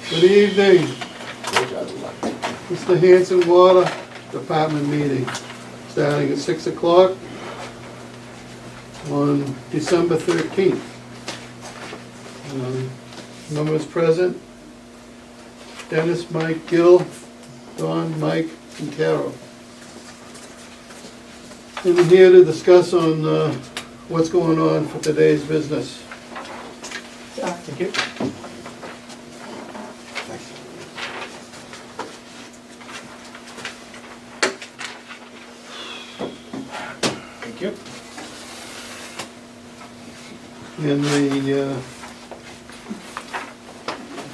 Good evening. Mr. Hanson Water Department meeting, starting at 6 o'clock on December 13th. Members present, Dennis, Mike, Gil, Don, Mike, and Carol. And we're here to discuss on what's going on for today's business. Thank you. Thank you. And the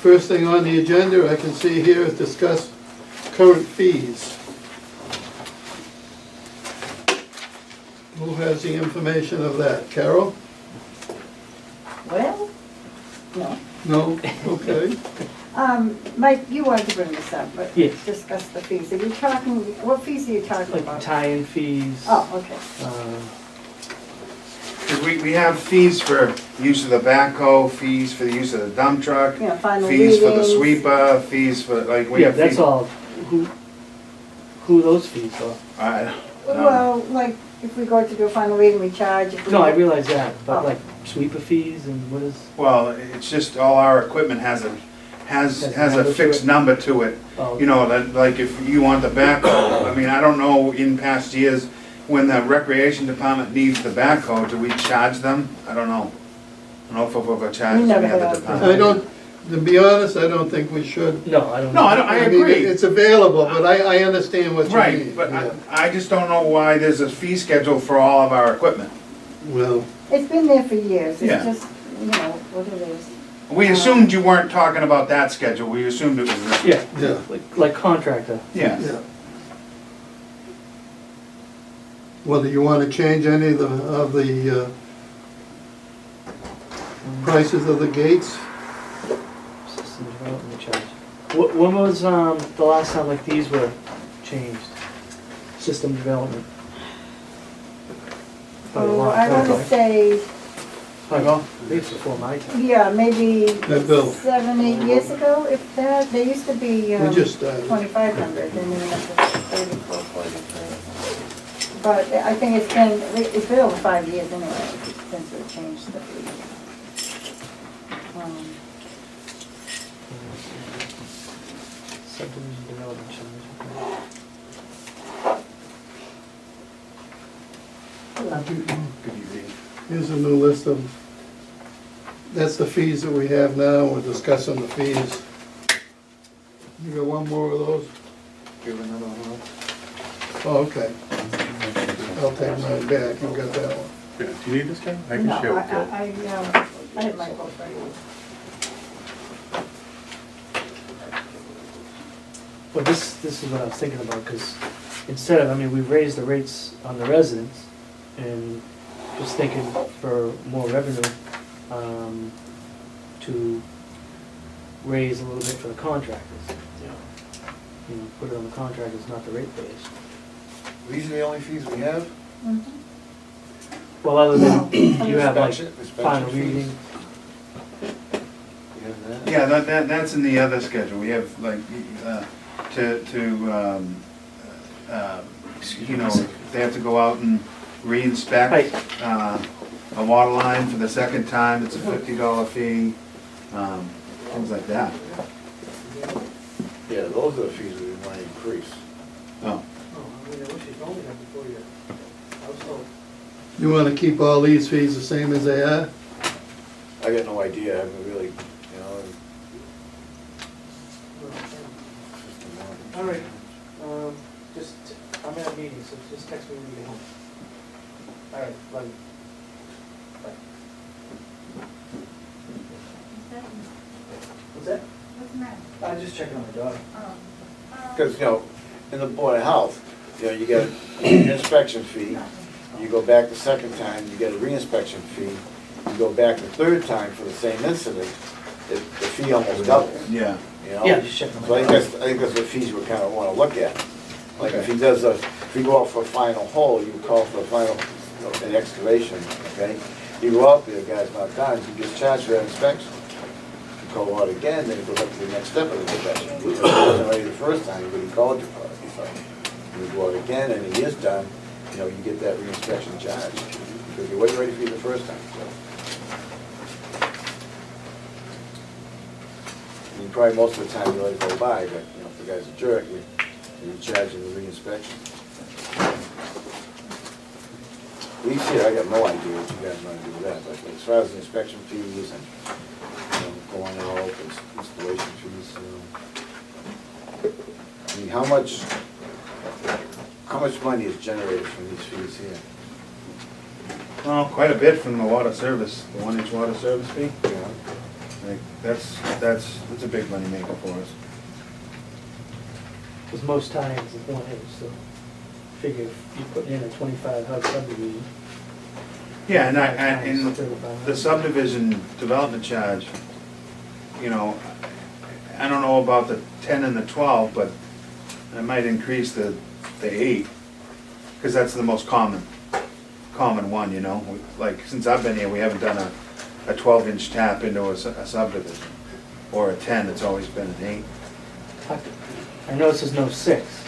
first thing on the agenda I can see here is discuss current fees. Who has the information of that? Carol? Well, no. No? Okay. Mike, you wanted to bring this up, but Yes. discuss the fees. Are you talking, what fees are you talking Like about? tie-in fees. Oh, okay. Because we have fees for use of the backhoe, fees for the use of the dump truck, Yeah, final fees for the readings. sweeper, fees for, like, we Yeah, have that's fees. all. Who those fees are? I- Well, like, if we go to do a final reading, we charge. If we- No, I realize that, but Oh. like sweeper fees and what is? Well, it's just all our equipment has a number to fixed it? number to it. Oh, You know, that, like if you want the backhoe, I mean, I don't know in past years, when the recreation department needs the backhoe, do we charge them? I don't know. I don't know if we've ever charged We never any other have. department. I don't, to be honest, I don't think we should. No, I don't. No, I mean, agree. it's available, but I understand what you mean. Right, but Yeah. I just don't know why there's a fee schedule for all of our equipment. Well, It's been there for years. Yeah. It's just, you know, what it is. We assumed you weren't talking about that schedule, we assumed it was this. Yeah, yeah, like contractor. Yeah. yeah. Well, do you want to change any of the prices of the gates? System development charge. When was the last time like these were changed? System development. Probably a Oh, long I time want ago. to say, Probably at least before my time. yeah, maybe That bill. 7, 8 years ago, if that. They used to be We just started. 2,500, then they went up to 34, 43. But I think it's been over 5 years anyway, since we changed the fee. Subdivision development charge. Good evening. Here's a new list of, that's the fees that we have now, we're discussing the fees. You got one more of those? Give another one. Oh, okay. I'll take mine back, you got that one. Yeah, do you need this guy? I can No, share with Bill. I had my book ready. Well, this is what I was thinking about, because instead of, I mean, we've raised the rates on the residents, and just thinking for more revenue, to raise a little bit for the contractors. You know, put it on the contractors, not the rate payers. These are the only fees we have? Mhm. Well, other than, you have like Inspection final fees? reading, We have that? Yeah, that's in the other schedule, we have like, you know, they have to go out and re-inspect Right. a water line for the second time, it's a $50 fee, things like that. Yeah, those are the fees we want to increase. Oh, You wanna keep all these fees the same as they are? I got no idea, I haven't really, you know. All right, just, I'm at a meeting, so just text me when you get home. All right, love you. Bye. What's that? What's the matter? I'm just checking on my daughter. Because, you know, in the Board of Health, you know, you get an inspection fee, you go back the second time, you get a re-inspection fee, you go back the third time for the same incident, the fee almost doubles, yeah. you know? Yeah, just checking on So my I daughter. think that's the fees we kind of want to look at. Like if he does if you go out for a final hole, you call for a final, an excavation, okay? You go out there, the guy's not done, you just charge for that inspection. call out again, then it goes up to the next step of the inspection. If it wasn't ready the first time, but he called you for it, so. You go out again, and he is done, you know, you get that re-inspection charge, because he wasn't ready for you the first time, so. I mean, probably most of the time you let it go by, but, you know, if the guy's a jerk, you charge him the re-inspection. Leave here, I got no idea what you guys want to do with that, but as far as the inspection fees and, you know, going out, installation fees, I mean, how much money is generated from these fees here? Well, quite a bit from the water service, the 1-inch water service fee. Yeah. Like, that's a big money maker for us. Because most times it's 1 inch, so figure if you put in a 25 house subdivision. Yeah, and times in 35. the subdivision development charge, you know, I don't know about the 10 and the 12, but I might increase the 8, because that's the most common one, you know. Like, since I've been here, we haven't done a 12-inch tap into a subdivision, or a 10, it's always been an 8. I notice there's no 6.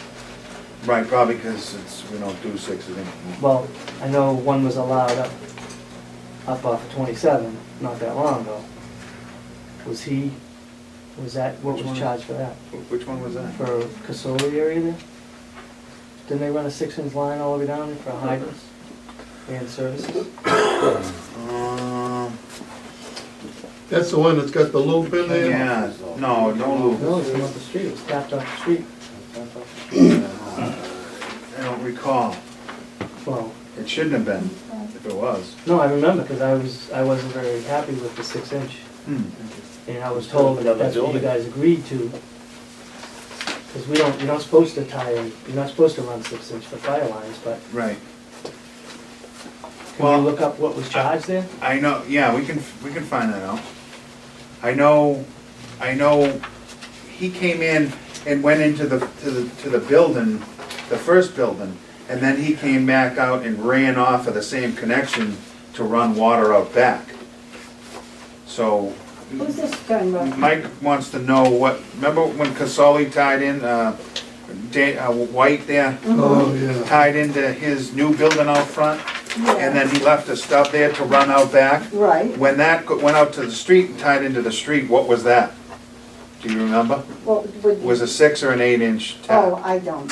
Right, probably because we don't do 6s anymore. Well, I know one was allowed up off of 27, not that long ago. Was that, what Which was one? charged for that? Which one was that? For Casoli area there? Didn't they run a 6-inch line all the way down there for hydrants and services? That's the one that's got the loop in there? Yeah, no loop. No, it's come up the street, it was tapped off the street. I don't recall. Well, It shouldn't have been, if it was. no, I remember, because I wasn't very happy with the 6-inch. Hmm. And I was told that that's what you guys agreed to. Because you're not supposed to tie in, you're not supposed to run 6-inch for fire lines, but Right. can Well, you look up what was charged there? I know, yeah, we can find that out. I know he came in and went into the building, the first building, and then he came back out and ran off of the same connection to run water out back. So, Who's this talking about? Mike wants to know remember when Casoli tied in, White there, Oh, yeah. tied into his new building out front? And Yeah, then he left a stub there to run out back? right, When that went out to the street and tied into the street, what was that? Do you remember? well, would you? Was a 6 or an 8-inch tap? Oh, I don't.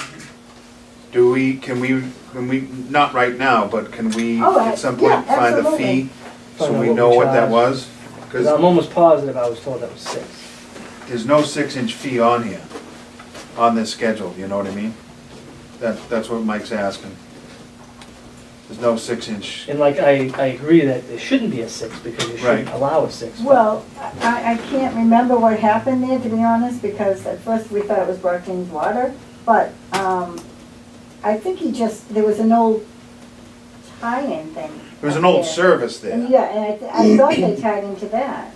Can we, not right now, but can we Oh, at some point yeah, find the absolutely. fee? So Find out we what know we what that charge. was? Because Because I'm almost positive I was told that was 6. there's no 6-inch fee on here, on this schedule, you know what I mean? That's what Mike's asking. There's no 6-inch, And like, I agree that there shouldn't be a 6, because you shouldn't Right. allow a 6. but- Well, I can't remember what happened there, to be honest, because at first we thought it was Brookings Water, but, I think there was an old tie-in thing. there was an up old there. service And there. yeah, and I thought they tied into that.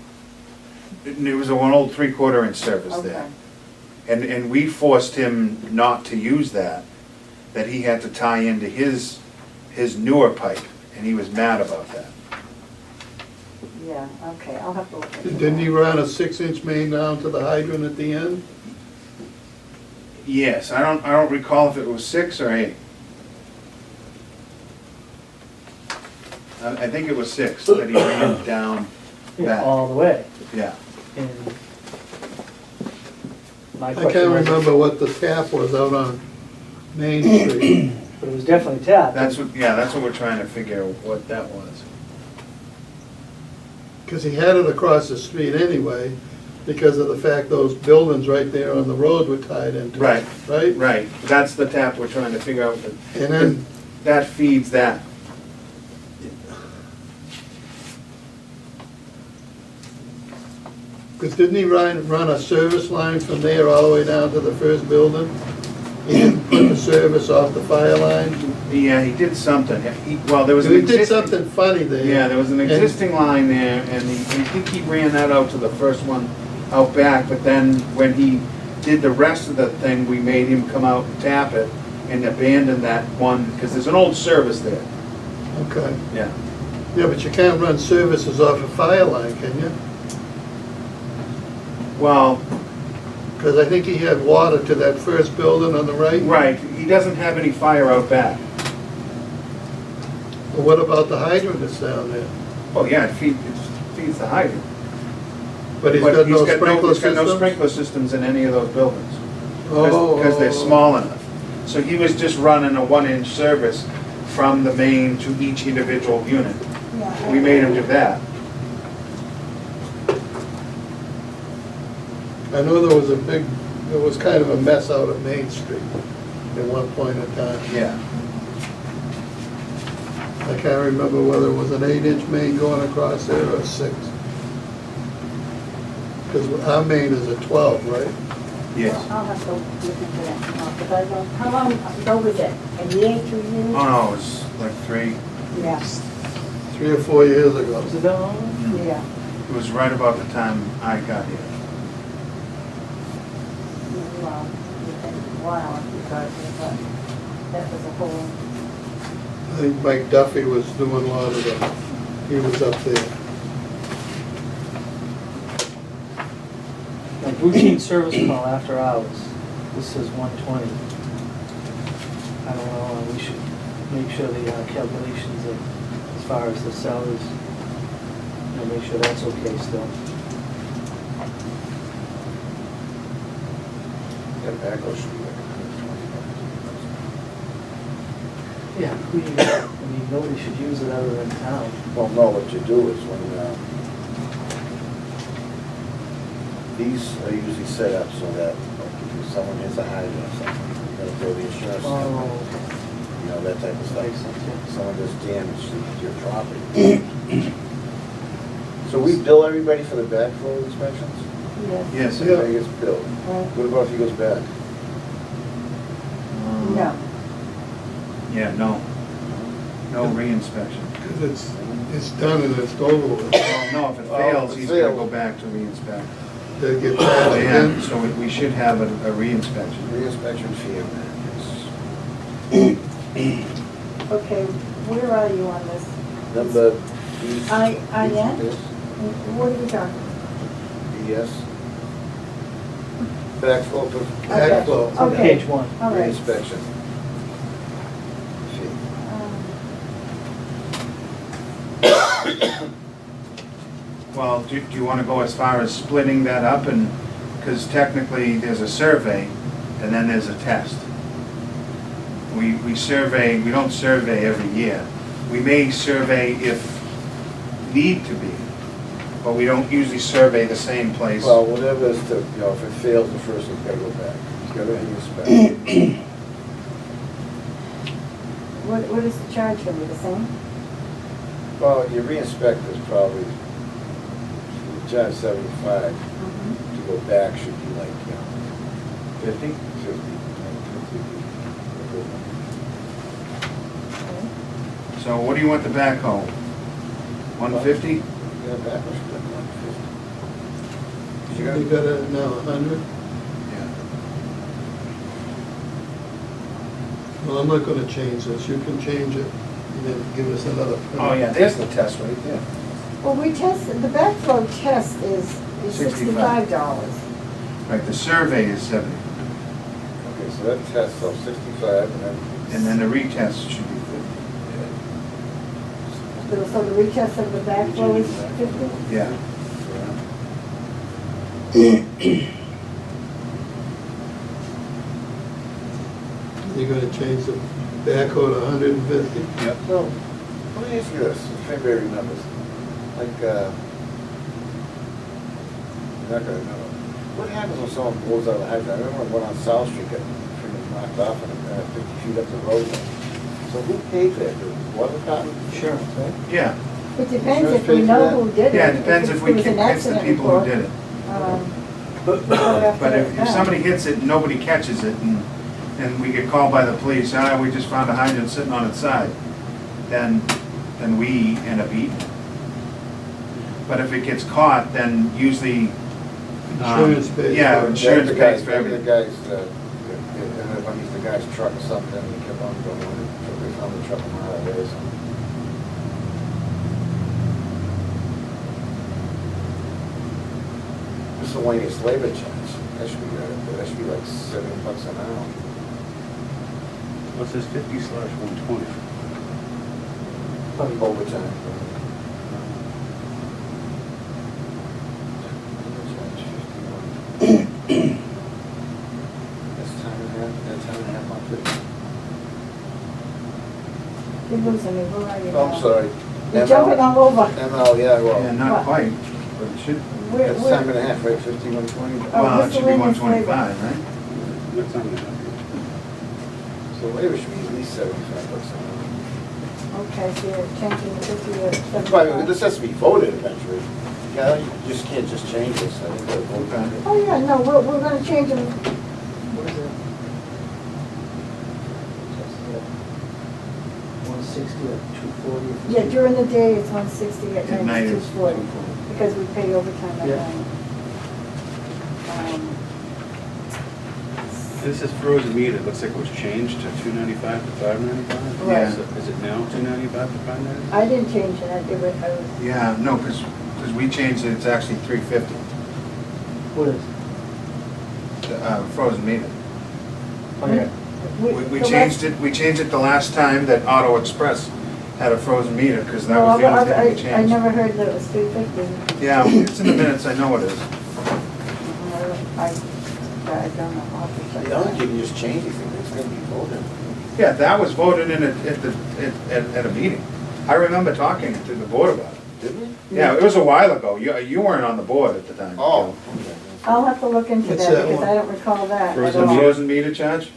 It was an old 3/4 inch service Okay. there. And we forced him not to use that he had to tie into his newer pipe, and he was mad about that. Yeah, okay, I'll have to look at it. Didn't he run a 6-inch main down to the hydrant at the end? Yes, I don't recall if it was 6 or 8. I think it was 6 that he ran down Yeah, back. all the way. Yeah. And my I question can't was, remember what the tap was out on Main Street. but it was definitely tapped. That's what we're trying to figure out what that was. Because he had it across the street anyway, because of the fact those buildings right there on the road were tied into it. Right. Right? Right, that's the tap we're trying to figure out. And then, That feeds that. because didn't he run a service line from there all the way down to the first building? He didn't put the service off the fire line? Yeah, he did something. Well, there was an He did existing. something funny there. Yeah, there was an And- existing line there, and I think he ran that out to the first one out back, but then when he did the rest of the thing, we made him come out and tap it and abandon that one, because there's an old service there. Okay. Yeah. Yeah, but you can't run services off a fire line, can you? Well, Because I think he had water to that first building on the right. right, he doesn't have any fire out back. But what about the hydrant that's down there? Oh, yeah, it feeds the hydrant. But he's But got no sprinkler he's got no system? sprinkler systems in any of those buildings. Oh, Because they're oh, oh. small enough. So he was just running a 1-inch service from the main to each individual unit. Yeah. We made him do that. I know there was kind of a mess out at Main Street at one point in time. Yeah. I can't remember whether it was an 8-inch main going across there or a 6. Because our main is a 12, right? Yes. I'll have to look into that now, because I don't, how long ago was it? A year, 2 years? Oh, no, it's like 3. Yeah, 3 or 4 years ago. Was it that long? yeah. It was right about the time I got here. Well, it's been a while because that was a whole, I think Mike Duffy was doing a lot of the, he was up there. Like routine service call after hours, this says 120. I don't know, we should make sure the calculations of, as far as the salaries, make sure that's okay still. Yeah, backhoe should be like Yeah, I mean, nobody should use it other than town. Well, no, what you do is when, these are usually set up so that like, if someone hits a hydrant or something, you gotta throw the insurance, Oh, you know, that type of stuff. makes sense, yeah. Someone does damage to your property. So we bill everybody for the backflow inspections? yes. Yes. Everybody gets billed. Right. What about if he goes back? No, Yeah, no. No reinspection. Because it's done and it's over with. Well, no, if it Oh, fails, if it he's gonna fails. go back to reinspect. They get Oh, passed yeah, in. so we should have a reinspection. Reinspection fee on that is okay, where are you on this? number B. IN? Yes. What are we talking? Yes. Backflow for Backflow. It's on Okay. page 1. All right. reinspection fee. Well, do you wanna go as far as splitting that up and, because technically there's a survey and then there's a test. We survey, we don't survey every year. We may survey if need to be, but we don't usually survey the same place. Well, whatever it is to, you know, if it fails the first, it's gotta go back. It's gotta reinspect. What is the charge gonna be, the same? Well, your reinspect is probably, you charge 75, to go back should be like, you know, 50? 50. 50. So what do you want the backhoe? 150? Yeah, back should be like 150. You got it now, 100? Yeah. Well, I'm not gonna change this. You can change it and then give us another. Oh, yeah, there's the test right there. Well, we tested, the backflow test is $65. $65. Right, the survey is 70, Okay, so that test, so 65, and then the retest should be 50. So the retest of the backflow is 50? Yeah. You're gonna change the backhoe to 150? Yep. So, let me ask you this, if anybody remembers, like, you're not gonna know. What happens when someone blows out a hydrant? I remember one on South Street got freaking knocked off and 50 feet up the road. So who paid for that? The water department? Insurance, right? Yeah, It depends if Insurance we pays for know that? who did it. yeah, it depends if we there was can an catch the accident people who report, did it. we'll have But to- if somebody hits it and nobody catches it, and we get called by the police, we just found a hydrant sitting on its side, then we end up eating it. But if it gets caught, then usually. Insurance pays. Yeah, insurance The pays guys, for maybe the everything. guys, ended up underneath the guy's truck or something, and he kept on going, so they found the truck a mile away or something. Just miscellaneous labor charge. That should be good, that should be like $7 an hour. What's this 50/120? Probably Overtime. That's time and a half, that's time and a half on 50. You're losing me, where are you Oh, now? I'm sorry. You're jumping all over. ML, yeah, Yeah, well, not What? quite, but it should, Where- that's where- time and a half, right, 5120? Oh, well, it should be miscellaneous 125, right? That's not enough. So labor should be at least $75 an hour. Okay, so you're changing the 50 to That's why, 75. this has to be voted eventually. Yeah, you just can't just change this, I think they'll vote on it. Oh, yeah, no, we're gonna change them. What is it? 160 or 240? Yeah, during the day, it's 160, at At night night it's it's 240, 240. because we pay overtime at Yeah. night. This is frozen meat, it looks like it was changed to $2.95 to $5.95? Right. Is it now $2.95 to $5.95? I didn't change it, I was, Yeah, no, because we changed it, it's actually 350, What is? frozen meat. Oh, yeah. We changed it the last time that Auto Express had a frozen meter, because that No, was the only thing we I changed. never heard that it was 350. Yeah, it's in the minutes, I know it is. I don't know, I'll have to check I that don't out. think you can just change anything, it's gonna be voted. Yeah, that was voted in at a meeting. I remember talking to the board about it. Did we? Yeah, it was a while ago, you weren't on the board at the time. Oh, okay. I'll have to look into What's that, that because one? I don't recall that at Frozen all. meat? Frozen meter charge?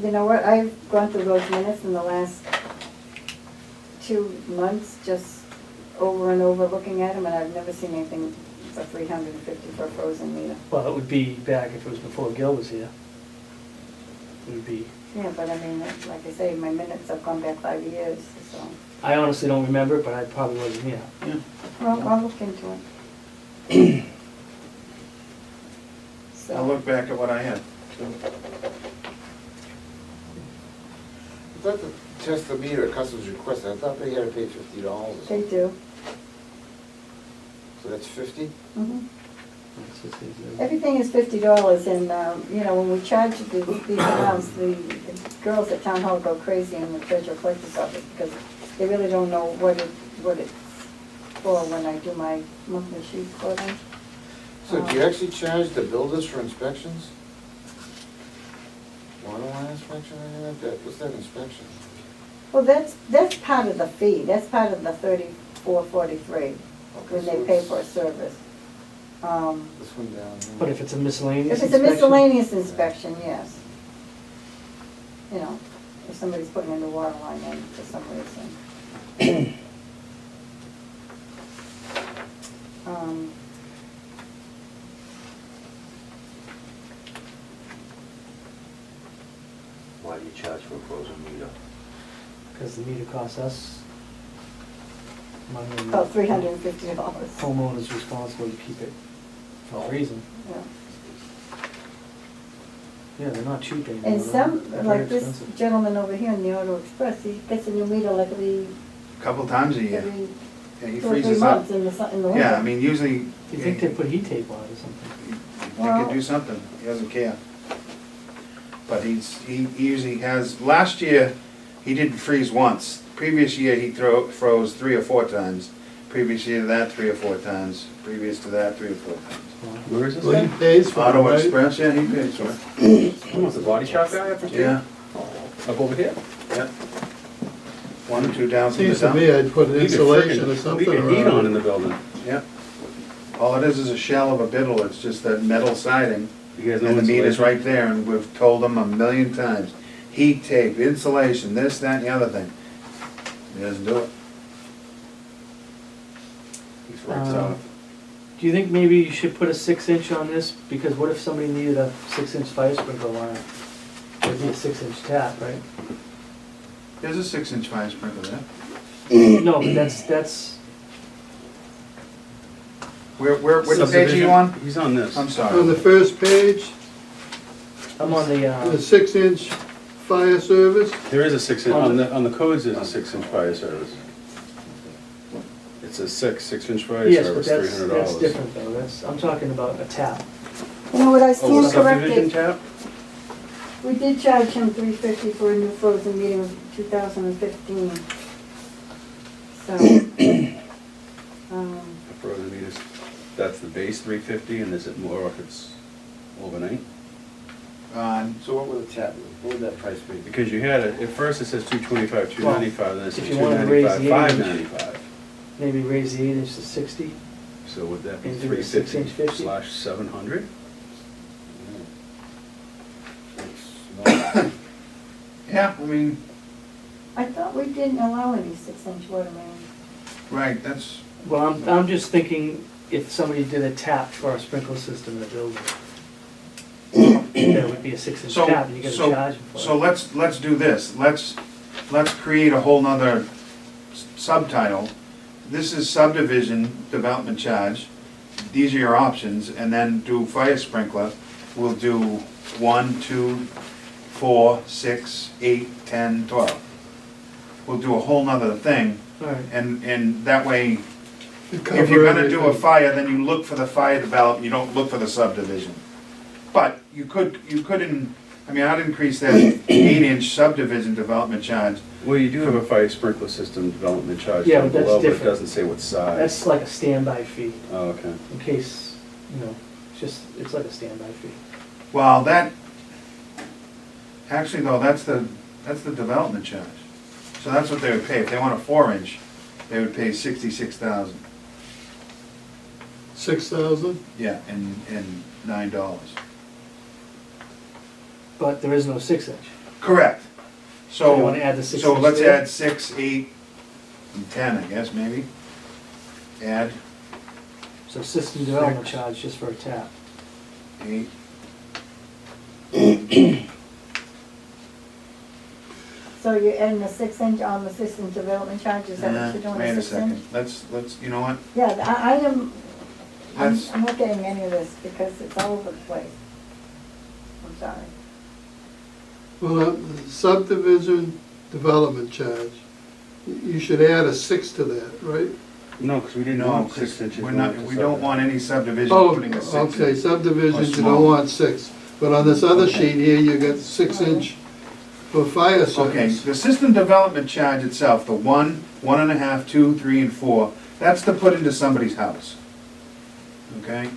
You know what, I've gone through those minutes in the last 2 months, just over and over looking at them, and I've never seen anything for 350 for a frozen meter. Well, it would be back if it was before Gil was here. It would be, Yeah, but I mean, like I say, my minutes have gone back 5 years, so, I honestly don't remember, but I probably wasn't here. well, I'll look into it. So. I'll look back at what I had. I thought the test the meter at customer's request, I thought they had to pay $50 or They something. do. So that's 50? Mhm. It's just easier. Everything is $50, and, you know, when we charge these amounts, the girls at town hall go crazy in the treasurer collector's office, because they really don't know what it's for when I do my monthly sheet for them. So do you actually charge the builders for inspections? Water line inspection, or anything like that? What's that inspection? Well, that's part of the fee, that's part of the $34.43, when they pay for a service. This one down here. But if it's a miscellaneous If it's a inspection? miscellaneous inspection, yes. You know, if somebody's putting in the water line in for some reason. Why do you charge for a frozen meter? Because the meter costs us money and About $350. homeowner's responsible to keep it for a reason. Yeah. Yeah, they're not cheap anymore. And some, They're like very this expensive. gentleman over here in the Auto Express, he gets a new meter like every Couple times a year. Yeah, he 2 or 3 freezes up. months in the winter. Yeah, I mean, usually, You think they put heat tape on it or something? they could do something, he doesn't care. But he usually has, last year, he didn't freeze once. Previous year, he froze 3 or 4 times. Previous year to that, 3 or 4 times. Previous to that, 3 or 4 times. Where is this Well, he guy? pays for it, Auto right? Express, yeah, he pays for it. Come on, the body shop guy up here? Yeah, Up over here? yeah. 1 or 2 down from the Seems to dump. me I'd put an Leave your insulation frickin' or something leave your heat on in around the it. building. Yeah. All it is a shell of a biddle, it's just that metal siding, You guys know and the meter's insulation? right there, and we've told them a million times. Heat tape, insulation, this, that, and the other thing. He doesn't do it. He freaks out. Do you think maybe you should put a 6-inch on this? Because what if somebody needed a 6-inch fire sprinkler line? It'd be a 6-inch tap, right? There's a 6-inch fire sprinkler there. No, but that's, Which page are Subdivision. you on? He's on this. I'm On sorry. the first page, I'm on the the, 6-inch fire service? There is a 6-inch, on the codes, there's a 6-inch fire service. It's a 6-inch fire Yes, but service, that's $300. different though, I'm talking about a tap. You know what, I Oh, stand subdivision corrected. tap? We did charge him $350 for a new frozen meter in 2015. So, The frozen meters, that's the base 350, and is it more if it's overnight? So what would the tap, what would that price be? Because you had it, at first it says 225, 295, then it says if you wanna raise 295, the age. 595. Maybe raise the 8-inch to 60. So would that be And do a 6-inch 350 50? slash 700? Yeah, I mean, I thought we didn't allow any 6-inch water main. right, that's, Well, I'm just thinking if somebody did a tap for a sprinkler system in a building, that would be a 6-inch so, tap, and you gotta charge them for it. so let's do this. Let's create a whole nother subtitle. This is subdivision development charge. These are your options, and then do fire sprinkler. We'll do 1, 2, 4, 6, 8, 10, 12. We'll do a whole nother thing, All right. and that way, To if cover you're gonna do a everything. fire, then you look for the fire development, you don't look for the subdivision. But you could, I'd increase that 8-inch subdivision development charge. Well, you do have a fire sprinkler system development charge Yeah, down but that's below, but it different. doesn't say what size. That's like a standby fee, Oh, okay. in case, it's like a standby fee. Well, actually though, that's the development charge. So that's what they would pay. If they want a 4-inch, they would pay $66,000. 6,000? Yeah, and $9. But there is no 6-inch. Correct. So you wanna add the 6 So inch let's there? add 6, 8, and 10, I guess, maybe. Add So system development 6. charge just for a tap. 8. So you're adding a 6-inch on the system development charge, is that what you're doing, Wait a a 6-inch? second. Let's, you know what? Yeah, I am, Let's, I'm not getting any of this because it's all over the place. I'm sorry. Well, subdivision development charge, you should add a 6 to that, right? No, because we didn't no, want 6 because inches. we're going not, to we don't want any subdivision Oh, putting a 6 okay, in. subdivision, Or you small. don't want 6. But on this other sheet here, you got 6-inch for fire Okay, service. the system development charge itself, the 1, 1.5, 2, 3, and 4, that's to put into somebody's house. Okay?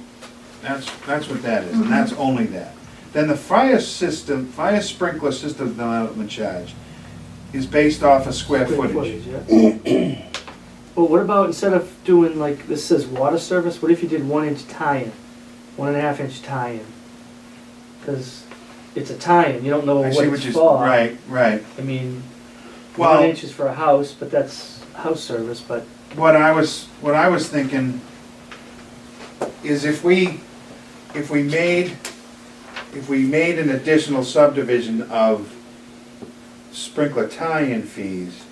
That's what that is, and that's only that. Then the fire sprinkler system development charge is based off of square footage. Yeah. Well, what about instead of doing like, this says water service, what if you did 1-inch tie-in, 1.5-inch tie-in? Because it's a tie-in, you don't know I what see what it's you're, for. right, right. I mean, Well- 1 inch is for a house, but that's house service, but What I was thinking is if we made an additional subdivision of sprinkler tie-in fees,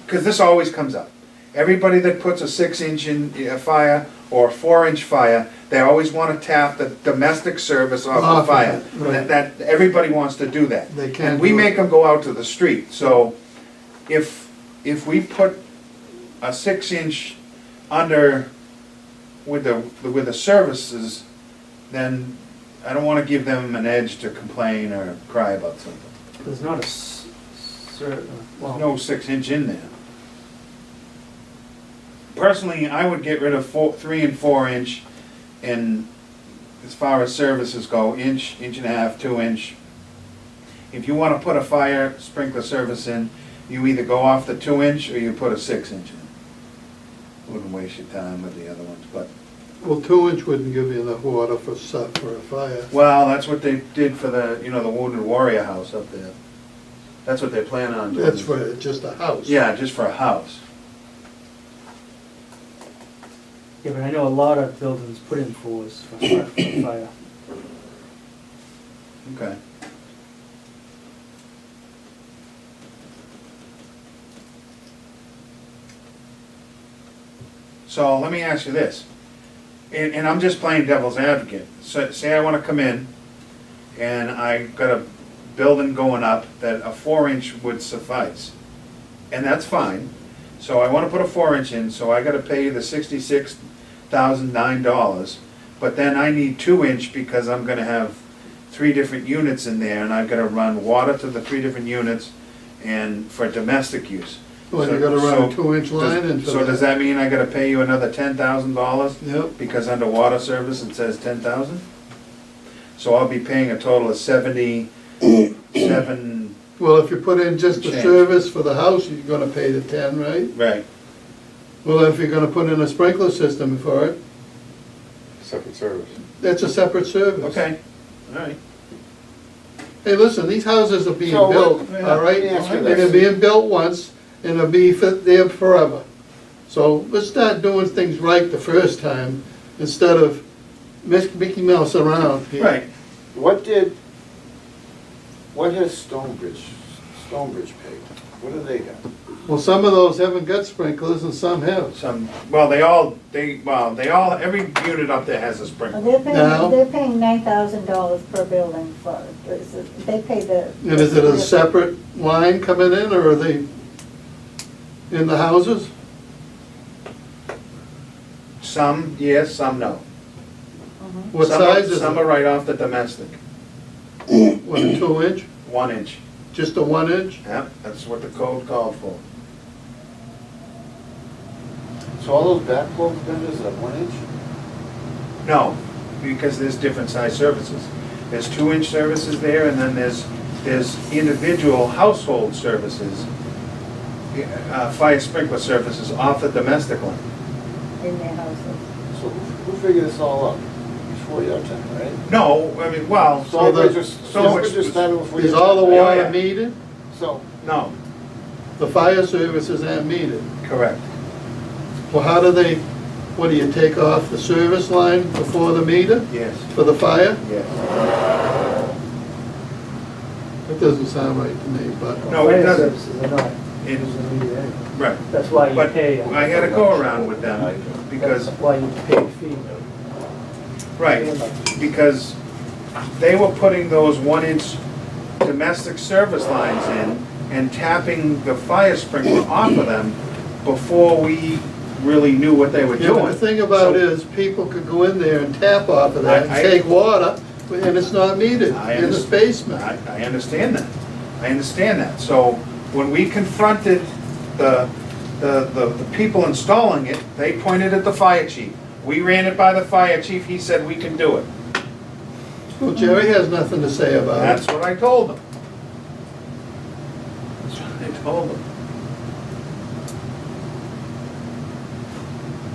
because this always comes up. Everybody that puts a 6-inch in a fire or a 4-inch fire, they always want to tap the domestic service off Off the of fire. it, right. That, everybody wants to do that. They can't And we do it. make them go out to the street, so if we put a 6-inch under with the services, then I don't wanna give them an edge to complain or cry about something. there's not a There's well, no 6-inch in there. Personally, I would get rid of 3 and 4-inch, and as far as services go, inch, 1.5 inch, 2-inch. If you wanna put a fire sprinkler service in, you either go off the 2-inch or you put a 6-inch in. Wouldn't waste your time with the other ones, but, Well, 2-inch wouldn't give you enough water for a fire. well, that's what they did for the Wounded Warrior House up there. That's what they plan on doing. That's for just a house. Yeah, just for a house. yeah, but I know a lot of buildings put in 4s for fire. Okay. So let me ask you this, and I'm just playing devil's advocate. So say I wanna come in and I got a building going up, that a 4-inch would suffice. And that's fine. So I wanna put a 4-inch in, so I gotta pay the $66,009. But then I need 2-inch because I'm gonna have 3 different units in there, and I've gotta run water to the 3 different units and for domestic use. Well, you gotta run a So- 2-inch line into So does that mean I gotta pay you another $10,000? Yep. Because under water service it says 10,000? So I'll be paying a total of 77, Well, if you put in just the Change. service for the house, you're gonna pay the 10, right? right, Well, if you're gonna put in a sprinkler system for it, Separate service. that's a separate service. okay, all right. Hey, listen, these houses are being So what- built, yeah, all right? let me ask you They're this. being built once, and they'll be there forever. So let's start doing things right the first time, instead of Mickey Mouse around here. Right, What has Stonebridge paid? What do they got? Well, some of those haven't got sprinklers and some have. every unit up there has a Well, sprinkler. Now? they're paying $9,000 per building for it. They pay the. And is it a separate line coming in, or are they in the houses? Some, yes, some no. Mhm. What Some size is Some are it? right off the domestic, What, a 2-inch? 1-inch. Just a 1-inch? Yep, that's what the code called for. So all those backflow vendors are 1-inch? No, because there's different size services. There's 2-inch services there, and then there's individual household services, fire sprinkler services off the domestic line. In their houses. So who figured this all up? Before your time, right? No, I mean, well, Stonebridge it's- just started before your Is time. all the Yeah, water yeah. metered? So, no, The fire services aren't metered. correct. Well, how do they, what do you take off the service line before the meter Yes, for the fire? yes. That doesn't sound right to me, but. No, it Fire doesn't. services are not It- using the meter anyway. Right, That's why you but pay. I had to go around with them, because, That's why you pay a fee. right, because they were putting those 1-inch domestic service lines in and tapping the fire sprinkler off of them before we really knew what they were Yeah, but doing. the thing about So- it is, people could go in there and tap off of that and I- take water, and it's not metered I in the understand. basement. I understand that. I understand that. So when we confronted the people installing it, they pointed at the fire chief. We ran it by the fire chief, he said we can do it. Well, Jerry has nothing to say about That's it. what I told them. That's what I told them.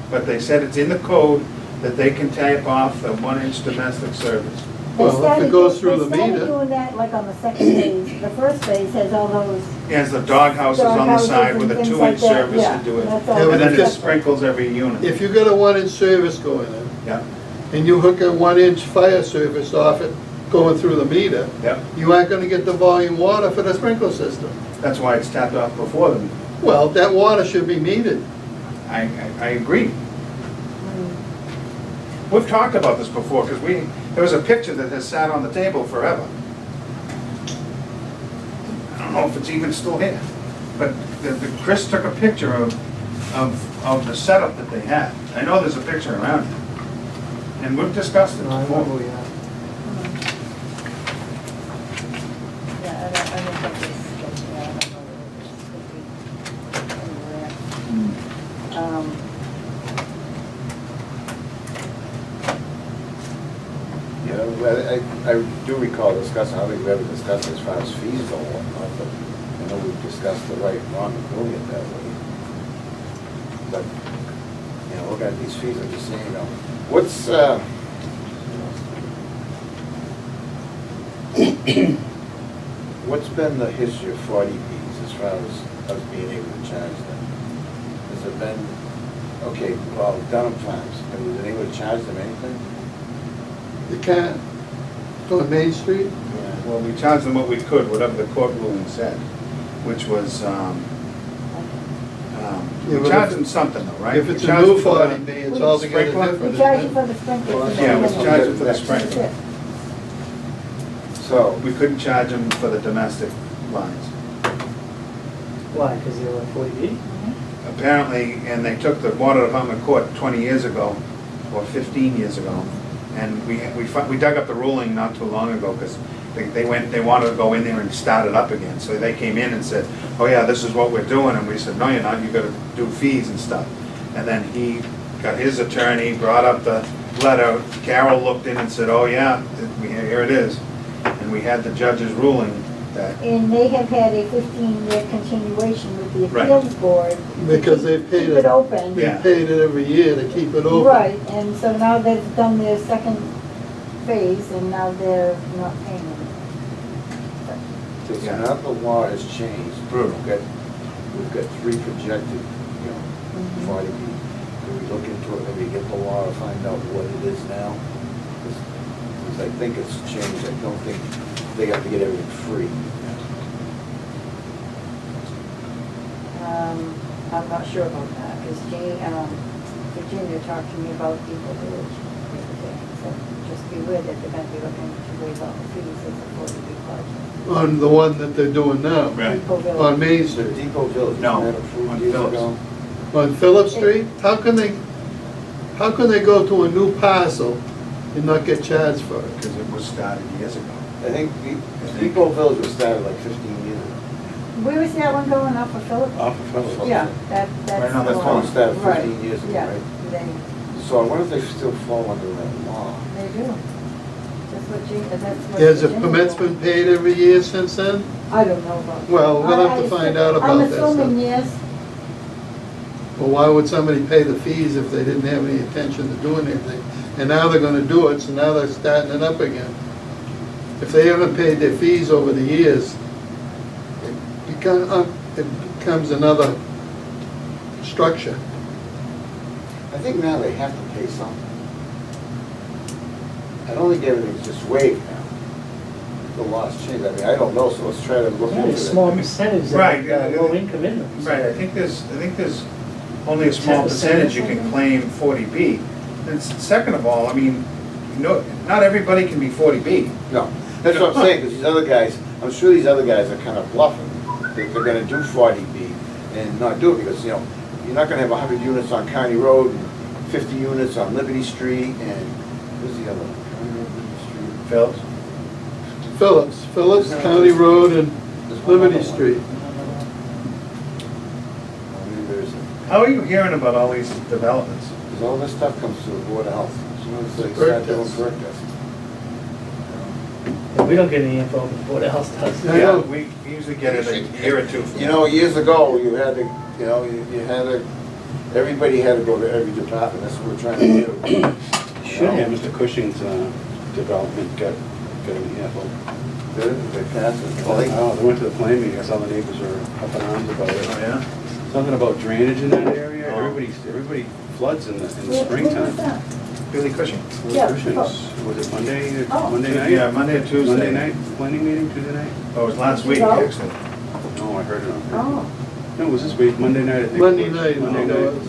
But they said it's in the code that they can tap off the 1-inch domestic service. They Well, if it started goes do- through the They started meter. doing that like on the second phase. The first phase has all those. Has the dog houses on the Dog side houses with a and things 2-inch like that, service yeah, to do it. that's all. Yeah, but And then if it it's- sprinkles every unit. If you got a 1-inch service going in, Yeah, and you hook a 1-inch fire service off it going through the meter, yeah. you aren't gonna get the volume water for the sprinkler system. That's why it's tapped off before them. Well, that water should be metered. I agree. We've talked about this before, because there was a picture that has sat on the table forever. I don't know if it's even still here, but Chris took a picture of the setup that they had. I know there's a picture around here, and we've discussed it No, I remember before. we had. Yeah, I don't think it's, yeah, I don't know where it is. Could be anywhere. yeah, I do recall discussing, I don't think we ever discussed as far as fees go, but I know we've discussed the right and wrong of doing it that way. But, you know, looking at these fees, I'm just saying, you know, what's been the history of 40Bs as far as us being able to charge them? Has it been, okay, well, Dunham Farms, have we been able to charge them anything? You can't. On Main Street? Well, we charged them what we could, whatever the court ruling said, which was, Yeah, we but charged if- them something though, right? If We it's a charged new them for the 40B, it's altogether sprinkler. different. We charge you isn't for it? the sprinklers. Well, and Yeah, we then- charge them for the That's sprinkler. it. So, We couldn't charge them for the domestic lines. Why, because they were 40B? Apparently, and they took the water department court 20 years ago, or 15 years ago, and we dug up the ruling not too long ago, because they wanted to go in there and start it up again. So they came in and said, oh yeah, this is what we're doing, and we said, no, you're not, you gotta do fees and stuff. And then he got his attorney, brought up the letter, Carol looked in and said, oh yeah, here it is. And we had the judge's ruling that, And they have had a 15-year continuation with the Right. appeals board. Because they Keep paid it it, open. they Yeah. paid it every year to keep it open. Right, and so now they've done their second phase, and now they're not paying it. so Yeah. now the law has changed. We've got three projected, Mhm. 40B. Can we look into it, maybe get the law to find out what it is now? Because I think it's changed, I don't think they have to get everything free. I'm not sure about that, because Virginia talked to me about Depot Village the other day, so just be aware that they're gonna be looking to raise all the fees as a 40B project. On the one that they're doing now. Right. Depot Village. On Main The Street. Depot Village, No, wasn't that approved on years Phillips. ago? On Phillip Street? How can they go to a new parcel and not get charged for it? because it was started years ago. I think Depot Village was started like 15 years ago. Where is that one going off of Phillips? Off of Phillips. Yeah, that's Right on the the That's one. when it started Right, 15 years ago, yeah, right? they So I wonder if they still fall under that law. do. That's what Has the Virginia permits told been me. paid every year since then? I don't know about that. Well, we'll have to I- find out about that I'm assuming stuff. yes. Well, why would somebody pay the fees if they didn't have any intention of doing anything? And now they're gonna do it, so now they're starting it up again. If they haven't paid their fees over the years, it becomes another structure. I think now they have to pay something. I don't think everything's just waived now. The law's changed, I mean, I don't know, so let's try to look Only into a it. small percentage Right, of low income incomes. Right, I think there's only a small 10% or percentage you can something? claim 40B. And second of all, I mean, no, not everybody can be 40B. No, that's what I'm saying, because these other guys, I'm sure these other guys are kind of bluffing. They're gonna do 40B and not do it, because, you know, you're not gonna have 100 units on County Road and 50 units on Liberty Street, and where's the other one? County Road, Liberty Street? Phillips? Phillips, County Road, and There's one Liberty other one. Street. Oh, maybe there's a- How are you hearing about all these developments? Because all this stuff comes to the Board of Health. As soon as they Perk start doing test. perk tests. And we don't get any info, but what else does? I know. We usually get it a year or two from You know, years ago, you had to, you know, you had to, everybody had to go to every department, that's what we're trying to do. Should Yeah, have. Mr. Cushing's development got an earful. They passed it. Well, Oh, they went to the plan meeting, I saw the neighbors were up in arms about Oh, it. yeah? Something about drainage in that area, Oh. everybody floods in the Where was springtime. that? Billy Cushing? Yeah. Cushing's, was it Monday, Oh. Monday night? Yeah, Monday or Tuesday. Monday night, planning meeting, Tuesday night? Oh, it was last week, No. actually. No, I heard it on. Oh, No, it was this week, Monday night, I think. it Monday was. night. Monday it night. was.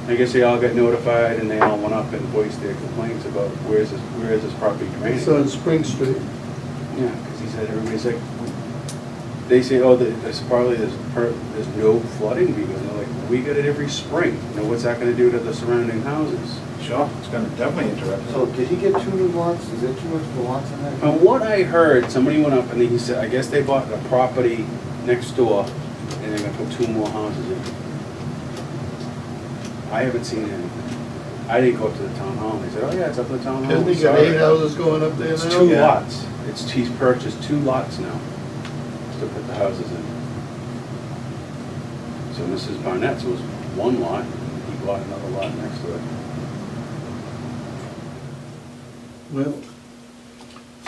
I guess they all got notified and they all went up and voiced their complaints about where is this property draining? It's on Spring Street. Yeah, because he said, everybody's like, they say, oh, there's probably, there's no flooding, because they're like, we get it every spring. You know, what's that gonna do to the surrounding houses? Sure, it's gonna definitely interrupt. So did he get 2 new lots? Is there too much for lots in that? From what I heard, somebody went up and he said, I guess they bought a property next door and they're gonna put 2 more houses in. I haven't seen anything. I didn't go up to the town hall. They said, oh yeah, it's up to the town hall. Hasn't We he saw got it." 8 houses going up there now? It's 2 Yeah. lots. He's purchased 2 lots now to put the houses in. So Mrs. Barnett's was 1 lot, and he bought another lot next to it. Well,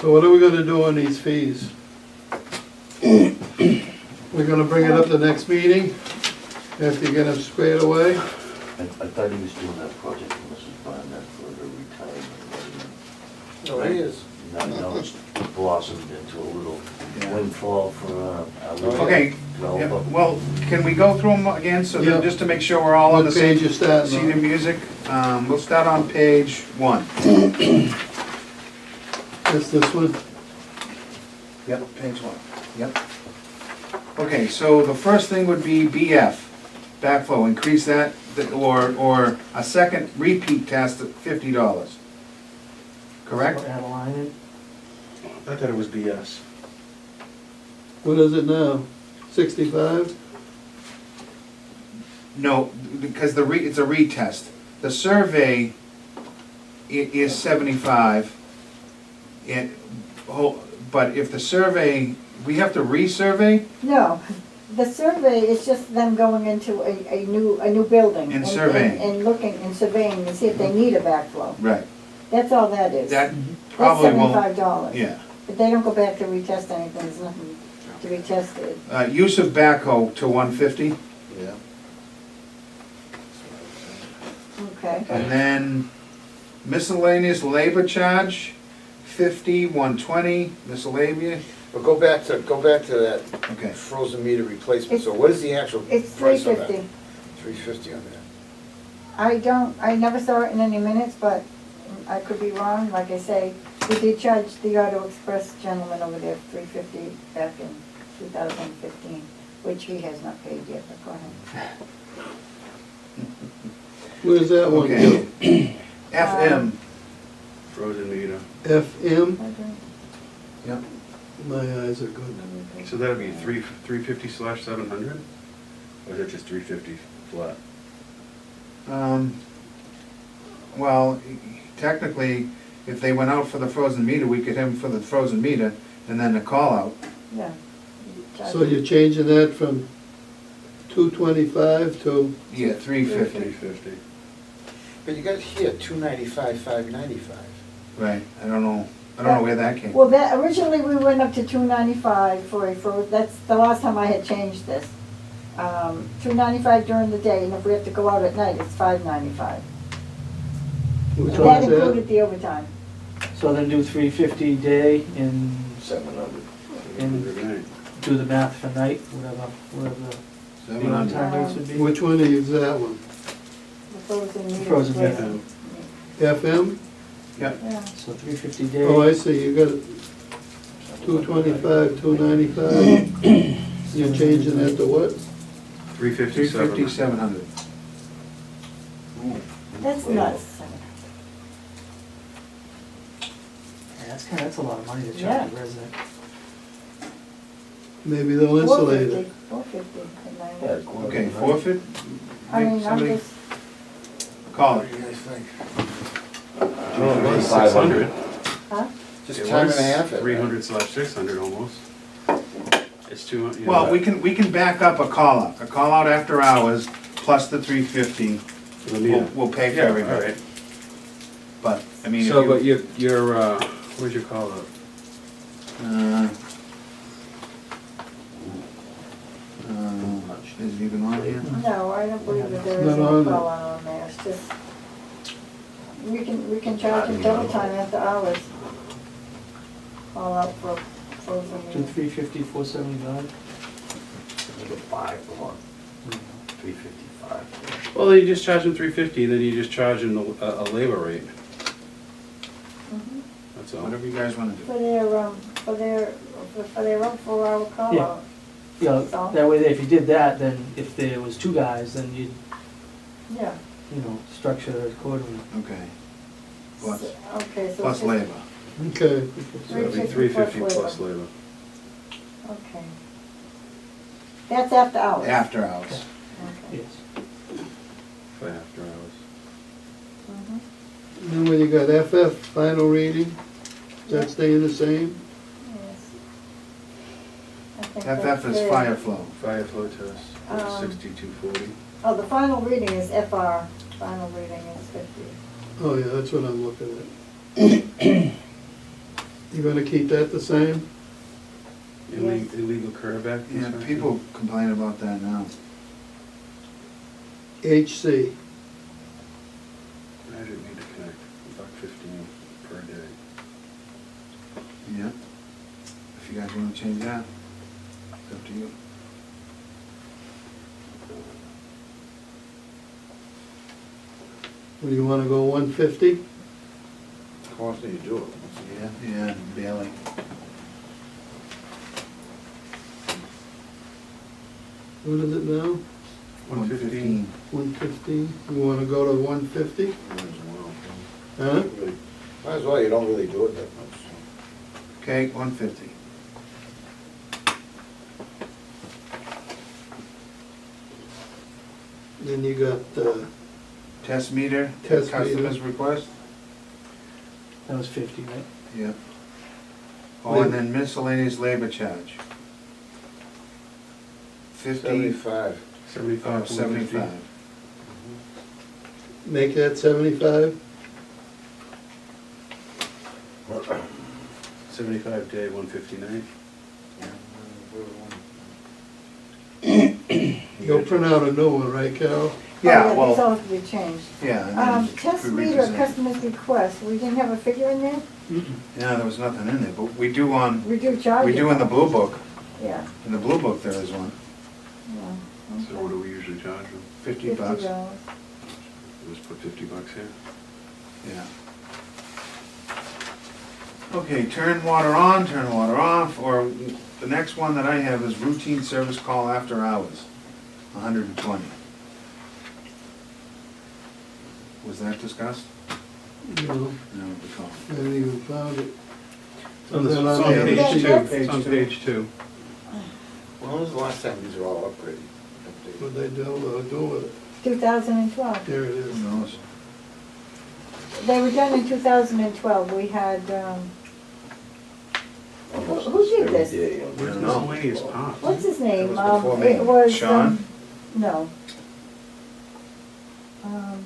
so what are we gonna do on these fees? We're gonna bring it up the next meeting, after you get them squared away? I thought he was doing that project for Mrs. Barnett for her retirement. No, he is. Now it's blossomed into a little Yeah. windfall for our Okay, yeah, developer. well, can we go through them again, so Yeah. that, just to make sure we're all on the What same? page you starting Senior on? music, we'll start on page 1. That's this one? Yep, page one, yep. Okay, so the first thing would be BF, backflow, increase that, or a second repeat test at $50. Correct? Add a line in. I thought it was BS. What is it now? 65? No, because it's a retest. The survey is 75. But if the survey, we have to resurvey No, the survey is just them going into a new building. And surveying. And looking and surveying to see if they need a backflow. Right, That's all that is. that That's probably will, $75. yeah. But they don't go back to retest anything, there's nothing to be tested. Use of backhoe to 150, Yeah. Okay. and then miscellaneous labor charge, 50, 120, miscellaneous, But go back to that okay. frozen meter replacement, so what is the actual It's price on that? $350. $350 on that. I never saw it in any minutes, but I could be wrong, like I say, we did charge the Auto Express gentleman over there $350 back in 2015, which he has not paid yet, but go ahead. Where's that one go? Okay. FM, Frozen meter. FM? yep. My eyes are good. So that'd be 350/700? Or is it just 350 flat? Well, technically, if they went out for the frozen meter, we could have them for the frozen meter, and then the call out. Yeah. So you're changing that from 225 to, Yeah, 350, 350. But you got here, $295, $595. right, I don't know where that came. Well, that, originally we went up to $295 for a frozen, that's the last time I had changed this. $295 during the day, and if we have to go out at night, it's $595. which And that one's included that? the overtime. So then do 350 day and 700. And- 700 do the math for night, whatever the 700. on-time rates would be. Which one is that one? The frozen meter. Frozen meter. replacement. FM? Yep, Yeah. So 350 day. Oh, I see, you got 225, 295. You're changing that to what? 350, 350, 700. 700. That's nuts. Yeah, that's a lot of money to Yeah. charge a resident. Maybe they'll insulate it. 450 at night. Yeah, Okay, 450, I mean, I'm somebody just, call What it. do you guys think? Oh, it was 600. huh? Just It time was and a half it. 300/600 almost. It's 200. you know, Well, we can back up a call out after hours, plus the 350, for the meter. we'll pay for Yeah, all everybody. right. But, I mean, if So, but you, your, what'd you call it? is it even on here? No, I don't believe that there is Not no on call out on there, it's just, we can charge them double time after hours. Call out for frozen Do meter. 350, 475. Make it 5 for one. 355. Well, you just charge them 350, then you just charge them a labor rate. Mhm. That's all. Whatever you guys wanna do. For their own 4-hour call Yeah. out. You know, So- that way, if you did that, then if there was 2 guys, then you'd, Yeah. structure it accordingly. Okay. Plus, Okay, so. plus it's- labor. Okay. So it'd be 350 350 plus plus labor. labor. Okay. That's after hours? After hours. Okay. Yes. For after hours. Mhm. Then when you got FF, final reading, is that staying the same? Yes. I think FF that's is good. fire flow. Fire flow test, Um, 6240. Oh, the final reading is FR, final reading is 50. Oh, yeah, that's what I'm looking at. You gonna keep that the same? Yes. Illegal curb act? Yeah, inspection? people complain about that now. HC, Magic need to connect, $1.15 per day. Yeah. If you guys wanna change that, it's up to you. what do you wanna go, 150? How often do you do it? Yeah, barely. What is it now? 115. 115? You wanna go to 150? Huh? Might as well, you don't really do it that much. Okay, 150. Then you got, Test meter, Test meter. customer's request? That was 50, right? Yeah. Oh, and then miscellaneous labor charge. 50, 75. 75. 75. make that 75? 75 day, 159. You'll print out a new one, right, Carol? Yeah, These all well, have to be changed. yeah. and then Test we meter, represent. customer's request, we didn't have a figure in there? Yeah, there was nothing in there, but we do on, We do charge we it. do in the blue book. Yeah, In the blue book, there is one. yeah. So what do we usually charge them? 50 bucks. $50. Let's put 50 bucks here. Yeah. Okay, turn water on, turn water off, or the next one that I have is routine service call after hours, 120. Was that discussed? No, No, recall. I haven't even found it. On the- Is that it's on on the other page sheet? two. It's on page 2. When was the last time these were all upgraded? What they do with it? 2012. Here it is. Who knows? They were done in 2012. We had, who did this? Where's don't know. miscellaneous parts? What's his name? It was before me. It was, Sean? no. Um,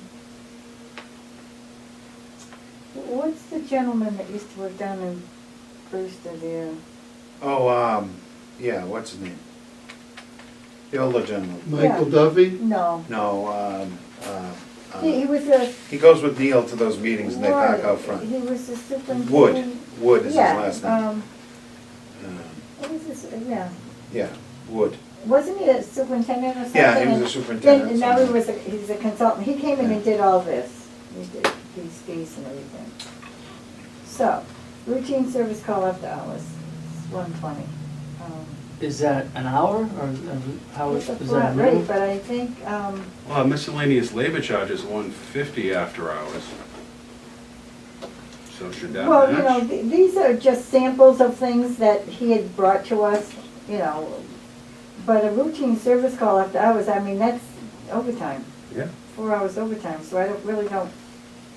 What's the gentleman that used to work down in Brewster there? Oh, yeah, what's his name? The older gentleman. Michael Yeah. Duffy? No. No, He was a. he goes with Neil to those meetings and they park right, out front. He was the superintendent. Wood is his Yeah, last name. What was his, yeah. Yeah, Wood. Wasn't he a superintendent or something? Yeah, he was a And superintendent. Then, and now he somewhere. was, he's a consultant. He came in and did all this. He did these fees and everything. So, routine service call after hours, it's 120. Is that an hour, or how It's is a that? flat a minimum? rate, but I think, Well, miscellaneous labor charge is 150 after hours. So should that well, you know, match? these are just samples of things that he had brought to us, you know. But a routine service call after hours, I mean, that's overtime. Yeah. 4 hours overtime, so I don't,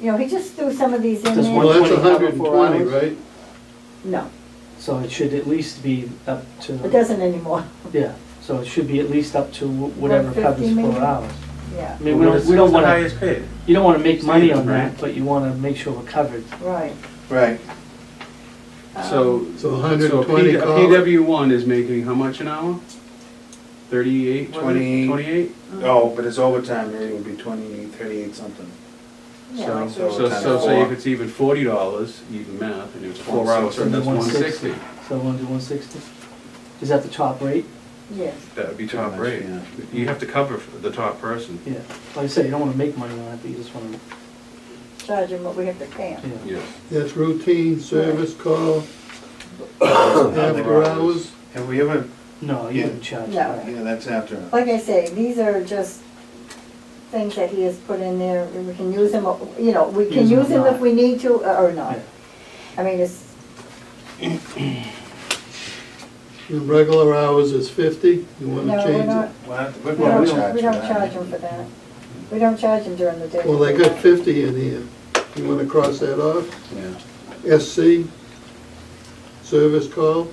you know, he just threw some of these in Does there. one- Well, that's 120 cover 4 120, hours? right? No, So it should at least be up to. it doesn't anymore, Yeah, so it should be at least up to whatever 150 covers 4 maybe? hours. yeah, I mean, we don't Who's the wanna, highest paid? you don't wanna make money on Right. that, but you wanna make sure we're covered. right. Right. So, So so 120 a call. PW1 is making how much an hour? 38? 28. 28? Oh, but his overtime rate would be 20, 38 something. Yeah, So- like so- So, times so say if four. it's even $40, even math, and it's 4 hours, so So that's do 160. So we'll do 160? Is that the top rate? yes, That would be top Pretty rate. much, You have to cover for the top person. Yeah, like I say, you don't wanna make money on that, but you just wanna, charge him what we have to pay him. yeah. Yes. That's routine service call after hours. Have we ever, No, you Yeah. wouldn't charge No. that. yeah, that's after. Like I say, these are just things that he has put in there, we can use them, you know, we can Use them or use them if not. we need to, or not. Yeah. I mean, it's, And regular hours is 50, you no, wanna we're change not, it? Well, we we're don't, charged we for don't that. charge them for that. We don't charge them during the day. Well, they got 50 in here. You wanna cross that off? Yeah. SC, service call,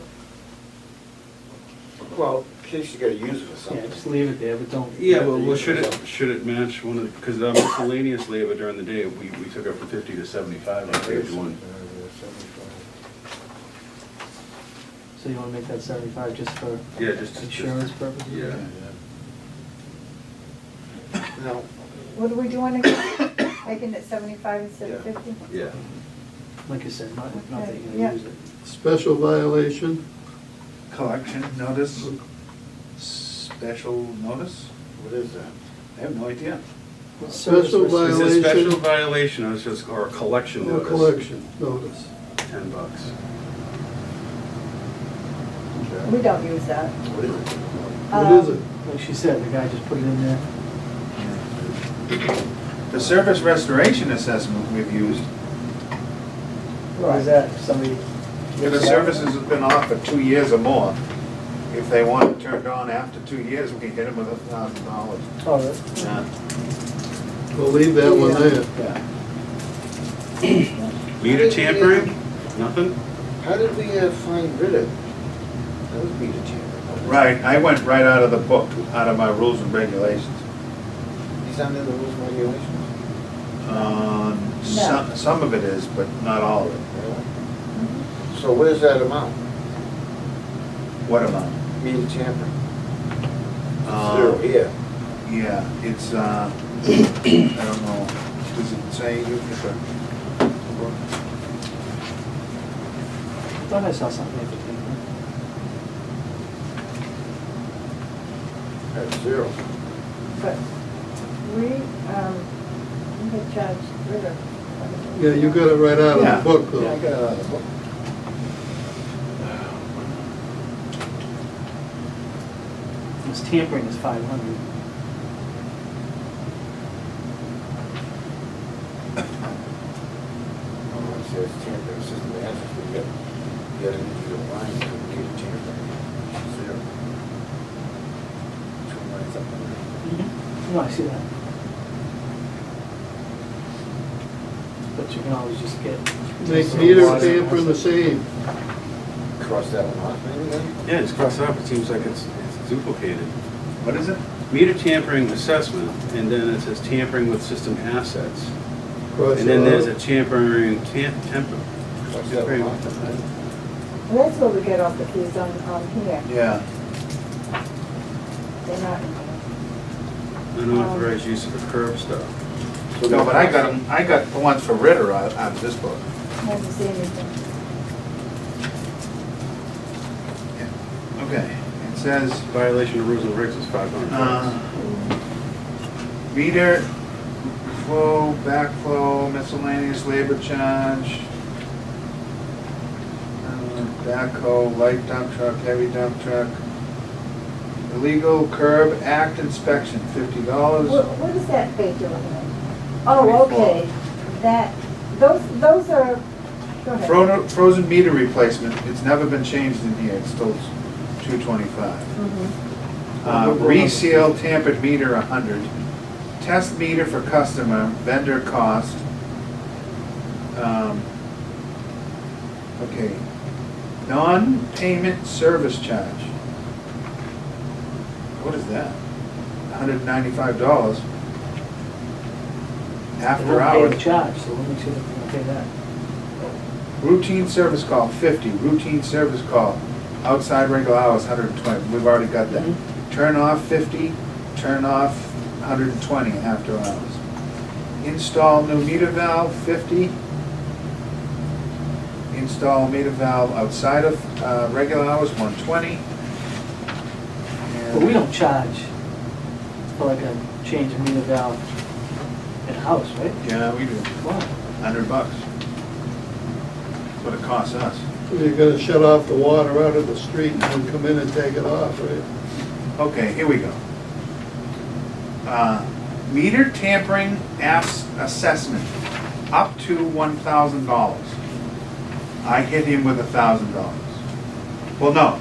Well, in case you gotta use it for Yeah, something. just leave it there, but don't. Yeah, well, should it match one of, because miscellaneous labor during the day, we took it from 50 to 75 on page 1. So you wanna make that 75 just for Yeah, just. insurance purposes? Yeah. No, What are we doing again? Making it 75 instead of Yeah. 50? Yeah. Like I said, not that Okay, you're yeah. gonna use it. special violation, Collection notice, special notice? what is that? I have no idea. Special Is it a Violation. special violation or it's just, or a collection or notice? collection notice. $10. We don't use that. What is it? What is it? Like she said, the guy just put it in there. The service restoration assessment we've used, What is that, somebody? if the services have been off for 2 years or more, if they want it turned on after 2 years, we can hit them with $1,000. Oh, that's, Yeah. We'll leave that one there. yeah. Meter tampering, nothing? How did we find rid of? That was meter tampering. Right, I went right out of the book, out of my rules and regulations. He's under the rules and regulations? Some of it is, but not all of it. So where's that amount? What amount? Meter tampering? Uh, Zero here. Yeah, it's, I don't know, does it say, you get the book? Thought I saw something like that. That's zero. But we get charged rid of. Yeah, you got it right out of Yeah. the book, Yeah, I though. got it out of the book. This tampering is 500. Oh, it says tampering system access, we got an individual line to meter tampering. Zero. 2 lines up on there. No, I see that. But you can always just get. Make meter tampering the same. Cross that one off maybe then? Yeah, just cross it off, it seems like it's duplicated. What is it? Meter tampering assessment, and then it says tampering with system assets. Cross And then it there's out. a tampering, temper. Cross that one off. Well, that's what we get off the fees on here. Yeah. They're not in Unauthorized use of a curb stop. No, but I got the ones for Ritter out of this book. there. I haven't seen anything. Okay, it says, Violation of rules and regs is $500. meter, flow, backflow, miscellaneous labor charge, backhoe, light dump truck, heavy dump truck, illegal curb act inspection, $50. What is that page you're looking at? Oh, 24. okay. That, those are, go ahead. Frozen meter replacement, it's never been changed in here, it's still $225. Mhm. Reseal tampered meter, 100. Test meter for customer, vendor cost. Okay. Non-payment service charge. What is that? $195. They After won't pay hours. the charge, so we'll make sure that we pay that. Routine service call, 50. Routine service call, outside regular hours, 120. We've already got that. Mhm. Turn off, 50. Turn off, 120 after hours. Install new meter valve, 50. Install meter valve outside of regular hours, 120. But we don't charge for like a change of meter valve in a house, right? Yeah, we do. Why? $100. That's what it costs us. You're gonna shut off the water out of the street and then come in and take it off, right? Okay, here we go. Meter tampering assessment, up to $1,000. I hit him with $1,000. Well, no.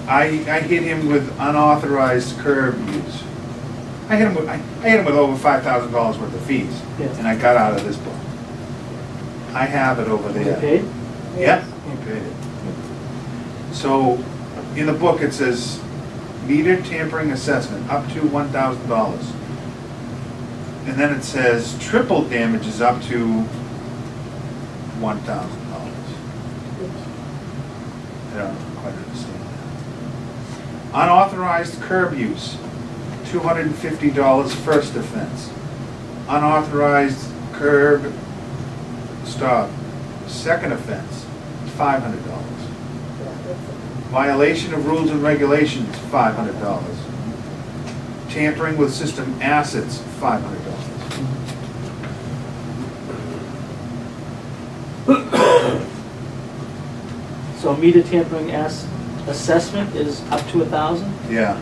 I hit him with unauthorized curb use. I hit him with over $5,000 worth of fees, Yeah. and I got out of this book. I have it over We there. paid? Yeah, he paid it. So, in the book, it says, meter tampering assessment, up to $1,000. And then it says, triple damage is up to $1,000. I don't quite understand that. Unauthorized curb use, $250 first offense. Unauthorized curb stop, second offense, $500. Violation of rules and regulations, $500. Tampering with system assets, $500. So meter tampering assessment is up to 1,000? Yeah.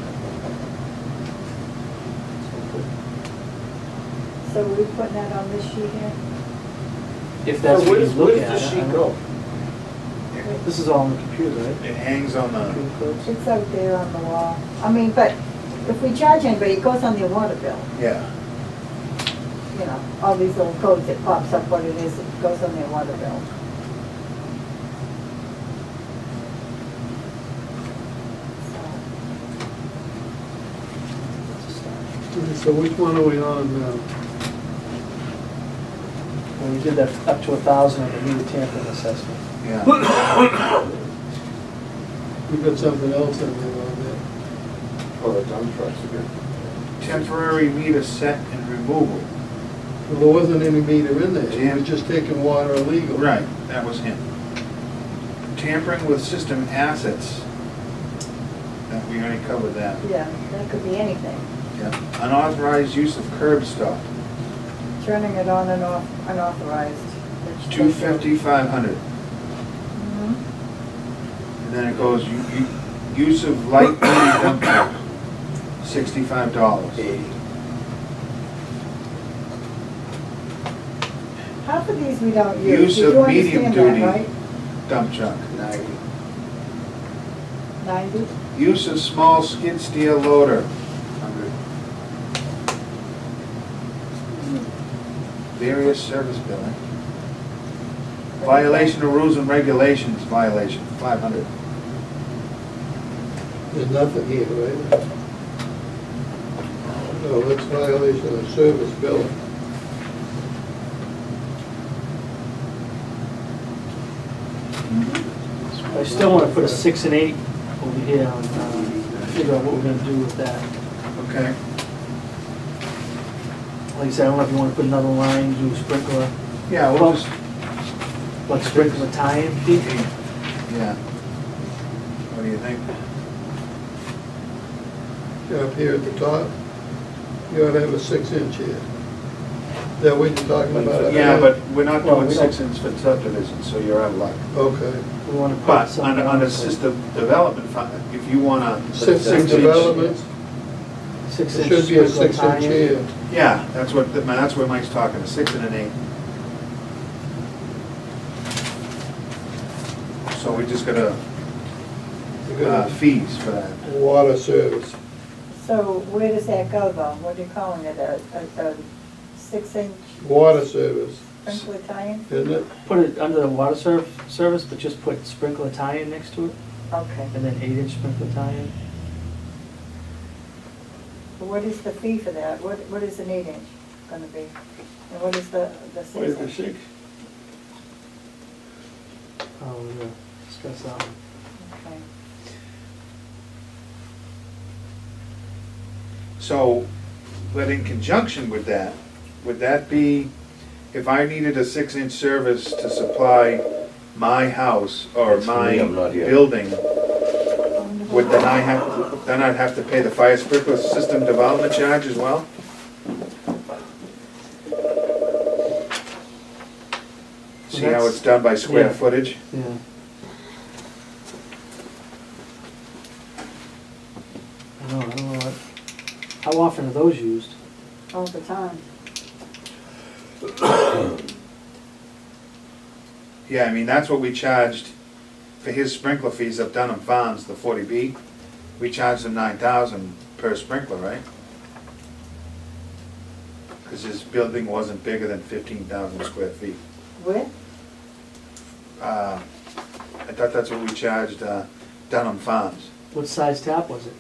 So we're putting that on this sheet here? If that's So what you where look does at. this I sheet don't- go? This is all on the computer, right? It hangs on the, Computer codes? It's out there on the wall. I mean, but if we charge anybody, it goes on their water bill. yeah. You know, all these little codes, it pops up what it is, it goes on their water bill. So which one are we on now? Well, we did that up to 1,000 on the meter tampering assessment. Yeah. We got something else in there on that. Oh, the dump trucks again. Temporary meter set and removal. Well, there wasn't any meter in there, he Jam. was just taking water illegal. Right, that was him. Tampering with system assets. That, we already covered that. Yeah, that could be anything. Yeah. Unauthorized use of curb stop. Turning it on and off, unauthorized. which they do. 250, 500. Mhm. And then it goes, use of light duty dump truck, $65. 80. Half of these we don't use. Use You of do medium understand that, duty. right? Dump truck. 90. 90? Use of small skid steer loader, 100. Various service billing. Violation of rules and regulations, violation, 500. There's nothing here, right? No, that's violation of service billing. I still want to put a 6 and 8 over here and figure out what we're going to do with that. Okay. Like I said, I don't know if you want to put another line, do sprinkler, Yeah, we'll just, like sprinkler tie-in fee. yeah. What do you think? Up here at the top, you ought to have a 6-inch here. Is that what you're talking about? Yeah, but we're not Well, doing we don't- 6-inch for subdivisions, so you're out of luck. Okay. We want to put But something on a else. system development fund, if you wanna. 6-inch development, 6 it inch should be a sprinkler 6-inch tie-in. here. Yeah, that's where Mike's talking, a 6 and an 8. So we just gotta, You got fees for that. a water service. So where does that go though? What are you calling it? A 6-inch Water service, sprinkler tie-in? isn't it? Put it under the water service, but just put sprinkler tie-in next to it, Okay. and then 8-inch sprinkler tie-in. What is the fee for that? What is an 8-inch gonna be? And what is the 6-inch? Oh, we're gonna discuss that one. Okay. So, but in conjunction with that, would that be, if I needed a 6-inch service to supply my house or That's for my me, I'm not here. building, would then I'd have to pay the fire sprinkler system development charge as well? See how it's done by square Yeah. footage? Yeah. I don't know what, how often are those used? All the time. Yeah, I mean, that's what we charged for his sprinkler fees up Dunham Farms, the 40B. We charged him 9,000 per sprinkler, right? Because his building wasn't bigger than 15,000 square feet. With? I thought that's what we charged Dunham Farms. What size tap was it?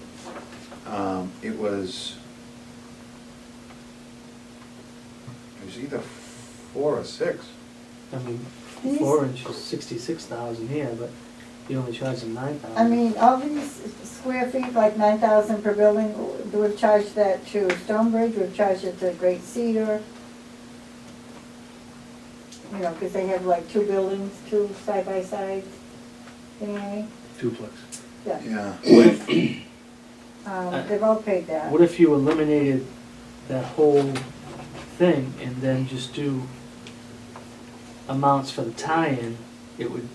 It was either 4 or 6. I mean, These- 4-inch is 66,000 here, but you only charge them 9,000. I mean, all these square feet, like 9,000 per building, we've charged that to Stonebridge, we've charged it to Great Cedar. You know, because they have like 2 buildings, 2 side by side, you know what I mean? Duplex. Yeah, Yeah. they've all paid that. What if you eliminated that whole thing and then just do amounts for the tie-in? It would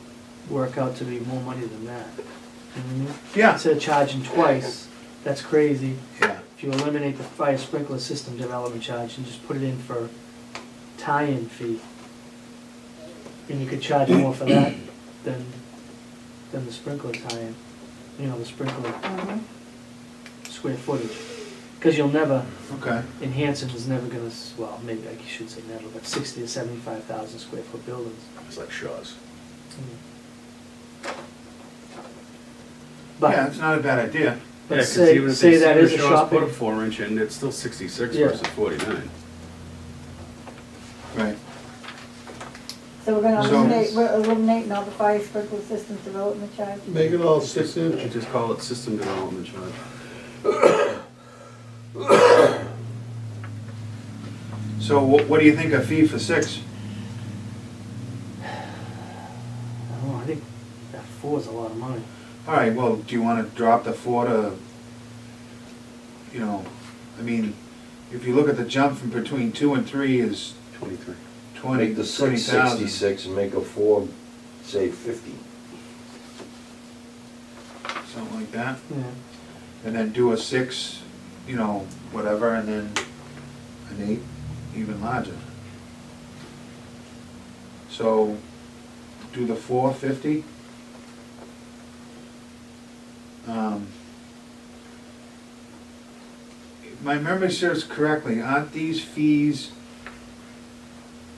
work out to be more money than that. You know what I mean? Yeah. Instead of charging twice, that's crazy. Yeah. if you eliminate the fire sprinkler system development charge and just put it in for tie-in fee, and you could charge more for that than the sprinkler tie-in, you know, the sprinkler Mhm. square footage. Because you'll never, Okay. in Hanson is never gonna, well, maybe I should say never, but 60 to 75,000 square foot buildings. It's like Shaw's. Yeah, But, it's not a bad idea. Yeah, but 'cause say, even if say they that say is a Shaw's shopping. put a 4-inch in, it's still 66 Yeah. versus 49. Right. So we're gonna So- eliminate, we're eliminating all the fire sprinkler systems development charge? Make it all 6 You inch. just call it system development charge. So what do you think a fee for 6? I don't know, I think that 4 is a lot of money. All right, well, do you wanna drop the 4 to, you know, I mean, if you look at the jump from between 2 and 3 is 23. 20, Make the 6 20,000. 66 and make a 4, say 50. Something like that. Yeah. And then do a 6, you know, whatever, and then an 8, even larger. So, do the 450. If my memory serves correctly, aren't these fees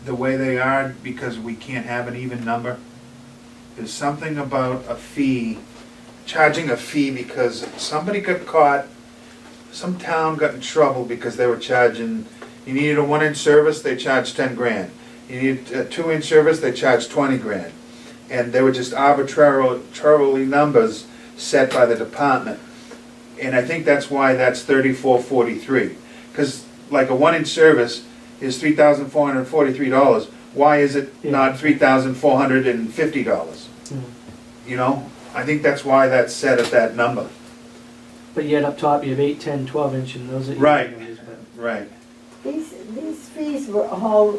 the way they are because we can't have an even number? There's something about a fee, charging a fee because somebody got caught, some town got in trouble because they were charging, you needed a 1-inch service, they charged 10 grand. You needed a 2-inch service, they charged 20 grand. And they were just arbitrarily numbers set by the department. And I think that's why that's 3443. Because like a 1-inch service is $3,443. Why is it Yeah. not $3,450? Hmm. You know, I think that's why that's set at that number. But yet up top, you have 8, 10, 12 inch, and those are even Right. numbers, but- Right. These fees were all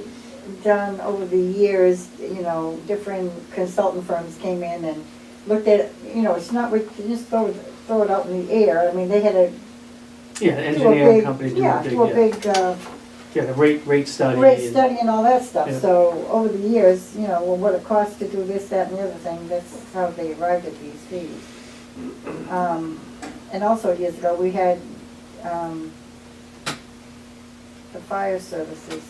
done over the years, you know, different consultant firms came in and looked at, it. You know, it's not, you just throw it out in the air. I mean, they had to Yeah, the do a engineering big, company do a yeah, big, do a yeah. big, Yeah, the rate study. rate and- study and all that stuff. Yeah. So over the years, you know, well, what it costs to do this, that, and the other thing, that's how they arrived at these fees. And also years ago, we had, the fire services,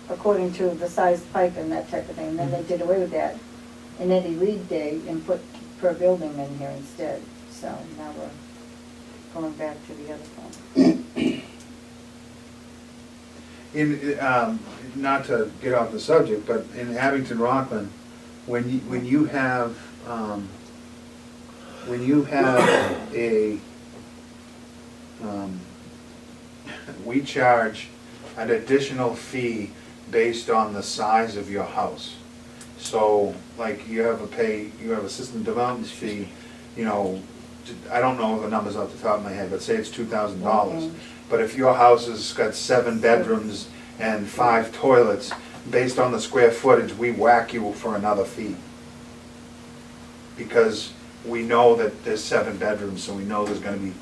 according to the size pipe and that type of thing, and then they did away with that in Eddie Reed Day and put per building in here instead. So now we're going back to the other one. Not to get off the subject, but in Abington, Rockland, when you have a, we charge an additional fee based on the size of your house. So, like, you have a system development fee, you know, I don't know the numbers off the top of my head, but say it's $2,000. But if your house has got 7 bedrooms and 5 toilets, based on the square footage, we whack you for another fee. Because we know that there's 7 bedrooms, so we know there's gonna be,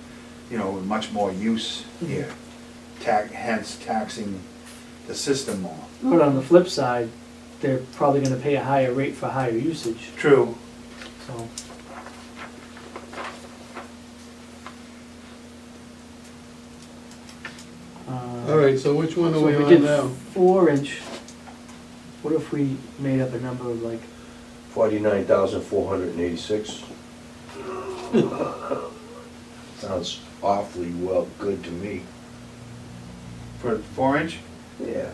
you know, much more use here. Hence taxing the system more. But on the flip side, they're probably gonna pay a higher rate for higher usage, True. so. All right, so which one are So we if we on did now? 4 inch, what if we made up a number of like, 49,486. Sounds awfully well, good to me. For 4-inch? Yeah,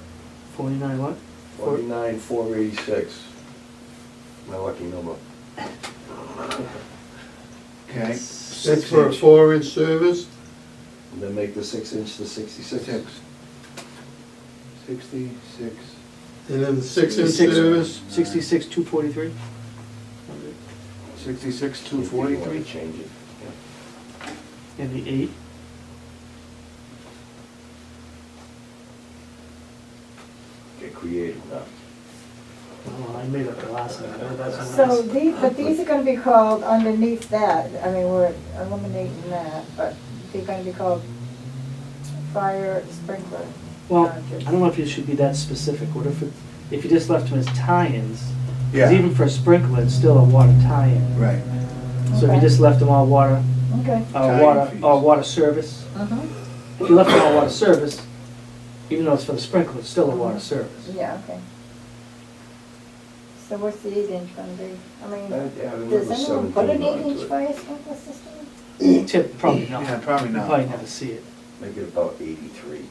49 what? 49,486. My lucky number. Okay. That's for a 4-inch service? And then make the 6-inch the 66. 66. And then the 6-inch 66. service? 66, 243? 66, If you wanna 243? change it. And the 8? Get creative now. Oh, I made up the last one. That's a So nice- these are gonna be called underneath that, I mean, we're eliminating that, but they're gonna be called fire sprinkler. Well, charges. I don't know if it should be that specific. What if you just left them as tie-ins? Yeah. Because even for a sprinkler, it's still a water tie-in. Right. So if you Okay. just left them all water, Okay. water, fees. or water service, Uh-huh, if you left them all water service, even though it's for the sprinkler, it's still a water service. yeah, okay. So what's the 8-inch gonna be? I mean, Yeah, I remember does anyone put an 17 onto 8-inch it. fire sprinkler system? Tip, probably not. Yeah, probably You not. probably never see it. Make it about 83.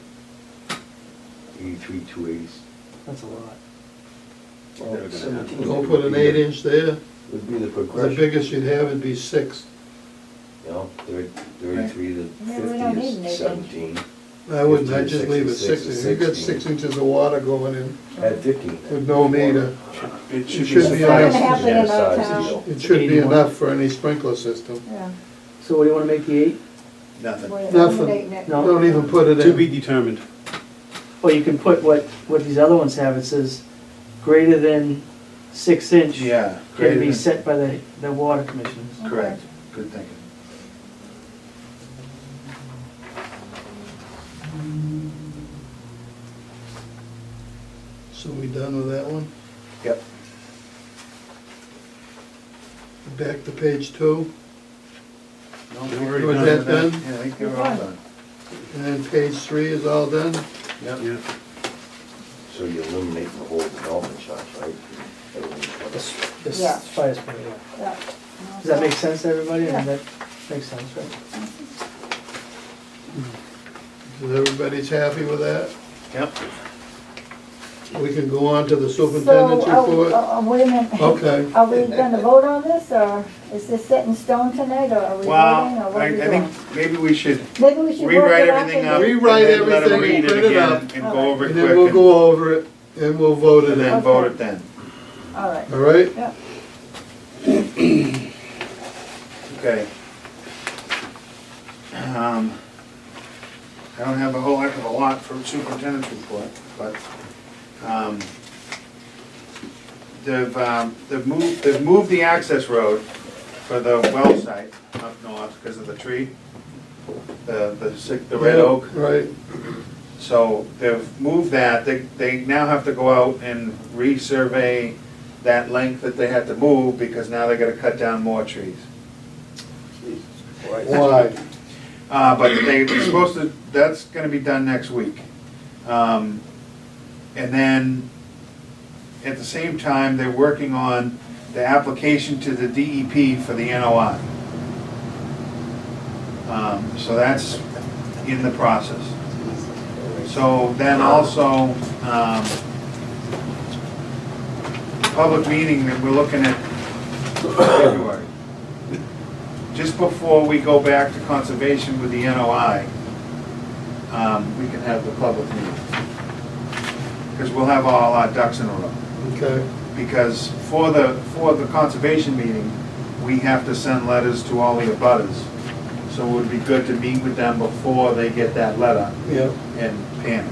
83, 280s. That's a lot. Well, Never gonna happen. 17 Go put an 8-inch there, Would be the the progression, biggest you'd have would be 6. you know, 33 to Yeah, we don't 50 need an 8-inch. is 17. I wouldn't, 15 I'd just leave it 66 6. is If you got 16. 6 inches of water going in Add 15. with no meter, It should be It's not enough. gonna happen in our Size town. deal. it should be 81. enough for any sprinkler system. Yeah. So what do you wanna make the 8? Nothing. We're Nothing. eliminating it. No. Don't even put it To be in. determined. Or you can put what these other ones have, it says greater than 6-inch. Yeah. Can greater be than- set by the water commissioners. Correct. Good thinking. So we done with that one? Yep. Back to page 2, No, We're we're already Was done that with that. done? Yeah, I think they were all done. and then page 3 is all done? Yep. Yeah. So you eliminate the whole development charge, right? Everything's This, covered. this Yeah. fire sprinkler. Yeah. Does that make sense to everybody? I Yeah. mean, that makes sense, right? Is everybody's happy with that? Yep. We can go on to the superintendent's So, report? wait a minute. Okay. Are we gonna vote on this, or is this set in stone tonight, or are we voting, Well, or what I are we I think doing? maybe we should Maybe we should work rewrite it up everything and up. then- Rewrite and then let 'em everything, read it print it again up. And go over it And then we'll quick go over it and we'll vote it and then in, vote it then. All right, all right? yeah. Okay. I don't have a whole heck of a lot for superintendent's report, but, they've moved the access road for the well site up north because of the tree, the red Yeah, oak. Right, So they've moved that, they now have to go out and resurvey that length that they had to move because now they gotta cut down more trees. why? But they're supposed to, that's gonna be done next week. And then, at the same time, they're working on the application to the DEP for the NOI. So that's in the process. So then also, public meeting that we're looking at February. Just before we go back to conservation with the NOI, we can have the public meeting. Because we'll have all our ducks in a row. Okay, Because for the conservation meeting, we have to send letters to all the abutters. So it would be good to meet with them before they get that letter yeah, and panic.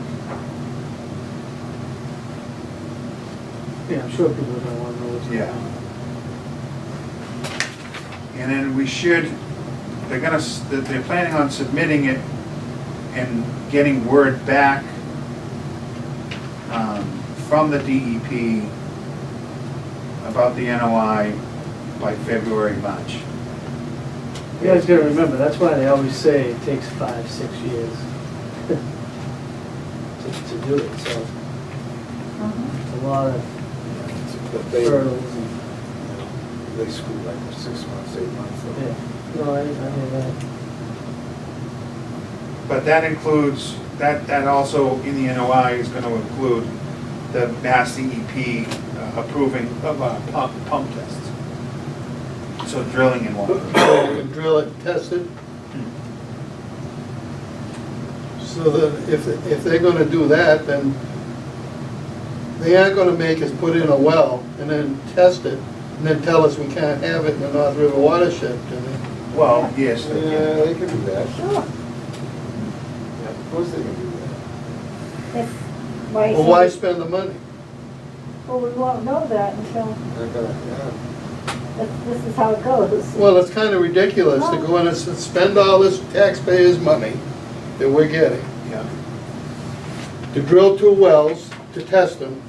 Yeah, I'm sure people are gonna wanna know what's going Yeah. on. And then we should, they're planning on submitting it and getting word back from the DEP about the NOI by February, March. You guys gotta remember, that's why they always say it takes 5-6 years to do it, so Mhm. it's a lot of But they, you hurdles know, and, they screw like for 6 months, 8 months. so- yeah. No, I hear that. But that includes, that also in the NOI is gonna include the Mass DEP approving of pump tests. So drilling and water. so you can drill it, test it. So that if they're gonna do that, then they aren't gonna make us put in a well and then test it, and then tell us we can't have it in the North River watershed, can they? Well, yes, they can. Yeah, they can do that. Sure. Yeah, of course they can do that. That's why. Well, why spend the money? Well, we won't know that until, They're gonna, yeah. this is how it goes. Well, it's kinda ridiculous to go in and spend all this taxpayers' money that we're getting, to drill 2 wells, to test them,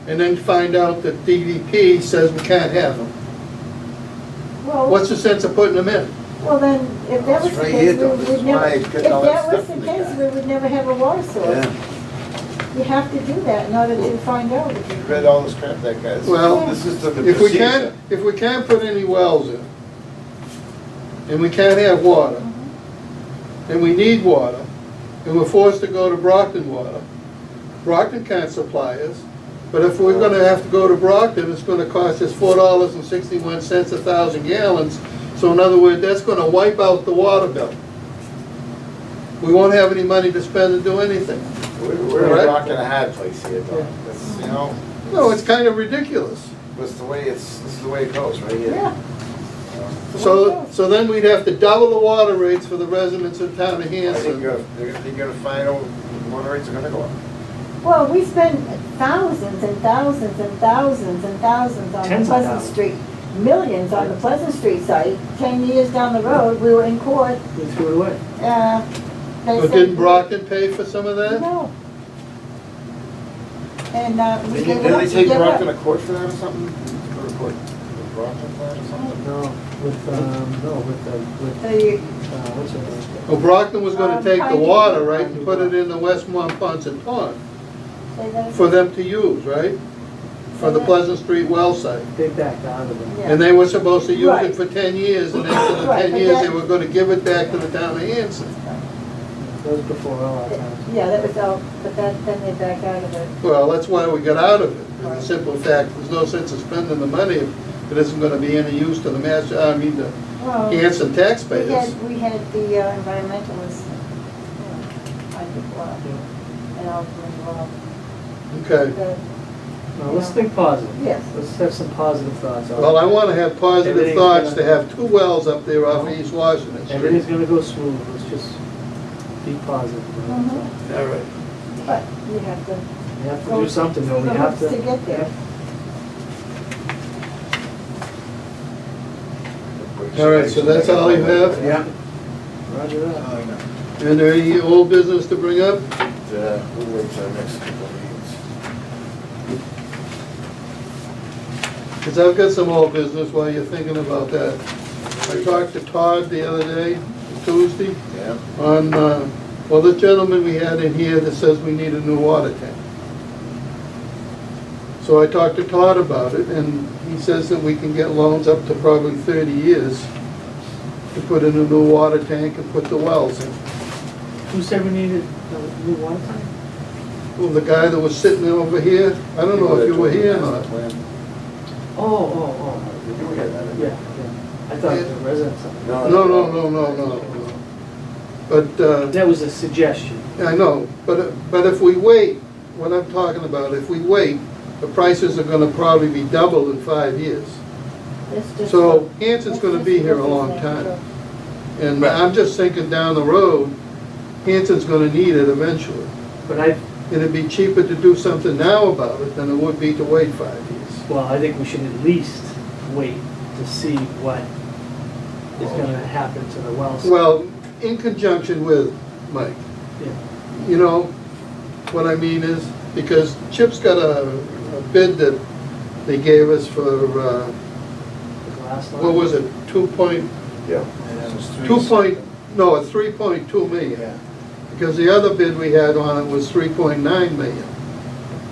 and then find out that DVP says we can't have them. Well, What's the sense of putting them in? well then, if that was It's the right case, here, we though. This would is never, why I if couldn't all that that was stuff the from the case, guy. we would never have a water source. Yeah. You have to do that in order to find out if You you. read all this crap that guy's. Well, This is the If we procedure. can't, if we can't put any wells in, and we can't have water, and we need water, and we're forced to go to Brockton Water, Brockton can't supply us, but if we're gonna have to go to Brockton, it's gonna cost us $4.61 1,000 gallons. So in other words, that's gonna wipe out the water bill. We won't have any money to spend to do anything. We're Correct? rocking a hard place here, though. That's, you know, No, it's kind of ridiculous. this is the way it goes, right here. Yeah. So then we'd have to double the water rates for the residents of town of I think Hanson. you're gonna find out water rates are gonna go up. Well, we spend thousands and thousands and thousands and thousands on the Tens of Pleasant thousands. Street. Millions on the Pleasant Street site. 10 years down the road, we were in court. We threw it away. They But said- didn't Brockton pay for some of that? No. And we gave it Didn't up. they We take gave it up. Brockton to court for that or something? Go to court with Brockton for that or something? No, with The- what's it called? Well, Brockton was gonna take the Pioneer. water, right, and put it in the Westmont Ponset Pond they let us- for them to use, right? For the Pleasant Street well site. They backed out of it. Yeah. And they were supposed to use Right. it for 10 years, and after the Right, 10 but years, they that- were gonna give it back to the town of Hanson. That was before all our time. Yeah, that was all, but then they backed out of it. Well, that's why we got out of it. The simple fact, there's no sense of spending the money if it isn't gonna be any use to the the Well, Hanson taxpayers. we had the environmentalists, I think, and all involved. Okay. No, let's think positive. Yes. Let's have some positive thoughts. Well, I wanna have positive Everything's thoughts to gonna- have 2 wells up there off of East Washington Everything's Street. gonna go smooth, let's just be positive. about it. Mhm. All right. But you have to. We have to go do something, though, through we the have hoops to. to get there. All right, so that's all you have? Yeah. Roger that. And there any old business to bring up? We'll wait till the next couple of meetings. Because I've got some old business while you're thinking about that. I talked to Todd the other day, Tuesday, Yeah. on, well, this gentleman we had in here that says we need a new water tank. So I talked to Todd about it, and he says that we can get loans up to probably 30 years to put in a new water tank and put the wells in. Who said we needed a new water tank? Well, the guy that was sitting over here, I don't know if you were here or not. Oh, You were here, yeah, yeah. I thought it was a residence. No. But, That was a suggestion. I know, but if we wait, what I'm talking about, if we wait, the prices are gonna probably be doubled in 5 years. It's just- So Hanson's it's gonna just be here a business long next time. door. And I'm just thinking down the road, Hanson's gonna need it eventually. But And it'd be cheaper to do something now about it than it would be to wait 5 years. well, I think we should at least wait to see what is gonna happen to the wells. Well, in conjunction with Mike, Yeah. you know, what I mean is, because Chip's got a bid that they gave us for, The glass line. what was it, 2.2 Yeah. no, it's 3.2 million. Yeah. Because the other bid we had on it was 3.9 million.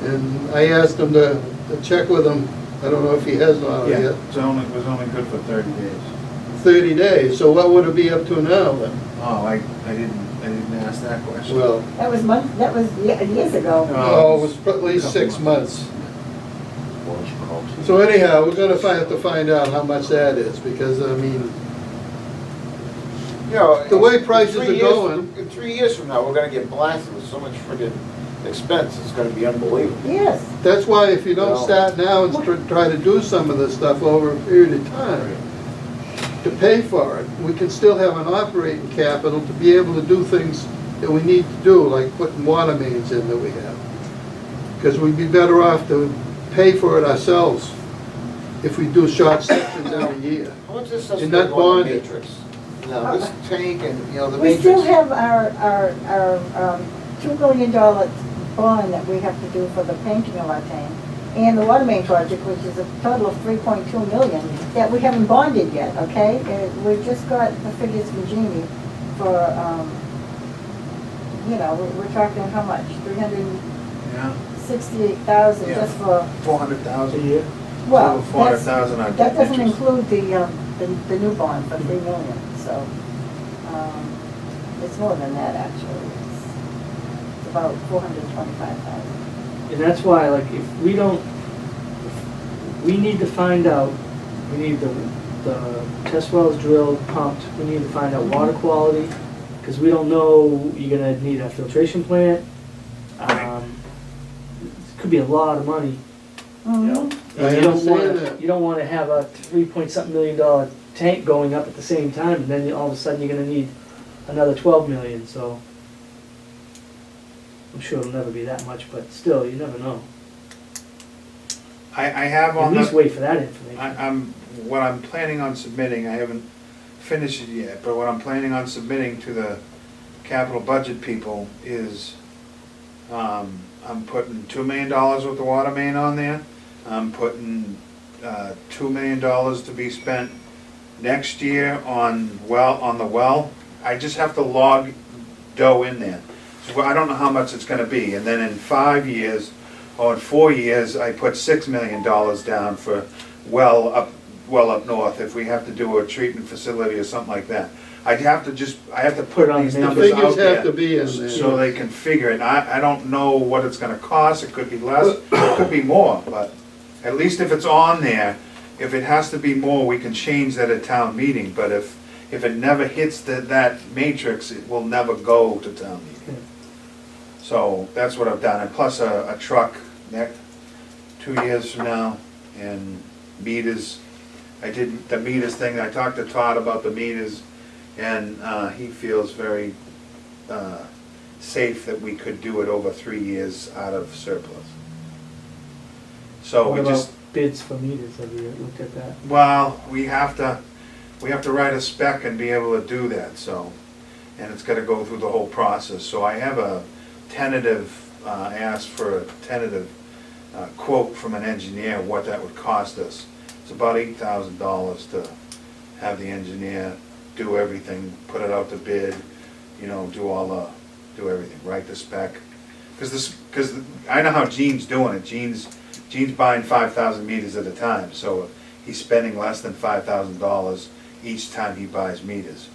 And I asked him to check with him, I don't know if he has not Yeah. yet, It was only good for 30 days. 30 days, so what would it be up to now then? Oh, I didn't ask that question. Well, That was years ago. oh, it was at least 6 months. Once you call to- So anyhow, we're gonna have to find out how much that is, because, I mean, You know, The way in prices 3 are years- going- In 3 years from now, we're gonna get blasted with so much friggin' expense, it's gonna be unbelievable. Yes. that's why if you don't Well- start now and try to do some of this stuff over a period of time to pay for it, we can still have an operating capital to be able to do things that we need to do, like putting water mains in that we have. Because we'd be better off to pay for it ourselves if we do short sections every year. How much is this And gonna not go on the bonded. matrix? Now, this tank and, you know, the We still matrix, have our $2 million bond that we have to do for the painting of our tank, and the water main project, which is a total of 3.2 million, that we haven't bonded yet, okay? We just got the figures from Jeannie for, you know, we're talking how much? Yeah, 368,000 Yeah. just for, 400,000. year. well, So 400,000 on that doesn't interest. include the new bond for 3 million, so, it's more than that, actually. It's about 425,000. And that's why, like, if we don't, we need to find out, we need the test wells drilled, pumped, we need to find out water quality, because we don't know, you're gonna need a filtration plant. Right. It could be a lot of money. Mhm. I And you don't understand wanna, that. you don't wanna have a 3 point something million tank going up at the same time, and then all of a sudden you're gonna need another 12 million, so. I'm sure it'll never be that much, but still, you never know. I have At on least the, wait for that information. what I'm planning on submitting, I haven't finished it yet, but what I'm planning on submitting to the capital budget people is, I'm putting $2 million with the water main on there. I'm putting, $2 million to be spent next year on the well. I just have to log dough in there. So I don't know how much it's gonna be, and then in 5 years, or in 4 years, I put $6 million down for well up north, if we have to do a treatment facility or something like that. I have to put on these the numbers out Figures there. have to be in there. So they can figure it. I don't know what it's gonna cost, it could be less, it could be more, but at least if it's on there, if it has to be more, we can change that at town meeting, but if it never hits that matrix, it will never go to town meeting. So that's what I've done, and plus a truck, 2 years from now, and meters. I did the meters thing, I talked to Todd about the meters, and he feels very safe that we could do it over 3 years out of surplus. So What we about just, bids for meters, have you looked at that? well, we have to write a spec and be able to do that, so, and it's gotta go through the whole process. So I have a tentative, asked for a tentative quote from an engineer, what that would cost us. It's about $8,000 to have the engineer do everything, put it out to bid, you know, do everything, write the spec. Because I know how Gene's doing it. Gene's buying 5,000 meters at a time, so he's spending less than $5,000 each time he buys meters.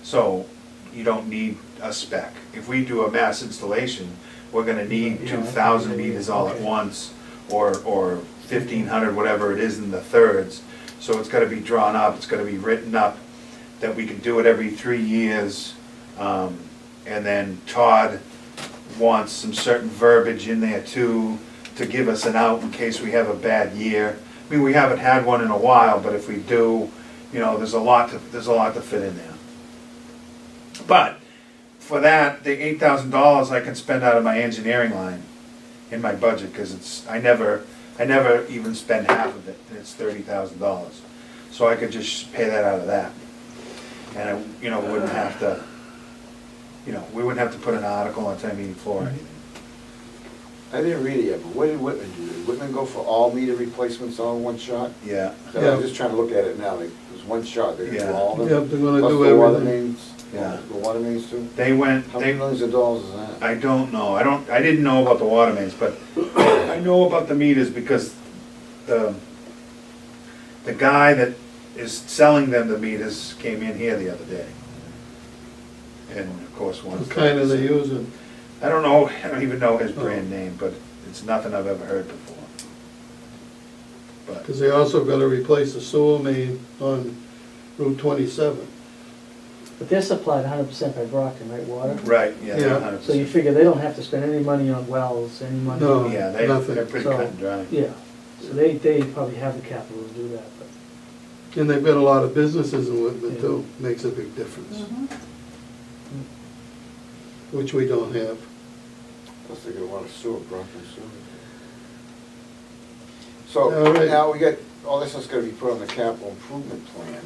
So you don't need a spec. If we do a mass installation, we're gonna need Yeah, 2,000 meters all at okay. once, or 1,500, whatever it is in the thirds. So it's gotta be drawn up, it's gotta be written up, that we can do it every 3 years. And then Todd wants some certain verbiage in there too, to give us an out in case we have a bad year. I mean, we haven't had one in a while, but if we do, you know, there's a lot to fit in there. But for that, the $8,000 I can spend out of my engineering line in my budget, because I never even spend half of it, and it's $30,000. So I could just pay that out of that. And I, you know, wouldn't have to, you know, we wouldn't have to put an article on town meeting floor or anything. I didn't read it yet, but what did Whitman do? Did Whitman go for all meter replacements all in one shot? Yeah, So I'm just trying to look at it now, like, it was one shot, they're gonna do Yeah. all of them? Yep, they're gonna Plus do the water everything. mains? Yeah. The water mains too? they went, How many millions of dollars is that? I don't know, I didn't know about the water mains, but I know about the meters because the guy that is selling them the meters came in here the other day. And of course, one. What kind are they using? I don't know, I don't even know his brand name, but it's nothing I've ever heard before. But, Because they also gotta replace the sewer main on Route 27. But they're supplied 100% by Brockton, right, water? right, yeah, Yeah. 100%. So you figure they don't have to spend any money on wells, any money? No. Yeah, Nothing. they're pretty So, cut and dry. Yeah, so they probably have the capital to do that, but. And they've got a lot of businesses in Whitman too, makes a big difference, Mhm. which we don't have. Plus they got a lot of sewer, Brockton sewer. All So right. now we got, all this is gonna be put on the capital improvement plan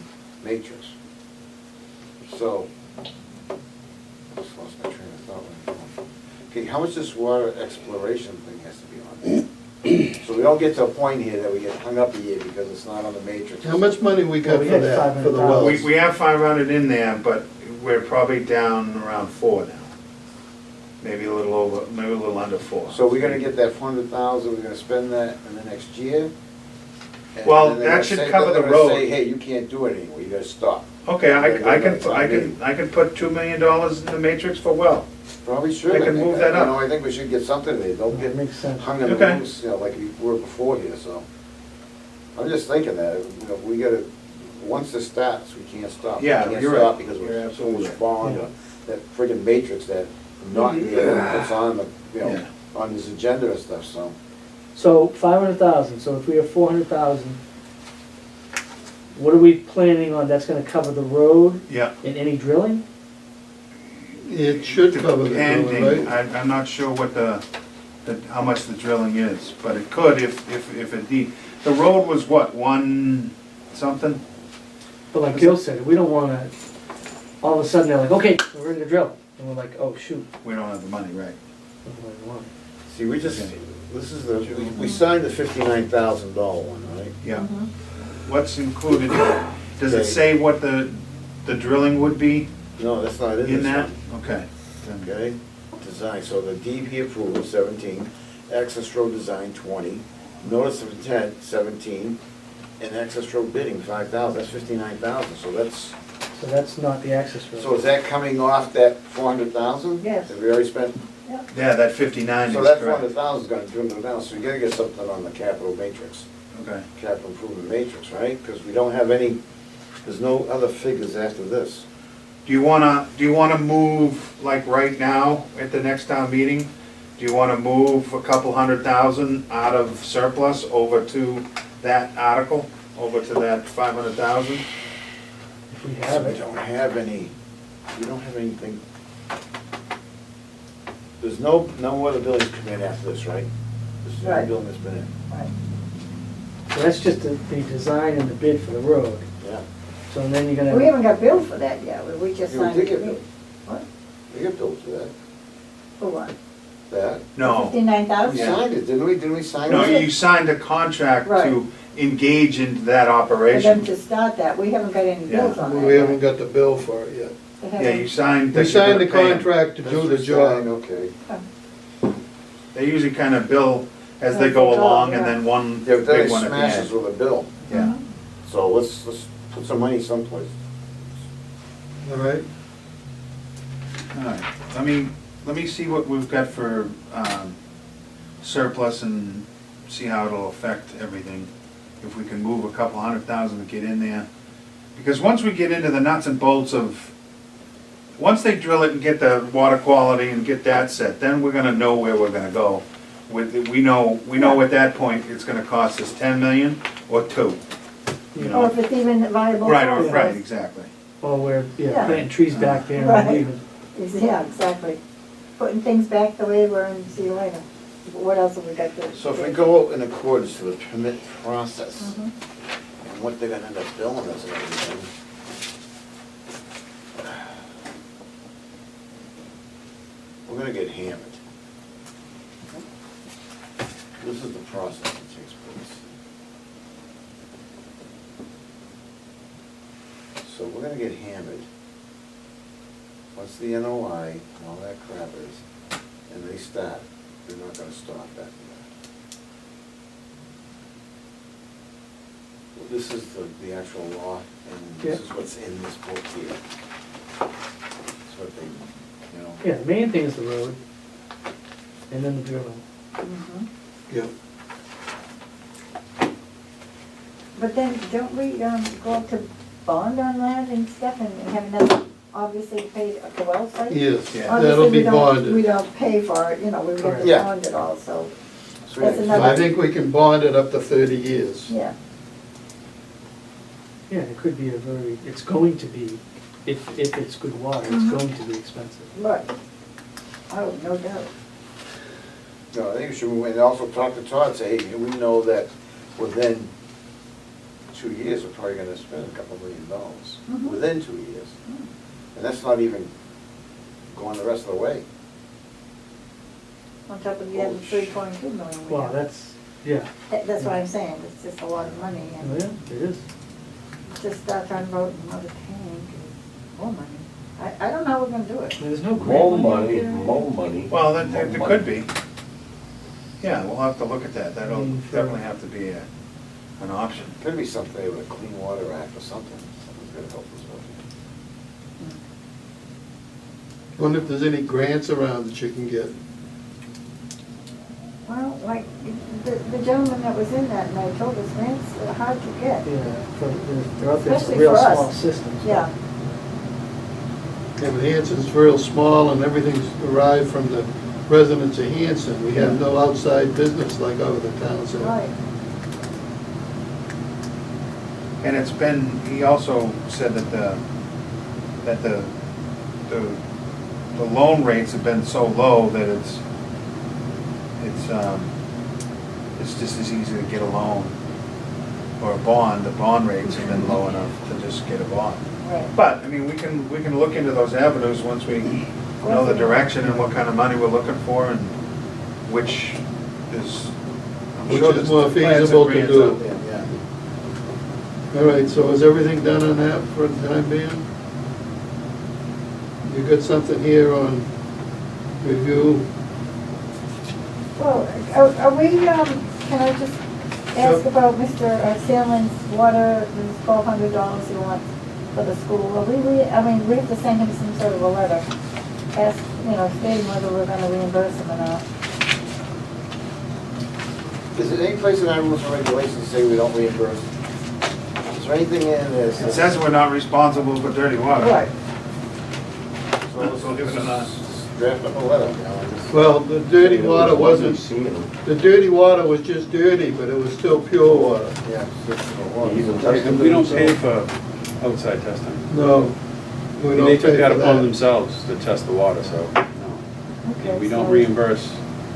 matrix. So, just lost my train of thought. when I was going. Okay, how much this water exploration thing has to be on? So we don't get to a point here that we get hung up a year because it's not on the matrix. How much money we got Well, we for had that, for the 500,000. wells? We have 500 in there, but we're probably down around 4 now. Maybe a little over, maybe a little under 4. So we're gonna get that 400,000, we're gonna spend that in the next year? And Well, then they're that gonna should say- cover they're the gonna road. say, hey, you can't do it anymore, you gotta stop. Okay, I can put $2 million in the matrix for well. Probably should. They can I think. move that up. You know, I think we should get something there, don't get Makes sense. hung in the Okay. loose, you know, like we were before here, so. I'm just thinking that, you know, we gotta, once this starts, we can't stop. Yeah, We can't you're stop right. because You're we're so absolutely much right. bond, Yeah. that friggin' matrix that not, puts on the, you know, Yeah. on his agenda and stuff, so. So 500,000, so if we have 400,000, what are we planning on, that's gonna cover the road Yeah. and any drilling? It should cover the drilling, Depending, right? I'm not sure what how much the drilling is, but it could if indeed. The road was what, 1 something? But like Gil said, we don't wanna, all of a sudden they're like, okay, we're ready to drill. And we're like, oh, shoot. We don't have the money, right? What do I want? See, we just, this is the, we signed the $59,000 one, right? Yeah. Mhm. What's included? Does it Okay. say what the drilling would be No, that's not in in this that? one. Okay. Okay, design, so the DEP approval, 17, access road design, 20, notice of intent, 17, and access road bidding, 5,000, that's 59,000, so that's, So that's not the access road. so is that coming off that 400,000? Yes. Have we already spent? Yeah, that 59 is So that correct. 400,000 is gonna dwindle down, so you gotta get something on the capital matrix, Okay. capital improvement matrix, right? Because we don't have any, there's no other figures after this. Do you wanna move, like right now, at the next town meeting? Do you wanna move a couple 100,000 out of surplus over to that article? Over to that 500,000? If we have We it. don't have any, we don't have anything. There's no other buildings come in after this, right? This is the only Right. building that's been in, Right. So that's just the design and the bid for the road. yeah. So then you're gonna. We haven't got billed for that yet, we just Yeah, we signed did the get agreement. billed. What? We get billed for that, For what? that. No. 59,000? We Yeah. signed it, didn't we sign No, it? you signed a contract Right. to engage in that For them operation. to start that, we haven't got any Yeah. bills on that. We haven't got the bill for it yet. They Yeah, haven't- you signed. We that you're signed the gonna pay 'em. contract to That's do the for signed, job. Okay. They usually kind of bill as they As go they go, along and yeah. then one Yeah, but then big it one at the smashes end. with a bill, Yeah. so let's put some money someplace. All right? All right, let me see what we've got for surplus and see how it'll affect everything. If we can move a couple 100,000 to get in there. Because once we get into the nuts and bolts of, once they drill it and get the water quality and get that set, then we're gonna know where we're gonna go. We know at that point, it's gonna cost us 10 million or 2, you Or know? if it's even viable. Right, for us. right, exactly. Or we're, yeah, Yeah. planting trees back there and Right. leaving. Yeah, exactly. Putting things back the way they were and see you later. What else have we got to? So if we go in accordance to the permit process, Mhm. and what they're gonna end up billing us and everything. We're gonna get hammered. This is the process that takes place. So we're gonna get hammered. Once the NOI and all that crap is, and they start, they're not gonna stop after that. Well, this is the actual law, and this Yeah. is what's in this book here. It's what they, you know. Yeah, the main thing is the road, and then the drilling. Mhm. Yep. But then, don't we go up to bond on that and stuff and have enough, obviously, to pay the well site? Yes, Yeah. that'll Obviously, be we bonded. don't pay for it, you know, we get Correct. to Yeah. bond it also, So That's yeah, another- I think we can bond it up to 30 years. yeah. Yeah, it could be it's going to be, if it's good water, it's Mhm. going to be expensive. Right. Oh, no doubt. No, I think we should, and also talk to Todd, say, hey, we know that within 2 years, we're probably gonna spend a couple $1 million. Mhm. Within 2 years. And that's not even going the rest of the way. On top of the other 3.2 million we Well, have. yeah, That's what I'm saying, it's just a lot of money, and yeah, it is. just start talking about another tank, and more money. I don't know how we're gonna do it. There's no grant More money out money, there. more money. Well, there more there money. could be. Yeah, we'll have to look at that. That'll Sure. definitely have to be an option. Could be something with a Clean Water Act or something, something's gonna help us with Wonder if there's any grants around that you can get. Well, like, the gentleman that was in that night told us grants are hard to get. Yeah, they're out there for Especially real for us. small systems. but- Yeah, Yeah, but Hanson's real small and everything's derived from the residents of Hanson. We have no outside business like other towns have. right. And it's been, he also said that the loan rates have been so low that it's just as easy to get a loan or a bond. The bond rates have been low enough to just get a bond. Right. But, I mean, we can look into those avenues once we know the direction and what kind of money we're looking for and which is, I'm Which sure is there's more plans and feasible to grants do. out there, yeah. All right, so is everything done on that for the time being? You got something here on review? Well, are we, can I just ask Sure. about Mr. Sandlin's water, this $1,200 he wants for the school? Are we have to send him some sort of a letter, ask, stating whether we're gonna reimburse him or not. it. Is there any place in our rules and regulations say we don't reimburse? Is there anything in there? It says we're not responsible for dirty water. Right. So leave it on. Draft up a letter, you know, and just- Well, the dirty water wasn't, Seeing them. the dirty water was just dirty, but it was still pure water. yeah, switch to the water. Even testing We don't pay themselves. for outside testing. No. we And don't they took pay that for upon that. themselves to test the water, so, no. Okay, We don't so- reimburse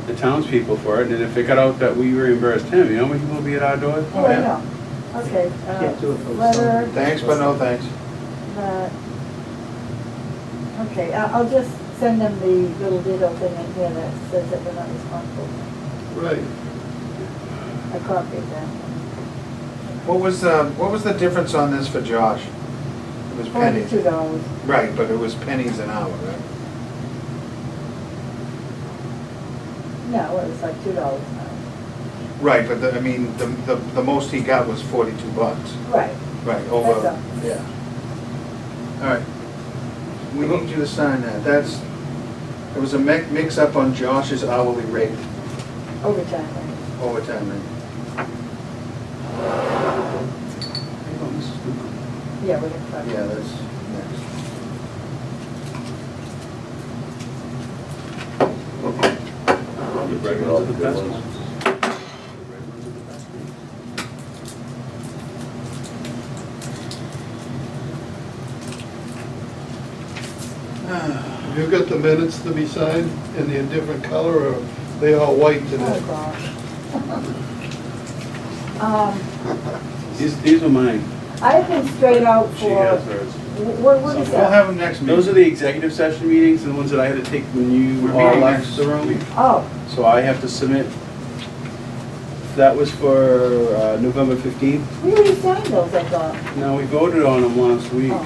the townspeople for it, and if it got out that we reimbursed him, you know how many people will be at our door? Oh, I know. Okay, Can't do it for the letter. Thanks, but no thanks. Okay, I'll just send them the little ditto thing in here that says that we're not responsible. Right. I copied that. What was the difference on this for Josh? It was pennies. $42. Right, but it was pennies an hour, right? No, it was like $2 now. Right, but I mean, the most he got was $42. Right. Right, over, That's all. yeah. All right. We need you to sign that. There was a mix-up on Josh's hourly rate, Overtime, right? overtime rate. Yeah, we're gonna talk. Yeah, that's next. The red ones are the best ones. Have you got the minutes to be signed in a different color, or they all white Oh, today? gosh. These are mine. I've been straight out She has for, hers. what is We'll have that? them next meeting. Those are the executive session meetings, the ones that I had to take when you We're all meeting left next the room. week. Oh, So I have to submit, that was for November 15th. we already signed those, I thought. No, we voted on them last week. Oh.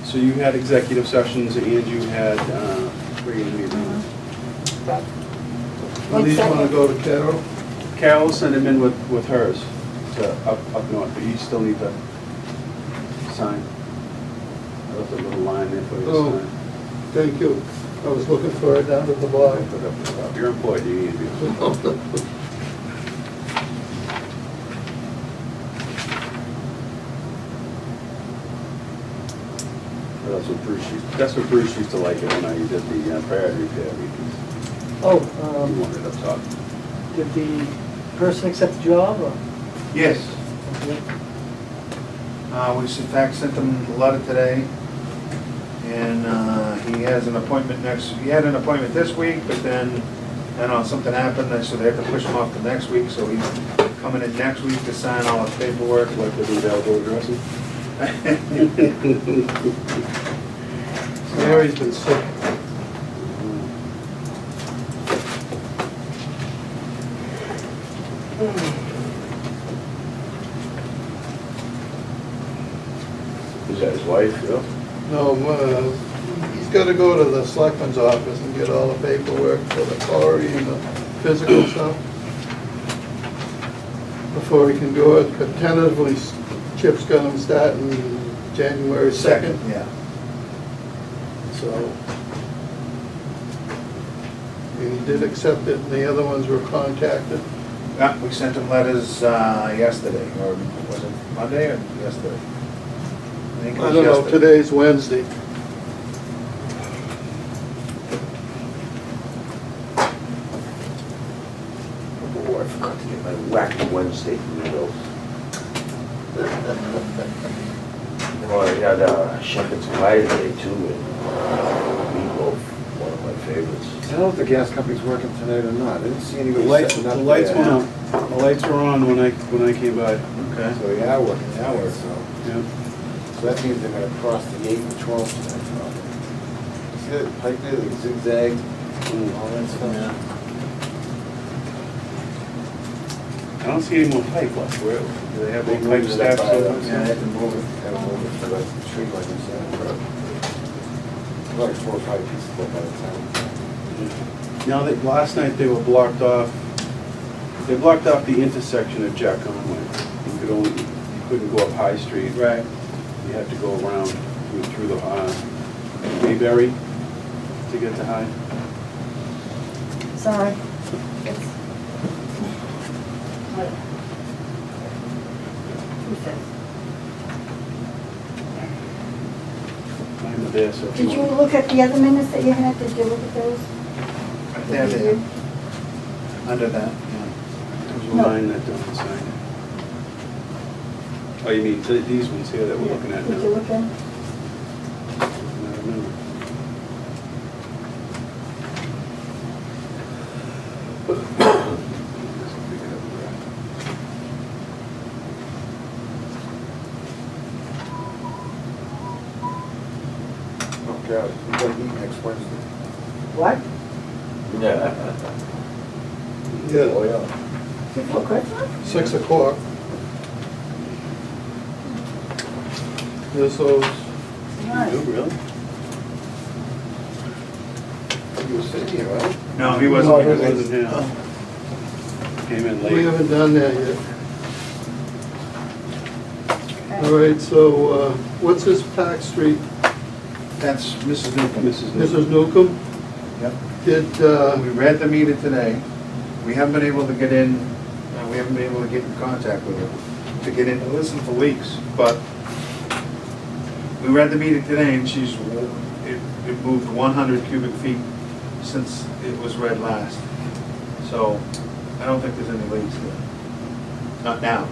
So you had executive sessions and you had regular meetings. Well, these wanna go to Carol? Carol sent him in with hers to up north, but you still need to sign. I left a little line there for you Oh. to sign. Thank you. I was looking for it down at the bottom. Put up at the top. You're employed, you need to be. That's what Bruce used to like it when I did the priority repair meetings. Oh, He wanted it up top. did the person accept the job, or? Yes. We in fact sent him a letter today, and he has an appointment he had an appointment this week, but then, I don't know, something happened, so they have to push him off to next week, so he's coming in next week to sign all his paperwork. Like the available addresses? Mary's been sick. Is that his wife, yeah? No, he's gotta go to the selectman's office and get all the paperwork for the quarry and the physical stuff before he can do it, but tentatively Chip's got him starting January 2nd. Yeah. So, and he did accept it, and the other ones were contacted. Yeah, we sent him letters yesterday, or was it Monday or yesterday? think it I was don't know, yesterday. today's Wednesday. Oh, I forgot to get my whack Wednesday meals. Oh, I had shepherd's pie today too, and meatloaf, one of my favorites. I don't know if the gas company's working tonight or not. I didn't see The anybody lights, setting up. the lights there. went on, the lights were on when I came by. Okay. So they are working the hours, so. Yeah. So that means they're gonna cross the 8 and 12 tonight. See that pipe there, the zigzag, all that stuff? I don't see any more pipe left. Where, do they have They more pipe moved it up staffs? by, over yeah, they there? had to move it, for the tree like this, like 4 or 5 pieces by the time. Now, last night they were blocked off, they blocked off the intersection of Jack Conway. You couldn't go up High Street. Right. You had to go around through the, Mayberry to get to High. Sorry. It's- what? Who says? I'm there, so if Did you want- look at the other minutes that you had? Did you look at those? There, Did there, you? under that, yeah. There's No. one that don't sign it. Oh, you mean these ones here that we're Yeah. looking at Did you now? look at? I don't know. Oh, God, we gotta meet next Wednesday. What? Yeah. Oh, Yeah, yeah. Before Christmas? 6 o'clock. There's those, Nice. You do, really? You were sitting here, right? No, he No, wasn't. he It wasn't him. Came in we late. haven't done that yet. Okay. All right, so what's this Park Street? That's Mrs. Newcomb. Mrs. Newcomb? Yep. Did, We read the meter today. We haven't been able to get in, we haven't been able to get in contact with her to get in to listen for leaks, but we read the meter today and it moved 100 cubic feet since it was read last. So I don't think there's any leaks there. Not now.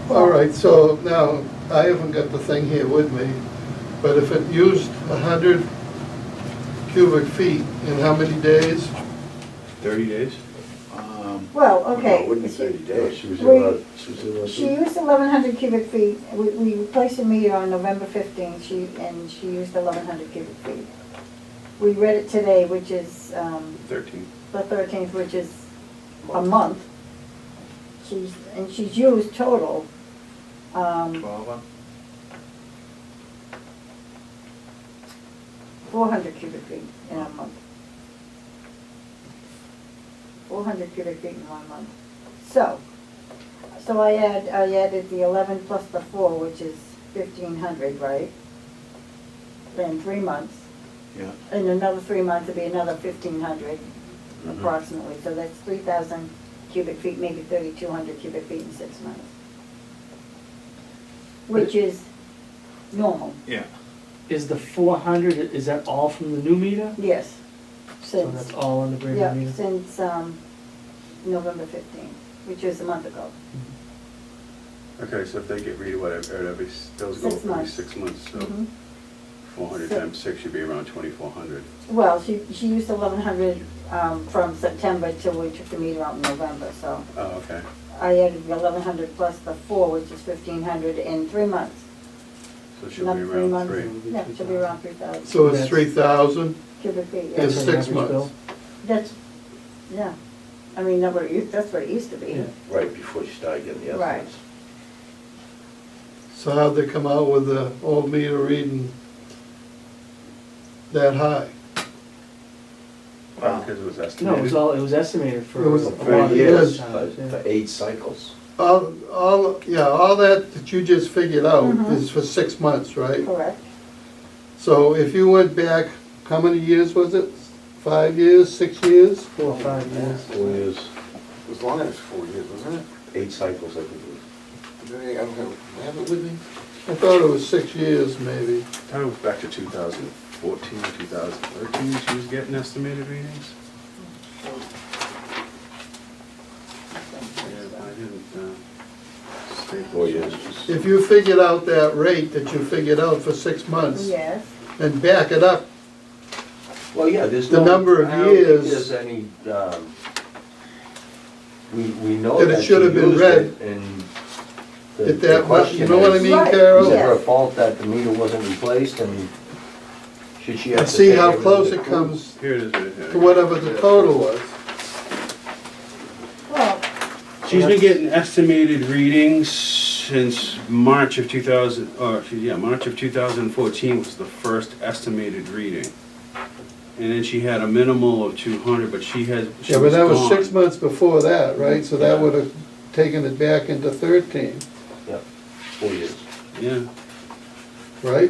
all right, so now, I haven't got the thing here with me, but if it used 100 cubic feet in how many days? 30 days? Well, No, okay. it wouldn't be 30 days. She was We- in, She used 1,100 cubic feet. We replaced the meter on November 15th, and she used 1,100 cubic feet. We read it today, which is 13. the 13th, which is a month. She's used total, 12, 400 cubic feet in a month. 400 cubic feet in 1 month. So I added the 11 plus the 4, which is 1,500, right? In 3 months. yeah. In another 3 months, it'd be another 1,500 Mhm. approximately. So that's 3,000 cubic feet, maybe 3,200 cubic feet in 6 months. Which is normal, Yeah. Is the 400, is that all from the new meter? yes. So Since, that's all on the brand yeah, new meter? since November 15th, which was a month ago. Okay, so if they get read whatever, those go 6 every months. 6 months, so Mhm. 400 So- times 6 should be around 2,400. Well, she used 1,100 from September till we took the meter out in November, so Oh, okay. I added the 1,100 plus the 4, which is 1,500 in 3 months. So she'll Not be 3 around months. 3. Yeah, should be around 3,000 So it's That's- 3,000, cubic feet, yeah. It's That's an 6 average months. bill? That's, yeah, I mean, that's what it used to be. Yeah. Right before you start getting the Right. estimates. so how'd they come out with the old meter reading that high? Wow. Because it was No, estimated. it was estimated for It was a for lot of years. years. For 8 cycles. All that you just figured out Mhm. is for 6 months, right? Correct. So if you went back, how many years was it? 5 years, 6 years? 4 or 5 years. 4 years, It was longer than 4 years, wasn't it? 8 cycles, I think it was. I don't have it with me. I thought it was 6 years maybe. I thought it was back to 2014, 2013, she was getting estimated readings. Yeah, I didn't, stay 4 years. If you figured out that rate that you figured out for 6 months Yes, and back it up, Well, yeah, there's The no. number of I don't think years- There's any, we know That it that she should have been used read it, and the at the that much, question you know what I is, mean, Right. Carol? is it her Yes. fault that the meter wasn't replaced, and should she have And to see pay how everything close to it prove? comes Here it is right here. to whatever the total was. well, She's been getting estimated readings since March of 2000, March of 2014 was the first estimated reading. And then she had a minimal of 200, but she Yeah, but that was 6 gone. months before that, right? So that Yeah. would have taken it back into 13, Yeah, 4 years. Yeah, right?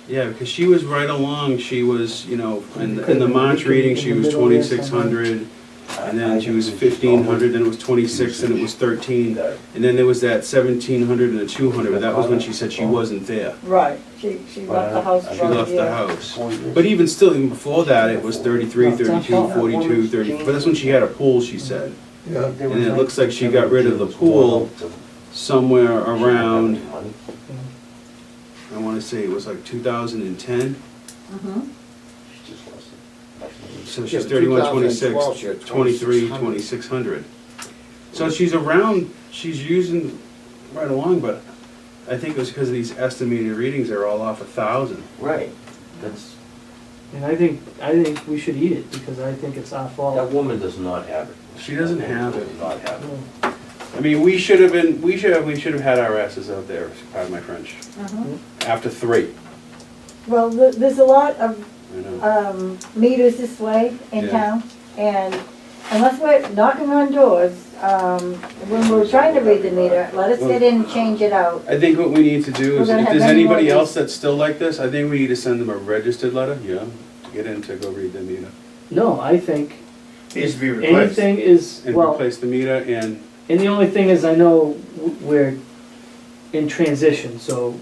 yeah, because she was right along, she was, in the Could've been March reading, she in the was middle there 2,600. And I then she was think we should 1,500, then it was 26, and it was 13. And then there was that 1,700 and a 200, but that was when she said she wasn't there. right, she left the house She She for a left the year. house. 4 years. But even still, even before that, it was 33, 32, 42, 30, but that's when she had a pool, she said. Yeah. And it looks like she got rid of the pool somewhere around, I wanna say it was like 2010. Mhm. So Yeah, she's but 31, 2012, 26, she had 23, 2,600. 2,600. So she's around, she's using right along, but I think it was because of these estimated readings, they're all off 1,000. Right, that's, And I think we should eat it, because I think it's our that fault. woman does not have it. She doesn't have it. Does not have it. No. I mean, we should have had our asses out there, pardon my French, Mhm. after 3, Well, there's a lot of you know. meters this way in Yeah. town, and unless we're knocking on doors, when we're trying to read the meter, let us get in and change it out. I think what we need to do We're is, gonna if have there's many more anybody of else these. that's still like this, I think we need to send them a registered letter, to get in to go read the meter. No, I think Needs to be replaced. anything is, And well, replace the meter and, and the only thing is, I know we're in transition, so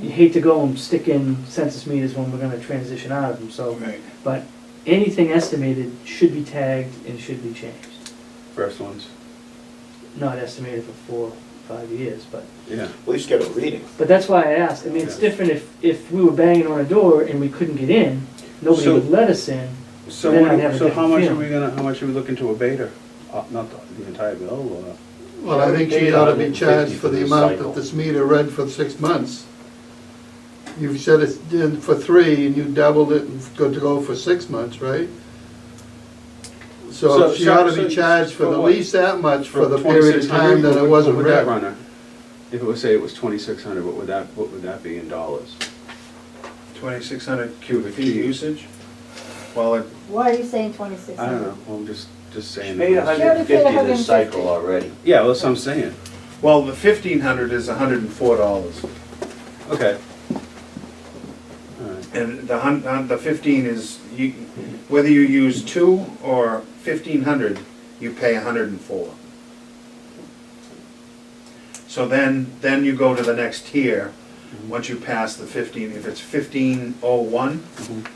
you hate to go and stick in census meters when we're gonna transition out of them, so. Right. But anything estimated should be tagged and should be changed. first ones, Not estimated for 4 or 5 years, but, yeah. At least get a reading. but that's why I asked. I mean, it's different if we were banging on a door and we couldn't get in, nobody So- would let us in. So Then what, I'd have a so how different much are feeling. we gonna, how much are we looking to abate her? Not the entire bill, or? Well, I think she ought to be charged for the amount that this meter read for 6 months. You said it's in for 3 and you doubled it and good to go for 6 months, right? So she ought to be charged for at what? least that much for the period of 2,600? time that it wasn't What would that read. run her? If it was, say it was 2,600, what would that be in dollars? 2,600 cubic feet usage? Well, Why are you saying 26? I don't know, well, I'm just She saying. paid She already paid 150 this 150. cycle already. Yeah, well, that's what I'm saying. well, the 1,500 is $104. Okay. All right. And the 15 is, whether you use 2 or 1,500, you pay 104. So then you go to the next tier, once you pass the 15, if it's 1501,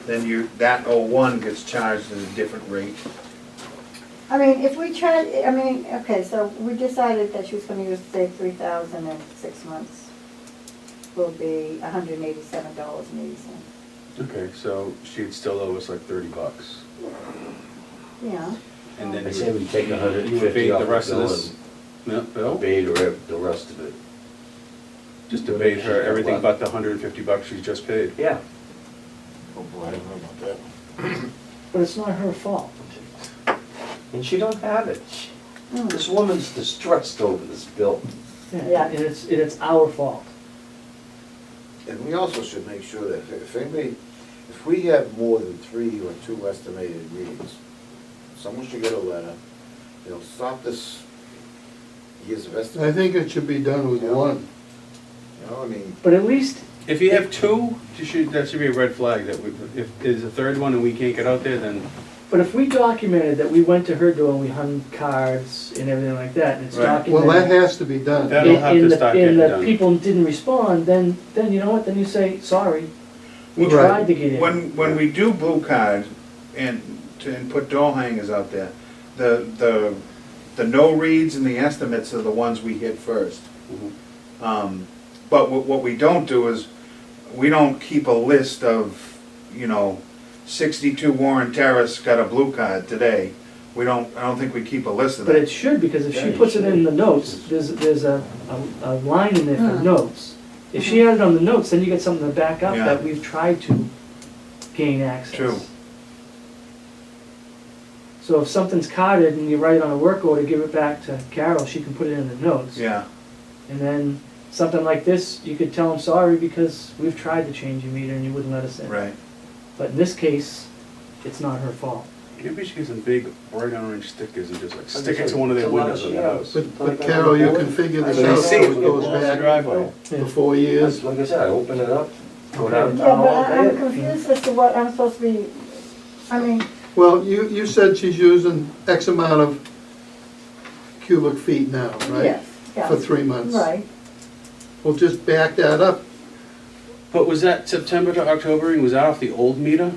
then that 01 gets charged at a different rate. I mean, if we tried, okay, so we decided that she was gonna use, say, 3,000 in 6 months. Will be $187.80. Okay, so she'd still owe us like $30. Yeah. And then I say we take you 150 abate off the the rest of bill this. and No, bill? abate the rest of it. Just debate her everything but the $150 she's just paid. Yeah. Oh boy, I don't know about that. But it's not her fault. And she don't have it. This woman's distressed over this bill. Yeah. And it's our fault. And we also should make sure that if anybody, if we have more than 3 or 2 estimated readings, someone should get a letter, stop this years of estimate. I think it should be done with one. I mean, But at least, If you have two, that should be a red flag, that if there's a third one and we can't get out there, then, but if we documented that we went to her door and we hung cards and everything like that, and it's Right. Well, documented. that has to be done. That'll have to start getting And the done. people didn't respond, then you know what, then you say, sorry, we Right. tried to get in. When we do blue card and put door hangers out there, the no reads and the estimates are the ones we hit first. But what we don't do is, we don't keep a list of, 62 Warren Terrace got a blue card today. I don't think we keep a list of But that. it should, because if Yeah, she you puts it in should. the notes, there's a line in there for Hmm. notes. If she had it on the notes, then you get something to back up Yeah. that we've tried to gain access. True. So if something's carded and you write it on a work order, give it back to Carol, she can put it in the notes. Yeah, And then something like this, you could tell them sorry because we've tried to change your meter and you wouldn't let us in. right. But in this case, it's not her fault. maybe she gets some big bright orange stickers and just like Like I stick it said, to one of their it's a lot windows of in the shadows. house. But Carol, you can figure this I out, see so it it with goes the walls back driveway. for 4 years. Like I said, I open it up, go Okay. downtown Yeah, but all I'm day. confused as to what I'm supposed to be, I mean, Well, you said she's using X amount of cubic feet now, right? yes, yeah. For 3 months. Right, Well, just back that up. But was that September to October, and was that off the old meter?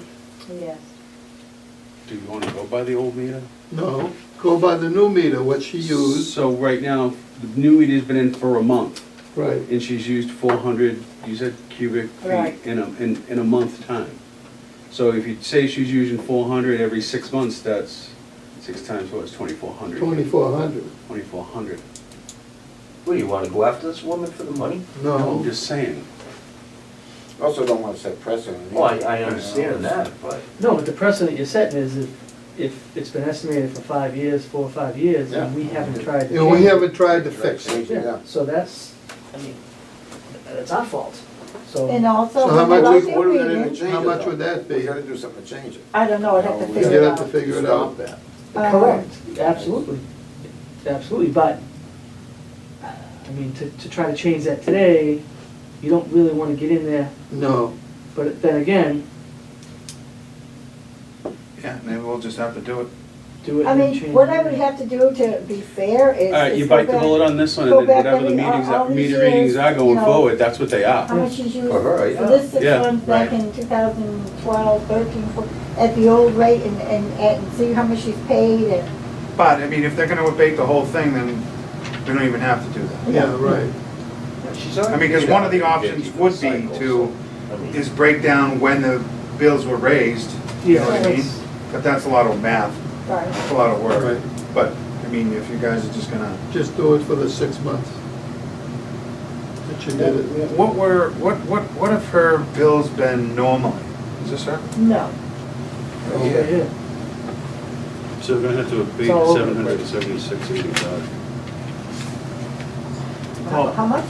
yes. Do you wanna go by the old meter? No, go by the new meter, what she used. So right now, the new meter's been in for a month, Right. and she's used 400, you said cubic Right. feet in a month time. So if you say she's using 400 every 6 months, that's 6 times what, it's 2,400. 2,400. 2,400. What, do you wanna go after this woman for the money? No, I'm No, just saying. also don't want to set precedent. Oh, I understand that, but No, but the precedent you're setting is if it's been estimated for 5 years, 4 or 5 years, and we haven't tried to and we change it. haven't tried to fix it. Change it, Yeah, so that's, I mean, that's our fault. And So, also, So how when they much write we- their What are we gonna do to reading, change it? How much though? would that be? We gotta do something to change it. I don't know, I'd have to We figure You'd it have to out. figure it Stop out. that. correct, absolutely, absolutely, but, I mean, to try to change that today, you don't really wanna get in there, No, but then again, Yeah, maybe we'll just have to do it. do it I and then mean, change what it. I would have to do to be fair is. All right, is you go bite the back- bullet on this one, go and then back whatever the every- meetings, all these meter readings years, are you going know. forward, that's what they are. How much is used For her, for yeah. this 6 Yeah, months back right. in 2012, 13, 14, at the old rate and see how much she's paid and, But, I mean, if they're gonna abate the whole thing, then we don't even have to do that. yeah, right. she's I already mean, because paid one of the 150 options for the would be cycle, to, so, I mean, is break down when the bills were raised, you know what I mean? Yes. But that's a lot of math, right. it's a lot of work. Right. But, I mean, if you guys are just gonna, Just do it for the 6 months. That you did it. what have her bills been normally? Is this her? No, Over here. So we're gonna have to abate It's all over the place. 776.85. how much?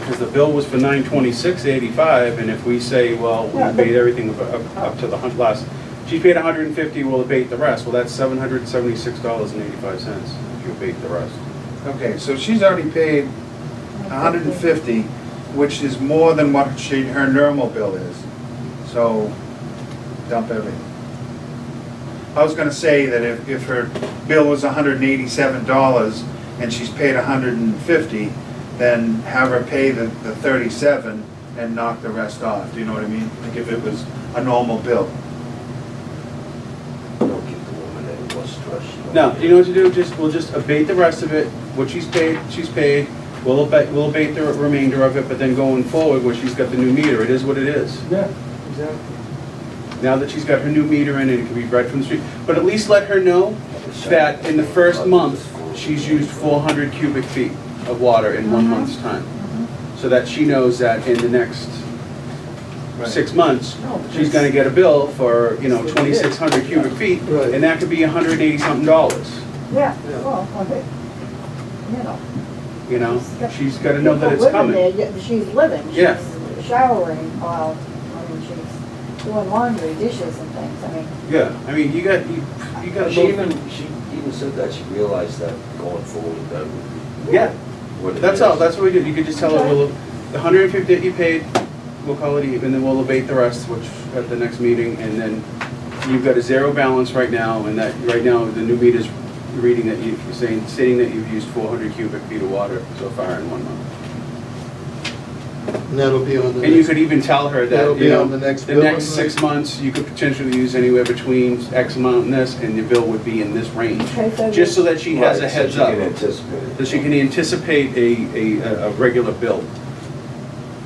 Because the bill was for 926.85, and if we say, well, we Yeah, but- abate everything up to the last, she paid 150, we'll abate the rest, well, that's $776.85 if you abate the rest. Okay, so she's already paid 150, which is more than what her normal bill is. So, dump everything. I was gonna say that if her bill was $187 and she's paid 150, then have her pay the 37 and knock the rest off, do you know what I mean? Like if it was a normal bill. don't give the woman any more stress. Now, you know what to do, we'll just abate the rest of it, what she's paid, we'll abate the remainder of it, but then going forward, where she's got the new meter, it is what it is. Yeah, exactly. Now that she's got her new meter in, it can be read from the street, but at least let her know that in the first month, she's used 400 cubic feet of water in 1 month's time. so that she knows that in the next Right. 6 months, No, she's gonna get a bill for, 2,600 cubic feet, Right. and that could be $180-something, Yeah, Yeah. well, okay. You know. She's gotta know that it's People living coming. there, she's living, Yeah. she's showering, well, I mean, she's doing laundry, dishes and things, I mean, Yeah, I mean, you got She even said that she realized that going forward, that would be yeah, what it that's is. all, that's what we did, you could just tell her, well, the 150 that you paid, we'll call it even, and then we'll abate the rest, which, at the next meeting, and then you've got a zero balance right now, and that, right now, the new meter's reading that you're stating that you've used 400 cubic feet of water so far in 1 month. And that'll be on the And you next, could even tell her That'll that, be on the next bill, next right? 6 months, you could potentially use anywhere between X amount and this, and your bill would be in this range. okay, so. Just so that she has a Right, so heads she up, can anticipate it. so she can anticipate a regular bill.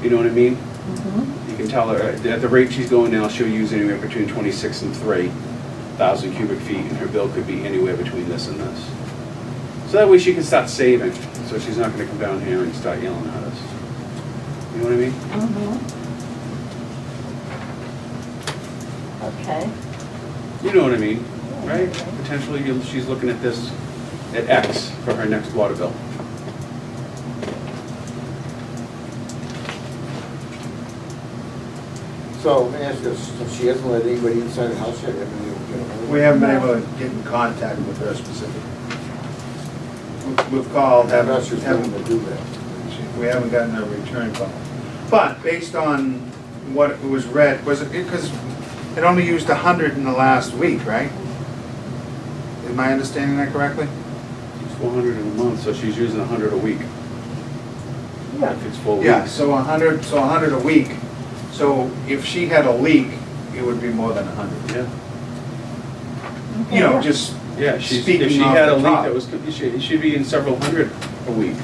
You know what I mean? Mhm. You can tell her, at the rate she's going now, she'll use anywhere between 26 and 3,000 cubic feet, and her bill could be anywhere between this and this. So that way she can start saving, so she's not gonna come down here and start yelling at us. You know what I mean? Mhm. Okay. You know what I mean, right? Potentially, she's looking at this, at X for her next water bill. So, let me ask you this, so she hasn't let anybody inside the house yet, haven't you? We haven't been able to get in contact with her specifically. We've called, I'm not sure haven't, if they're gonna do that. we haven't gotten a return call. But based on what was read, was it, because it only used 100 in the last week, right? Am I understanding that correctly? It's 400 in a month, so she's using 100 a week. Yeah. If it's 4 weeks. Yeah, so 100, so 100 a week. So if she had a leak, it would be more than 100. Yeah. You know, just Yeah, if she Speaking had off a the leak top. that was, it should be in several hundred a week,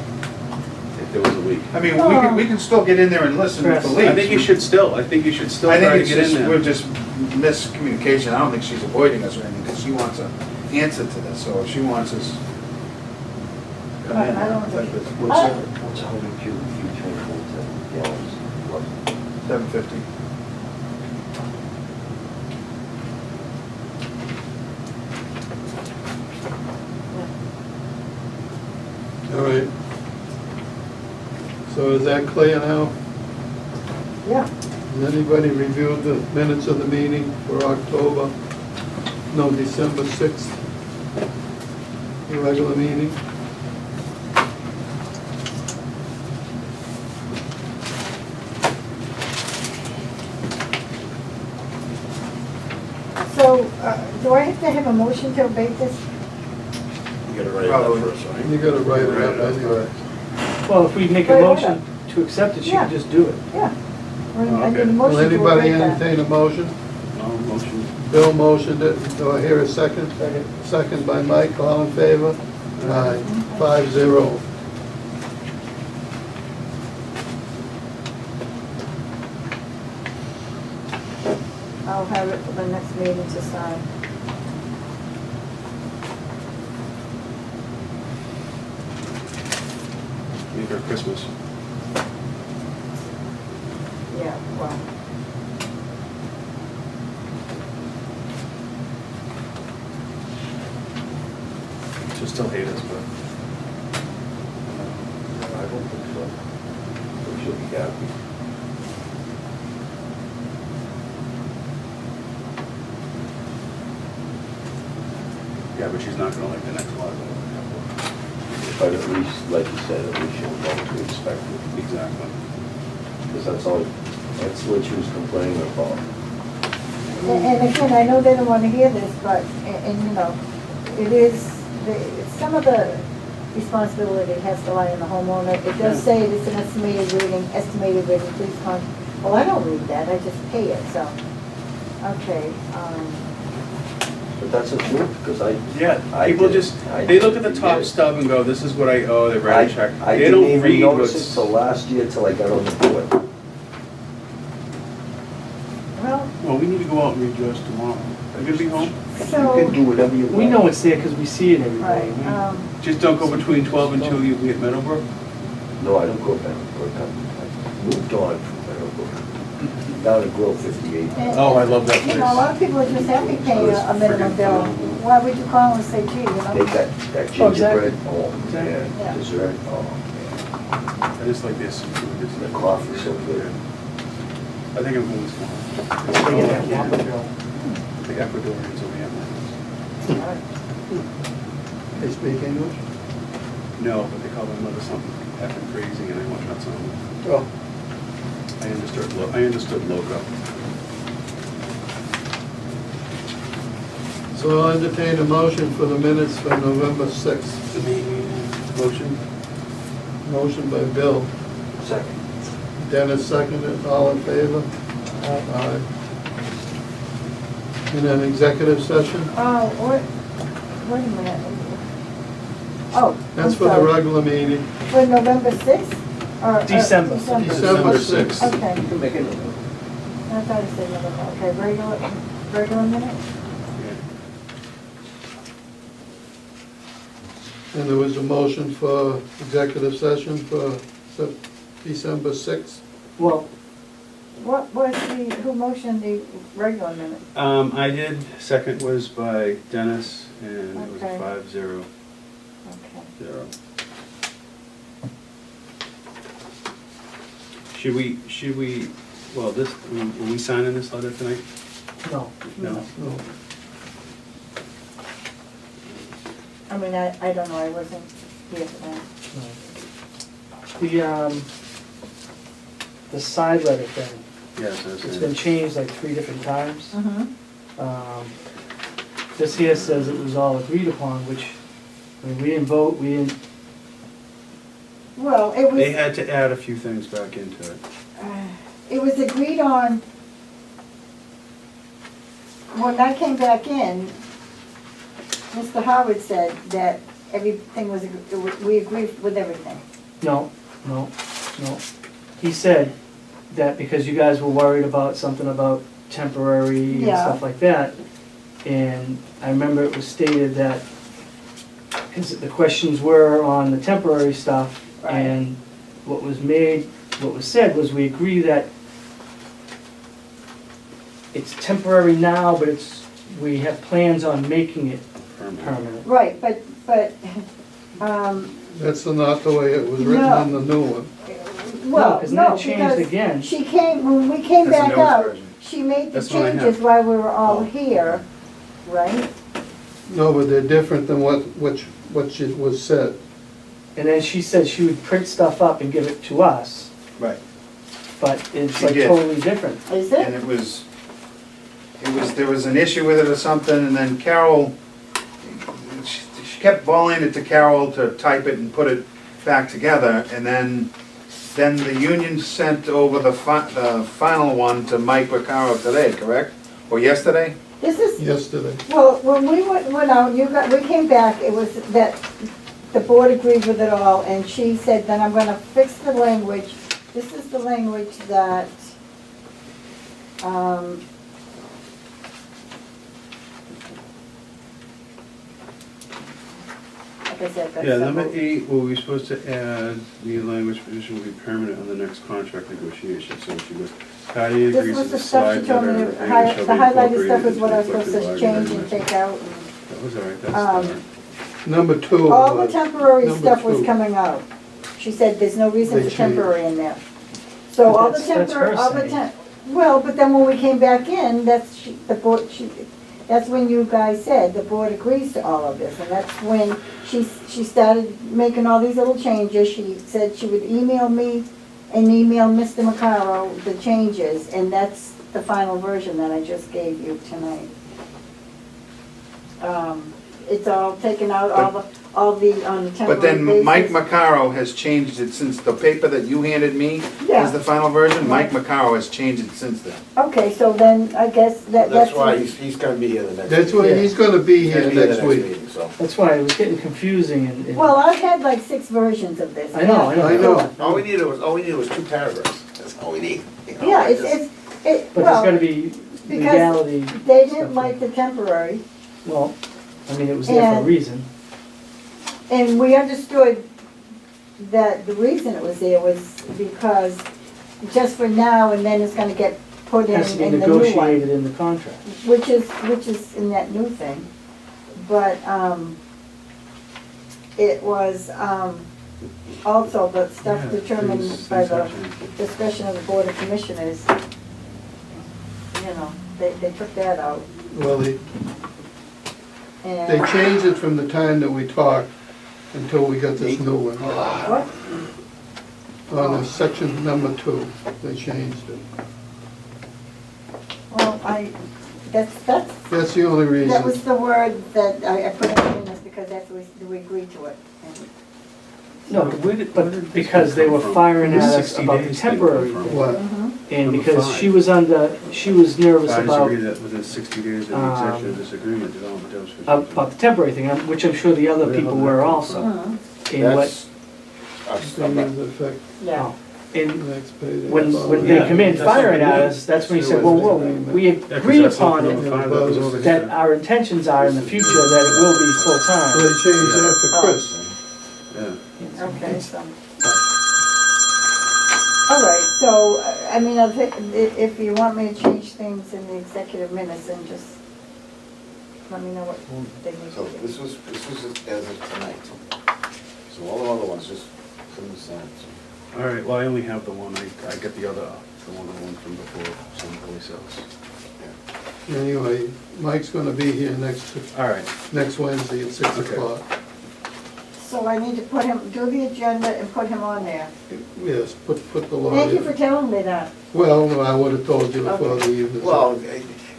if there was a leak. I mean, we can still get in there and listen for leaks. I think you should still try to get in there. We're just miscommunication. I don't think she's avoiding us or anything, because she wants an answer to this, so if she wants us. come in, I don't think- What's 100 cubic feet transport to gallons? What? 750. all right. So is that clear now? Yeah, Has anybody reviewed the minutes of the meeting for October, no, December 6th? The regular meeting? so, do I have to have a motion to abate this? You gotta write it Probably. up first, right? You gotta write it Write up it up, anyway. Well, if we make a Right, motion to accept it, she Yeah. can just do it. Yeah. I need a Okay. motion Will to anybody abate that. entertain a motion? No motion. Bill motioned it, do I hear a second? Second. Second by Mike, all in favor? Aye, 5-0. I'll have it for the next meeting to sign. Make her Christmas. Yeah, well, She'll still hate us, but. I don't think so. I think she'll be happy. Yeah, but she's not gonna like the next water bill. But at least, like you said, at least she'll know what to expect. Exactly. Because that's what she was complaining about. and again, I know they don't wanna hear this, but, and you know, it is, some of the responsibility has to lie on the homeowner. It does say it's an estimated rating, please well, I don't read that, I just pay it, so, okay, But that's the truth, because Yeah, I people did- just, I they look at the did. top stub and go, this is what I owe, they write a check. I They didn't don't even read notice it what's. till last year, till I got on the board. well, Well, we need to go out and read yours tomorrow. Are you gonna be home? You so, can do whatever you want. We know it's there because we see it every day. right, Just don't go between 12 and 2, you can get Meadowbrook. No, I don't go back, I moved on from Meadowbrook, down to Grove 58. And- Oh, I love that You know, a lot of people are just happy paying a minimum bill. Why would you call and say, gee, you They know? got that exactly. gingerbread, oh, Exactly. Yeah. yeah, dessert, oh, I just like this. man, the coffee's so good. I think I'm going small. They get that Whopper bill. The Ecuadorians will be at my house. They speak English? No, but they call my mother something effing crazy and I want that song. Oh. I understood loco. So I'll entertain a motion for the minutes for November 6th. Motion? Motion by Bill. Second. Dennis seconded, all in favor? Aye. In an executive session? Oh, wait a minute. Oh, I'm That's for the sorry. regular meeting. For November 6th? Or, December. December 6th. Okay, You can make it. I thought it said November, okay, regular minute? And there was a motion for executive session for December 6th. Well, What was who motioned the regular minute? I did, second was by Dennis, and it was a Okay. 5-0. Okay. Should we, well, were we signing this letter tonight? no. No. No. I mean, I don't know, I wasn't here for that. The side letter thing, Yes, I was it's saying. been changed like 3 different times. Mm-hmm. This here says it was all agreed upon, which, I mean, we didn't vote, we didn't, Well, it They was, had to add a few things back into it. it was agreed on, when I came back in, Mr. Howard said that everything was, we agreed with everything. no. He said that because you guys were worried about something about temporary and Yeah. stuff like that. And I remember it was stated that, because the questions were on the temporary stuff, Right. and what was said was we agree that it's temporary now, but we have plans on making it permanent. Right, but, That's not the way it was written No. in the new one. well, because then no, it changed because again. she came, when we came That's the back newest out, version. she made the That's what I have. changes while we were all Oh. here, right? No, but they're different than what was said. And then she said she would print stuff up and give it to us, Right. but it's She like did. totally different. Is And it? there was an issue with it or something, and then Carol, she kept volleying it to Carol to type it and put it back together, and then the union sent over the final one to Mike Vaccaro today, correct? Or yesterday? This is, Yesterday. well, when we went out, we came back, it was that the board agreed with it all, and she said, then I'm gonna fix the language. This is the language that, like I said, that's Yeah, number several- 8, were we supposed to add, the language position will be permanent on the next contract negotiation, so she goes, Patty This agrees was to the the stuff slide she told me, letter. to and hi- shall the be highlighted stuff is incorporated what I was into supposed to collective change and bargaining take out. That was all right, that's Um, smart. Number 2. All the temporary number stuff was 2. coming out. She said there's no reason They for changed. temporary in there. So all the That's temporary, her all the saying. well, but then when we came back in, the board, that's when you guys said, the board agrees to all of this. And that's when she started making all these little changes. She said she would email me and email Mr. Vaccaro the changes, and that's the final version that I just gave you tonight. It's all taken out, all the, on the temporary But then basis. Mike Vaccaro has changed it since the paper that you handed me Yeah. is the final version. Mike Right. Vaccaro has changed it since then. Okay, so then I guess that's. That's why he's gonna be here the next. That's meeting. why he's gonna be He's here gonna be here the next week. meeting, so. That's why it was getting confusing and. Well, I've had like 6 versions of this. I know. I know. All we needed was 2 paragraphs, that's all we need. You know, Yeah, just- it, But there's well, gotta be because legality. they stuff didn't like the temporary, Well, I mean, it was there for a And- reason. and we understood that the reason it was there was because just for now, and then it's gonna get put in Has to be in the new negotiated one. in the contract. Which is in that new thing. But, it was, also the stuff Yeah, determined things by the have changed. discretion of the Board of Commissioners. You know, they took that out. Well, they And, changed it from the time that we talked until we got this new one. what? On the section number 2, they changed it. Well, that's, That's the only reason. that was the word that I put in the minutes because that's what we agreed to it. And No, Where did but because they were come from? firing Where at did us 60 about the days thing temporary come thing. from? What? Mhm. And Number because five. she was nervous I about, disagree that within 60 days of the executive disagreement, development of. about the temporary thing, which I'm sure the other Where people did that were come also. Mhm. And what, That's, Thing is effect Yeah. and next pay. when they come in firing at us, that's when he said, well, whoa, we agree upon it, that our intentions are in the future that it will be Well, full-time. they changed that for Chris. Yeah. Okay, so. All right, so, I mean, if you want me to change things in the executive minutes, then just let me know what they need so to do. this was just as of tonight. So all the other ones just couldn't send. All right, well, I only have the one, I get the one from before, someplace else. Anyway, Mike's gonna be here next All right, Wednesday at 6 Okay. o'clock. So I need to put him, do the agenda and put him on there. Yes, put the law Thank you for in. telling me that. Well, no, I would've told you before the evening. Well,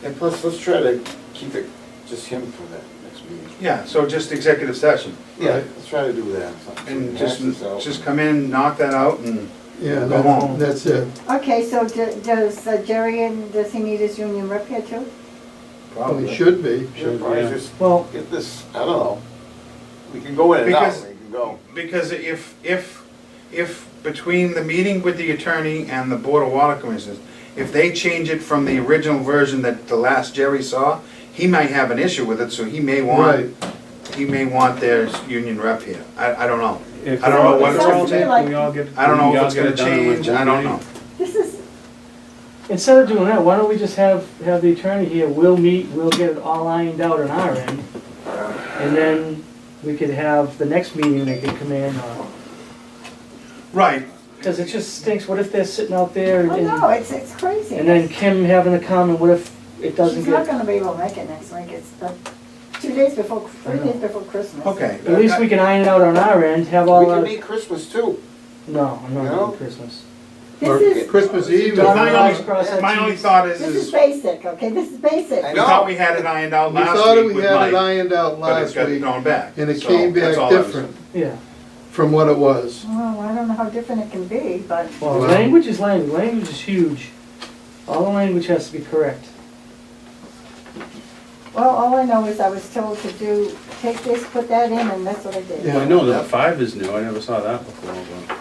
and plus, let's try to keep it just him for that next meeting. Yeah, so just executive session, Yeah, let's try to do that. and Hash this out. just come in, knock that out, and Yeah, Go home. that's it. Okay, so does Jerry and, does he need his union rep here too? Well, probably. it should be. Should probably Yeah. just Well, get this, I don't know. We can go in and out, Because- we can go. Because if between the meeting with the attorney and the Board of Water Commissioners, if they change it from the original version that the last Jerry saw, he might have an issue with it, so he may Right. want their union rep here. I don't know. If I don't know what- we're all It sounds to me there, like- we all get. I don't know we if all it's get gonna it done in, like, change, I one don't night. know. This is, instead of doing that, why don't we just have the attorney here, we'll meet, we'll get it all ironed out on our end. And then we could have the next meeting, they could come in, Right, because it just stinks, what if they're sitting out there I and, know, it's crazy. and then Kim having to come, and what if it doesn't She's not get, gonna be able to make it next week, it's the 3 days before Christmas. okay. at least we can iron it out on our end, have all We can our, meet Christmas too. no, I'm not No? doing Christmas. Or This is, Christmas Eve. Dotted My i's, only, crossed my only t's. thought this is is basic, okay, this is basic. I we know. thought we had it ironed out We last thought week we with had it Mike, ironed out but it last got week, thrown back. and it So, came that's back all I was- different Yeah, from what it was. Well, I don't know how different it can be, but, well, Well- language is language, language is huge. All the language has to be correct. well, all I know is I was told to do, take this, put that in, and that's what I did. Yeah. I know that 5 is new, I never saw that before, but.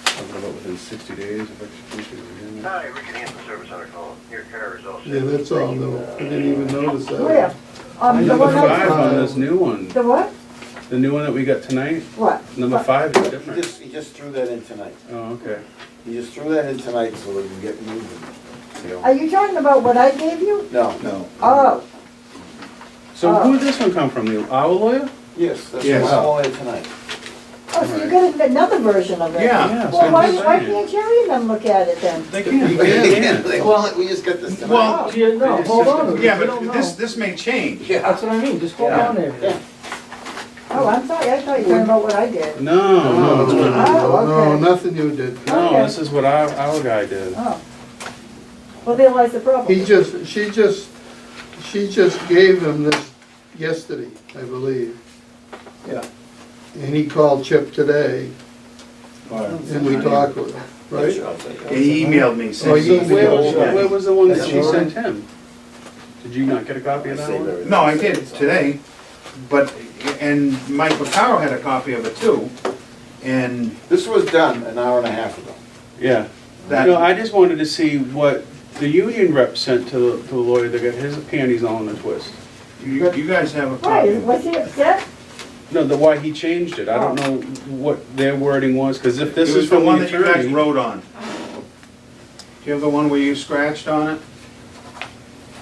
Talking about within 60 days of execution of the agreement. Hi, Richard Hanson, service on a call. Your car is all set. Yeah, that's all new. I didn't even notice that. Where? The Number one 5 I, on this new one, the what? the new one that we got tonight, What? number 5 is He different. just threw that in tonight. Oh, okay. He just threw that in tonight so we can get moving. You Are know? you talking about what I gave you? No, No. Oh, So who did this one come from, our lawyer? yes, that's Yes. why I'm all in tonight. oh, so you got another version of it? Yeah. Yeah, so Well, I'm why just can't saying. Jerry and them look at it then? They can, We yeah. Well, we just got this tonight. Well, Yeah, no, hold on, to it, Yeah, we don't but know. this may change. Yeah. That's what I mean, just hold Yeah. on there. Yeah. Oh, I'm sorry, I thought you were talking about what I did. No, no, No, no, Oh, no, okay. nothing you did. no, Okay. this is what our guy did. Oh. Well, there lies the problem. She just gave him this yesterday, I believe. Yeah. And he called Chip today, and we talked with him, right? He emailed me Oh, saying. he So emailed. where was the one that she sent him? Did you not get a copy of that one? No, I did today, but, and Mike Vaccaro had a copy of it too, and This was done an hour and a half ago. Yeah. that. No, I just wanted to see what the union rep sent to the lawyer that got his panties all in a twist. You guys have a Why, copy. was he upset? No, the why he changed it. I don't know what their wording was, because if this It was is the from one the that you guys attorney. wrote on. you have the one where you scratched on it?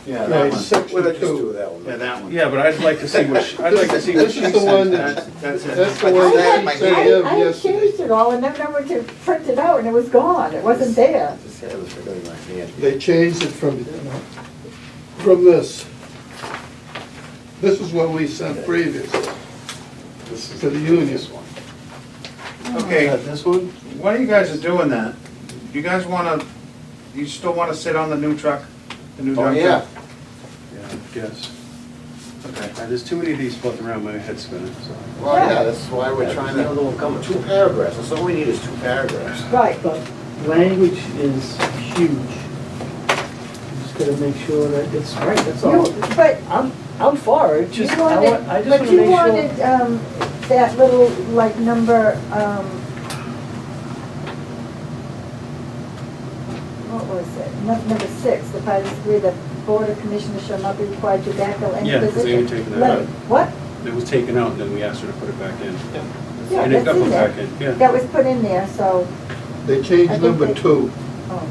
Yeah, that Right, one. section Well, let's just do two. that one. Yeah, that one. Yeah, but I'd like to see what, I'd like to see what This she is the one sent. that, That's it. that's the I one had that my she sent hand. him I had yesterday. changed it all and then I went to print it out and it was gone, it wasn't there. Just have this in my hand. They changed it from this. This is what we sent previously. This is To the union. this one. Okay, This one? while you guys are doing that, you guys wanna, you still wanna sit on the new truck? The new Oh, dump yeah. truck? Yeah, I guess. Okay. There's too many of these floating around, my head's spinning, so. Well, yeah, that's why we're trying There's another to, one coming. 2 paragraphs, that's all we need is 2 paragraphs. Right, But language is huge. You just gotta make sure that it's right, that's all. you, but I'm for it, you just, wanted, I just but wanna you make sure. wanted, that little, like, number, what was it? Number 6, the parties agree that Board of Commissioners shall not be required to backfill any Yeah, 'cause they position. were taking that Let- out. What? It was taken out, and then we asked her to put it back in. Yeah, And it that's got in put there. back in, yeah. That was put in there, so, They I changed think number they- 2. oh.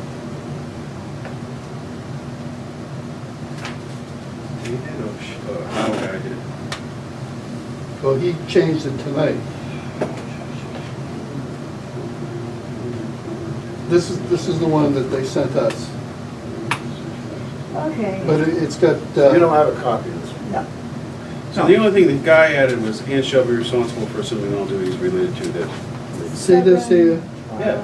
He did, Howard, I did. Well, he changed it tonight. This is the one that they sent us, Okay. but it's got, You don't have a copy of this one. No. So the only thing the guy added was, and shall be responsible for assuming all duties related to this. see this here? Yeah.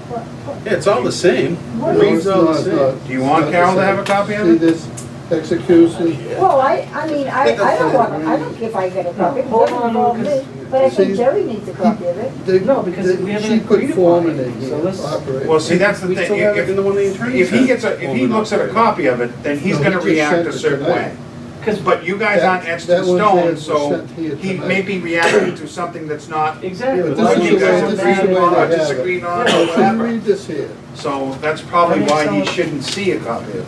What- Yeah, it's all the same. What It No, reads it's all not, the it's same. not. Do you want It's not Carol the to have same. a copy of See it? this execution? Well, I mean, I don't want, I don't if I get a copy, it Hold doesn't on, involve because- me, but I think See- Jerry needs a copy of it. They- No, because they- we haven't She put agreed form upon in it, it so here, let's- operate. Well, see, that's the We thing. still have it in the one the attorney If he sent. gets if he looks at a copy of it, then he's No, he gonna just react sent a it certain tonight. way. Because, But you guys aren't etched in That one stone, was so sent here he tonight. may be reacting to something that's not exactly. Yeah, but why this what is you the way- guys this is the agreed way on they or have it. disagreed on or So whatever. read this here. So that's probably That why makes he sense. shouldn't see a copy of it.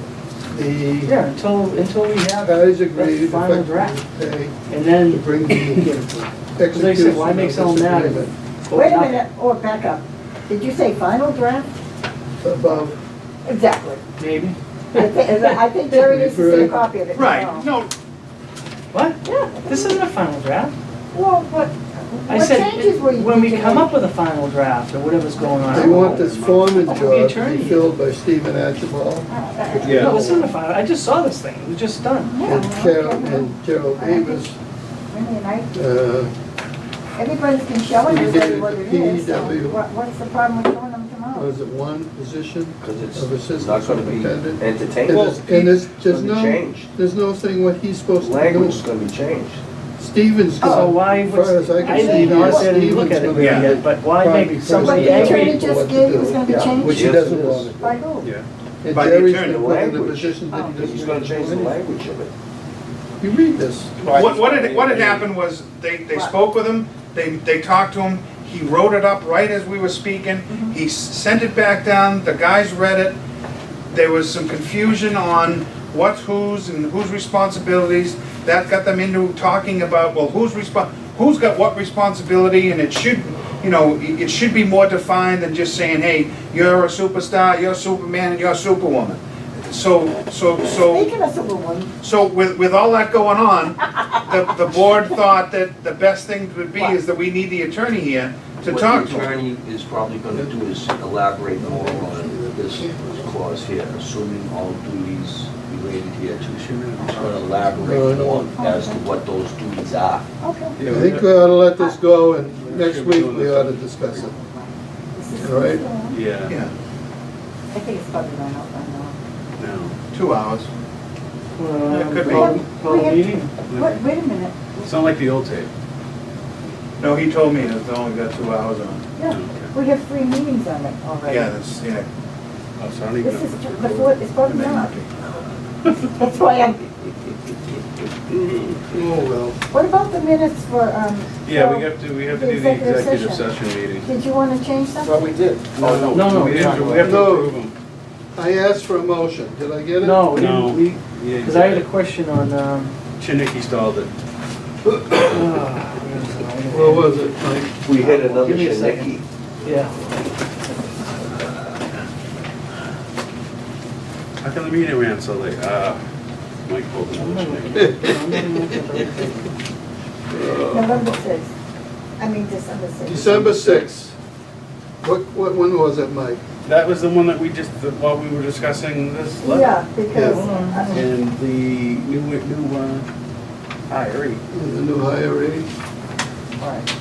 The Yeah, until we have guys the agreed final effective draft. pay And to then, bring the as they said, why make someone execution mad? of this Vote Wait a nothing. minute, or back up. Did you say final draft? agreement above. Exactly. Maybe. I think Jerry needs to see a copy of it. Right, tomorrow. no, What? Yeah, This isn't a final draft. well, I what said, changes were you? when we did you come make? up with a final draft or whatever's going on. They want this foreman Oh, the job to attorney. be filled by Stephen Archibald Yeah. No, this isn't a final, I just saw this thing, it was just done. Yeah, and Carol okay. and Gerald Davis. Really, and I- Everybody can show We everybody did what it is, so PW. what's the problem with showing them tomorrow? Was it one position Because of it's assistant not gonna be superintendent? entertained. And there's It's gonna be changed. there's no thing what he's supposed to Language is do. gonna be changed. Stephen's So gonna, why, as far as I I can didn't, see, honestly, I didn't Stephen's look at it gonna Yeah. yet, but why probably make But somebody the angry? attorney just gave, it was gonna be Yeah. changed? Which he Yes, doesn't it want is. to do. By who? Yeah. And By the Jerry's attorney, been the put in a language. position that he He's doesn't gonna want to change do the anything. language of it. You read this. what had happened was, they What? spoke with him, they talked to him, he wrote it up right as we were speaking, he sent it back down, the guys read it, there was some confusion on what's whose and whose responsibilities, that got them into talking about, well, who's got what responsibility, and it should, it should be more defined than just saying, hey, you're a superstar, you're Superman, and you're Superwoman. So Speaking of Superwoman, So with all that going on, the board thought that the best thing would be is that we need the attorney here to talk to What the him. attorney is probably gonna do is elaborate more on this clause here, assuming all duties related here to. He's gonna elaborate more as to what those duties are. okay. I think we ought to let this go, and next week we ought to discuss it. This is- All right. Yeah, Yeah, I think it's probably going out by now. no. 2 hours. It could be. Call a meeting. Wait a minute. It's not like the old tape. No, he told me it's only got 2 hours on Yeah, we have 3 meetings on it it. already. Yeah, that's, yeah. Oh, so I don't even This know. is, if it's the fourth, it's probably not. That's why I'm, Oh, well. what about the minutes for, Yeah, for we have to do the executive executive session. session meeting. Did you wanna change Thought something? we did. Oh, No, We have to No. approve them. I asked for a motion. Did I get it? No, we No. didn't, we, Yeah, because I had a question on, Chinicki stalled it. What was it, Mike? We hit another Give me a second. Shinicki. yeah. How come the meeting ran so late? Mike pulled another thing. November 6th. I mean, December 6th. December 6th. When was it, Mike? That was the one that we just, while we were discussing this letter. Yeah, because, And the new hiree. The new hiree? Right.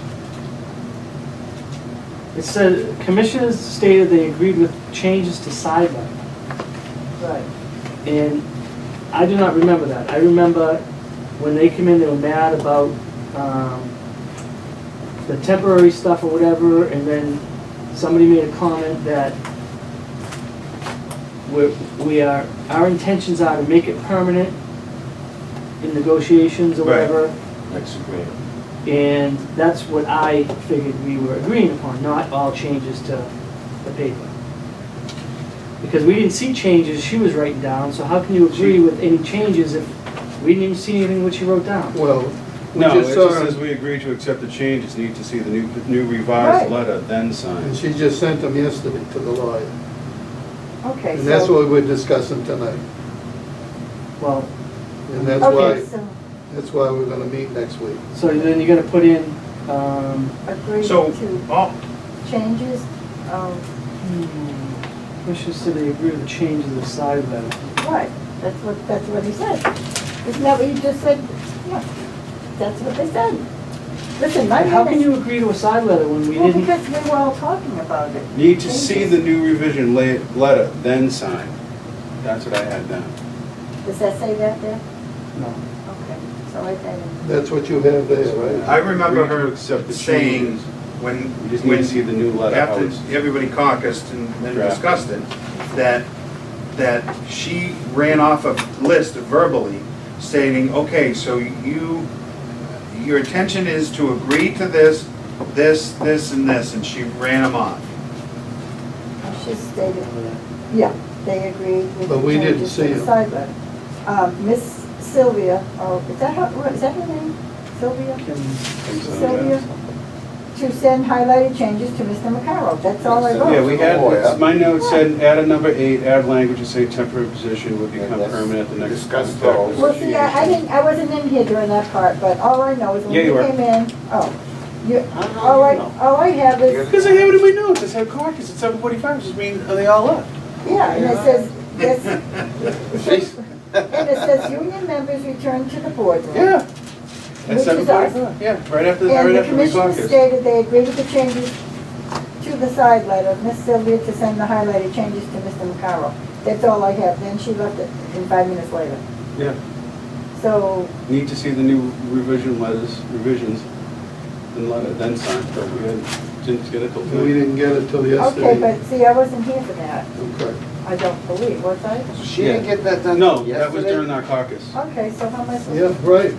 It said, commissioners stated they agreed with changes to side letter. right, And I do not remember that. I remember when they came in, they were mad about the temporary stuff or whatever, and then somebody made a comment that our intentions are to make it permanent in negotiations or Right. whatever. Next agreement. And that's what I figured we were agreeing upon, not all changes to the paper. Because we didn't see changes she was writing down, so how can you agree with any changes if we didn't even see anything what she wrote down? Well, we No, it just just saw says her, we agree to accept the changes, need to see the new revised Right. letter, then and sign. she just sent them yesterday to the lawyer. okay, And that's so, what we're discussing tonight. Well, And that's okay, why, so, that's why we're gonna meet next week. so then you're gonna put in, agree So, to all, changes, Commissioners said they agree with the changes of the side letter. right, that's what he said. Isn't that what you just said? Yeah, that's what they said. Listen, my How can minutes, you agree to a side letter when we well, didn't? because we were all talking about it. Need to see Changes. the new revision letter, then sign. That's what I had down. Does that say that there? No. Okay, so I didn't. That's what you have there, right? I remember Agree to her accept the saying, changes. when, We just need to see the new letter, how after it's everybody caucused and Drafted. discussed it, that she ran off a list verbally stating, okay, so your intention is to agree to this, and this, and she ran them off. She stated, yeah, they agreed with But the we didn't changes see to the them. side letter. Miss Sylvia, is that her name? Sylvia? Sylvia, to send highlighted changes to Mr. McCarroll, that's all I wrote. Yeah, we had, Oh, yeah. my note said, add a number 8, add language to say temporary position would become that's permanent the next. discussed contact those. Well, see, I wasn't in here during that part, but all I know is when Yeah, we you were. came in, I don't know. all I have is, Because I have it in my notes, it said caucus at 7:45, which means, are they all up? yeah, and it says, this, and it says union members return to the boardroom. Yeah. At Which is us. 7:45, yeah, right after And the we commissioners caucus. stated they agreed with the changes to the side letter, Miss Sylvia to send the highlighted changes to Mr. McCarroll. That's all I have, then she left it in 5 minutes later. Yeah, So, need to see the new revisions, and letter, then sign, but we didn't get it till We tonight. didn't get it till okay, yesterday. but see, I wasn't here for that, Okay. I don't believe, was I? So she didn't get that done No, yesterday? that was during our caucus. Okay, so how am I supposed Yeah, to? right.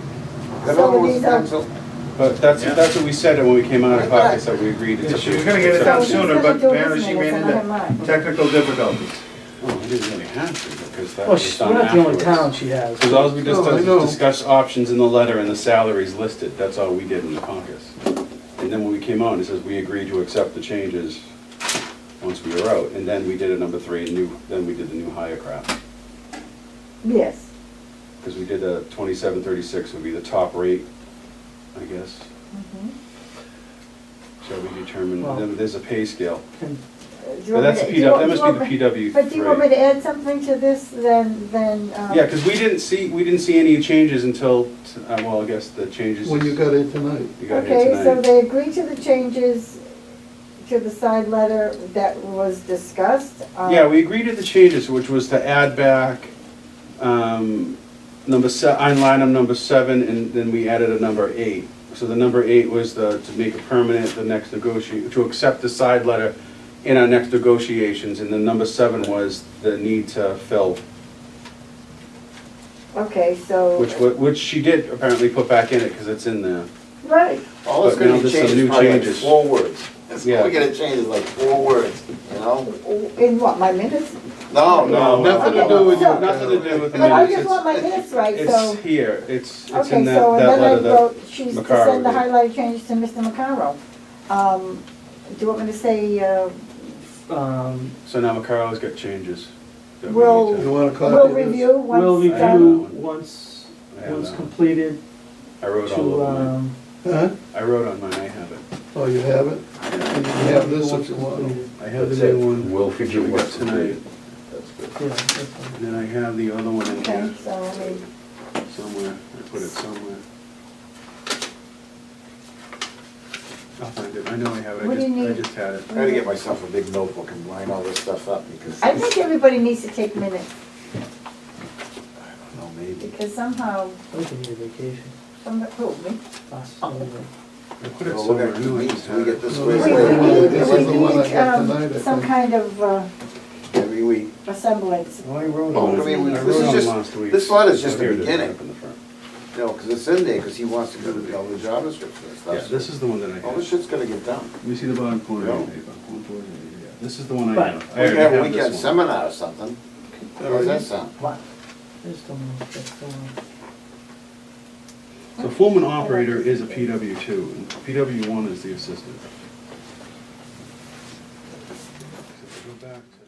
That So one was these are- done, so But that's Yeah. what we said when we came out of caucus, that we agreed. Yeah, to. she was gonna get it done So he's sooner, gonna but do apparently his she minutes ran and I have mine. into technical difficulties. Oh, I didn't really have to, because that Well, was done we're not the only afterwards. town she has. Because all we just No, I know. discussed options in the letter and the salaries listed, that's all we did in the caucus. And then when we came out, it says we agreed to accept the changes once we were out, and then we did a number 3, then we did the new hire crap. Yes, Because we did a 2736 would be the top rate, I guess. mhm. So we determined, Well- then there's a pay scale. Do you But want that's me the to- do you want- that do must you be want the me- PW3. But do you want me to add something to this, then, Yeah, because we didn't see any changes until, well, I guess the changes. When you got it tonight. You got here Okay, so tonight. they agree to the changes to the side letter that was discussed. Yeah, we agreed to the changes, which was to add back, line item number 7, and then we added a number 8. So the number 8 was to make it permanent, to accept the side letter in our next negotiations, and then number 7 was the need to fill, Okay, so. which she did apparently put back in it, because it's in there. Right, all it's But now gonna be there's some changed new is probably like changes. 4 words. It's Yeah. all we gotta change is like 4 words, you know? in what, my minutes? No, no. Nothing to do with you. Nothing to do with the But I minutes. just want my minutes right, so. It's here, it's Okay, in that so, and then I letter that, wrote, she's to McCarroll send the did. highlighted changes to Mr. McCarroll. Do you want me to say, Um, so now McCarroll's got changes. We'll- You want a copy We'll of this? review We'll once I have review done. that once, I have once that. completed I wrote all to, over mine. Huh? I wrote on mine, I have it. Oh, you have it? And you have this once if you want. completed. I have the That's it. new one. We'll which figure we got what's tonight. completed. That's good. Yeah, that's fine. And then I have the other one in Okay, here so let me, somewhere. I put it somewhere. I'll find it. I know I have it. What do you I need? just had it. I gotta get myself a big notebook and line all this stuff up because, I I think everybody needs to take minutes, don't know, maybe. because somehow, We can need a vacation. me? Us, Oh. anyway. I put it Well, we're somewhere. gonna I keep know I meeting just till we had get it. this No, squared this We is the away. one- this is the one I need, got tonight, I some think. kind of Every week. semblance. Oh, I wrote Oh, on I it. mean, I this wrote is on just- last week. this letter's just Oh, the here it is, beginning. up in the front. You know, because it's in there, because he wants to do the job description and Yeah, stuff. this is the one that I All have. this shit's gonna get done. Let me see the bottom corner of the Yeah. paper. 148, yeah. This is the one I Right. have. I We already can have a have weekend this one. seminar or something. How does that sound? What? I just don't know if that's going The foreman operator is a PW2, and PW1 is the assistant. So if I go back to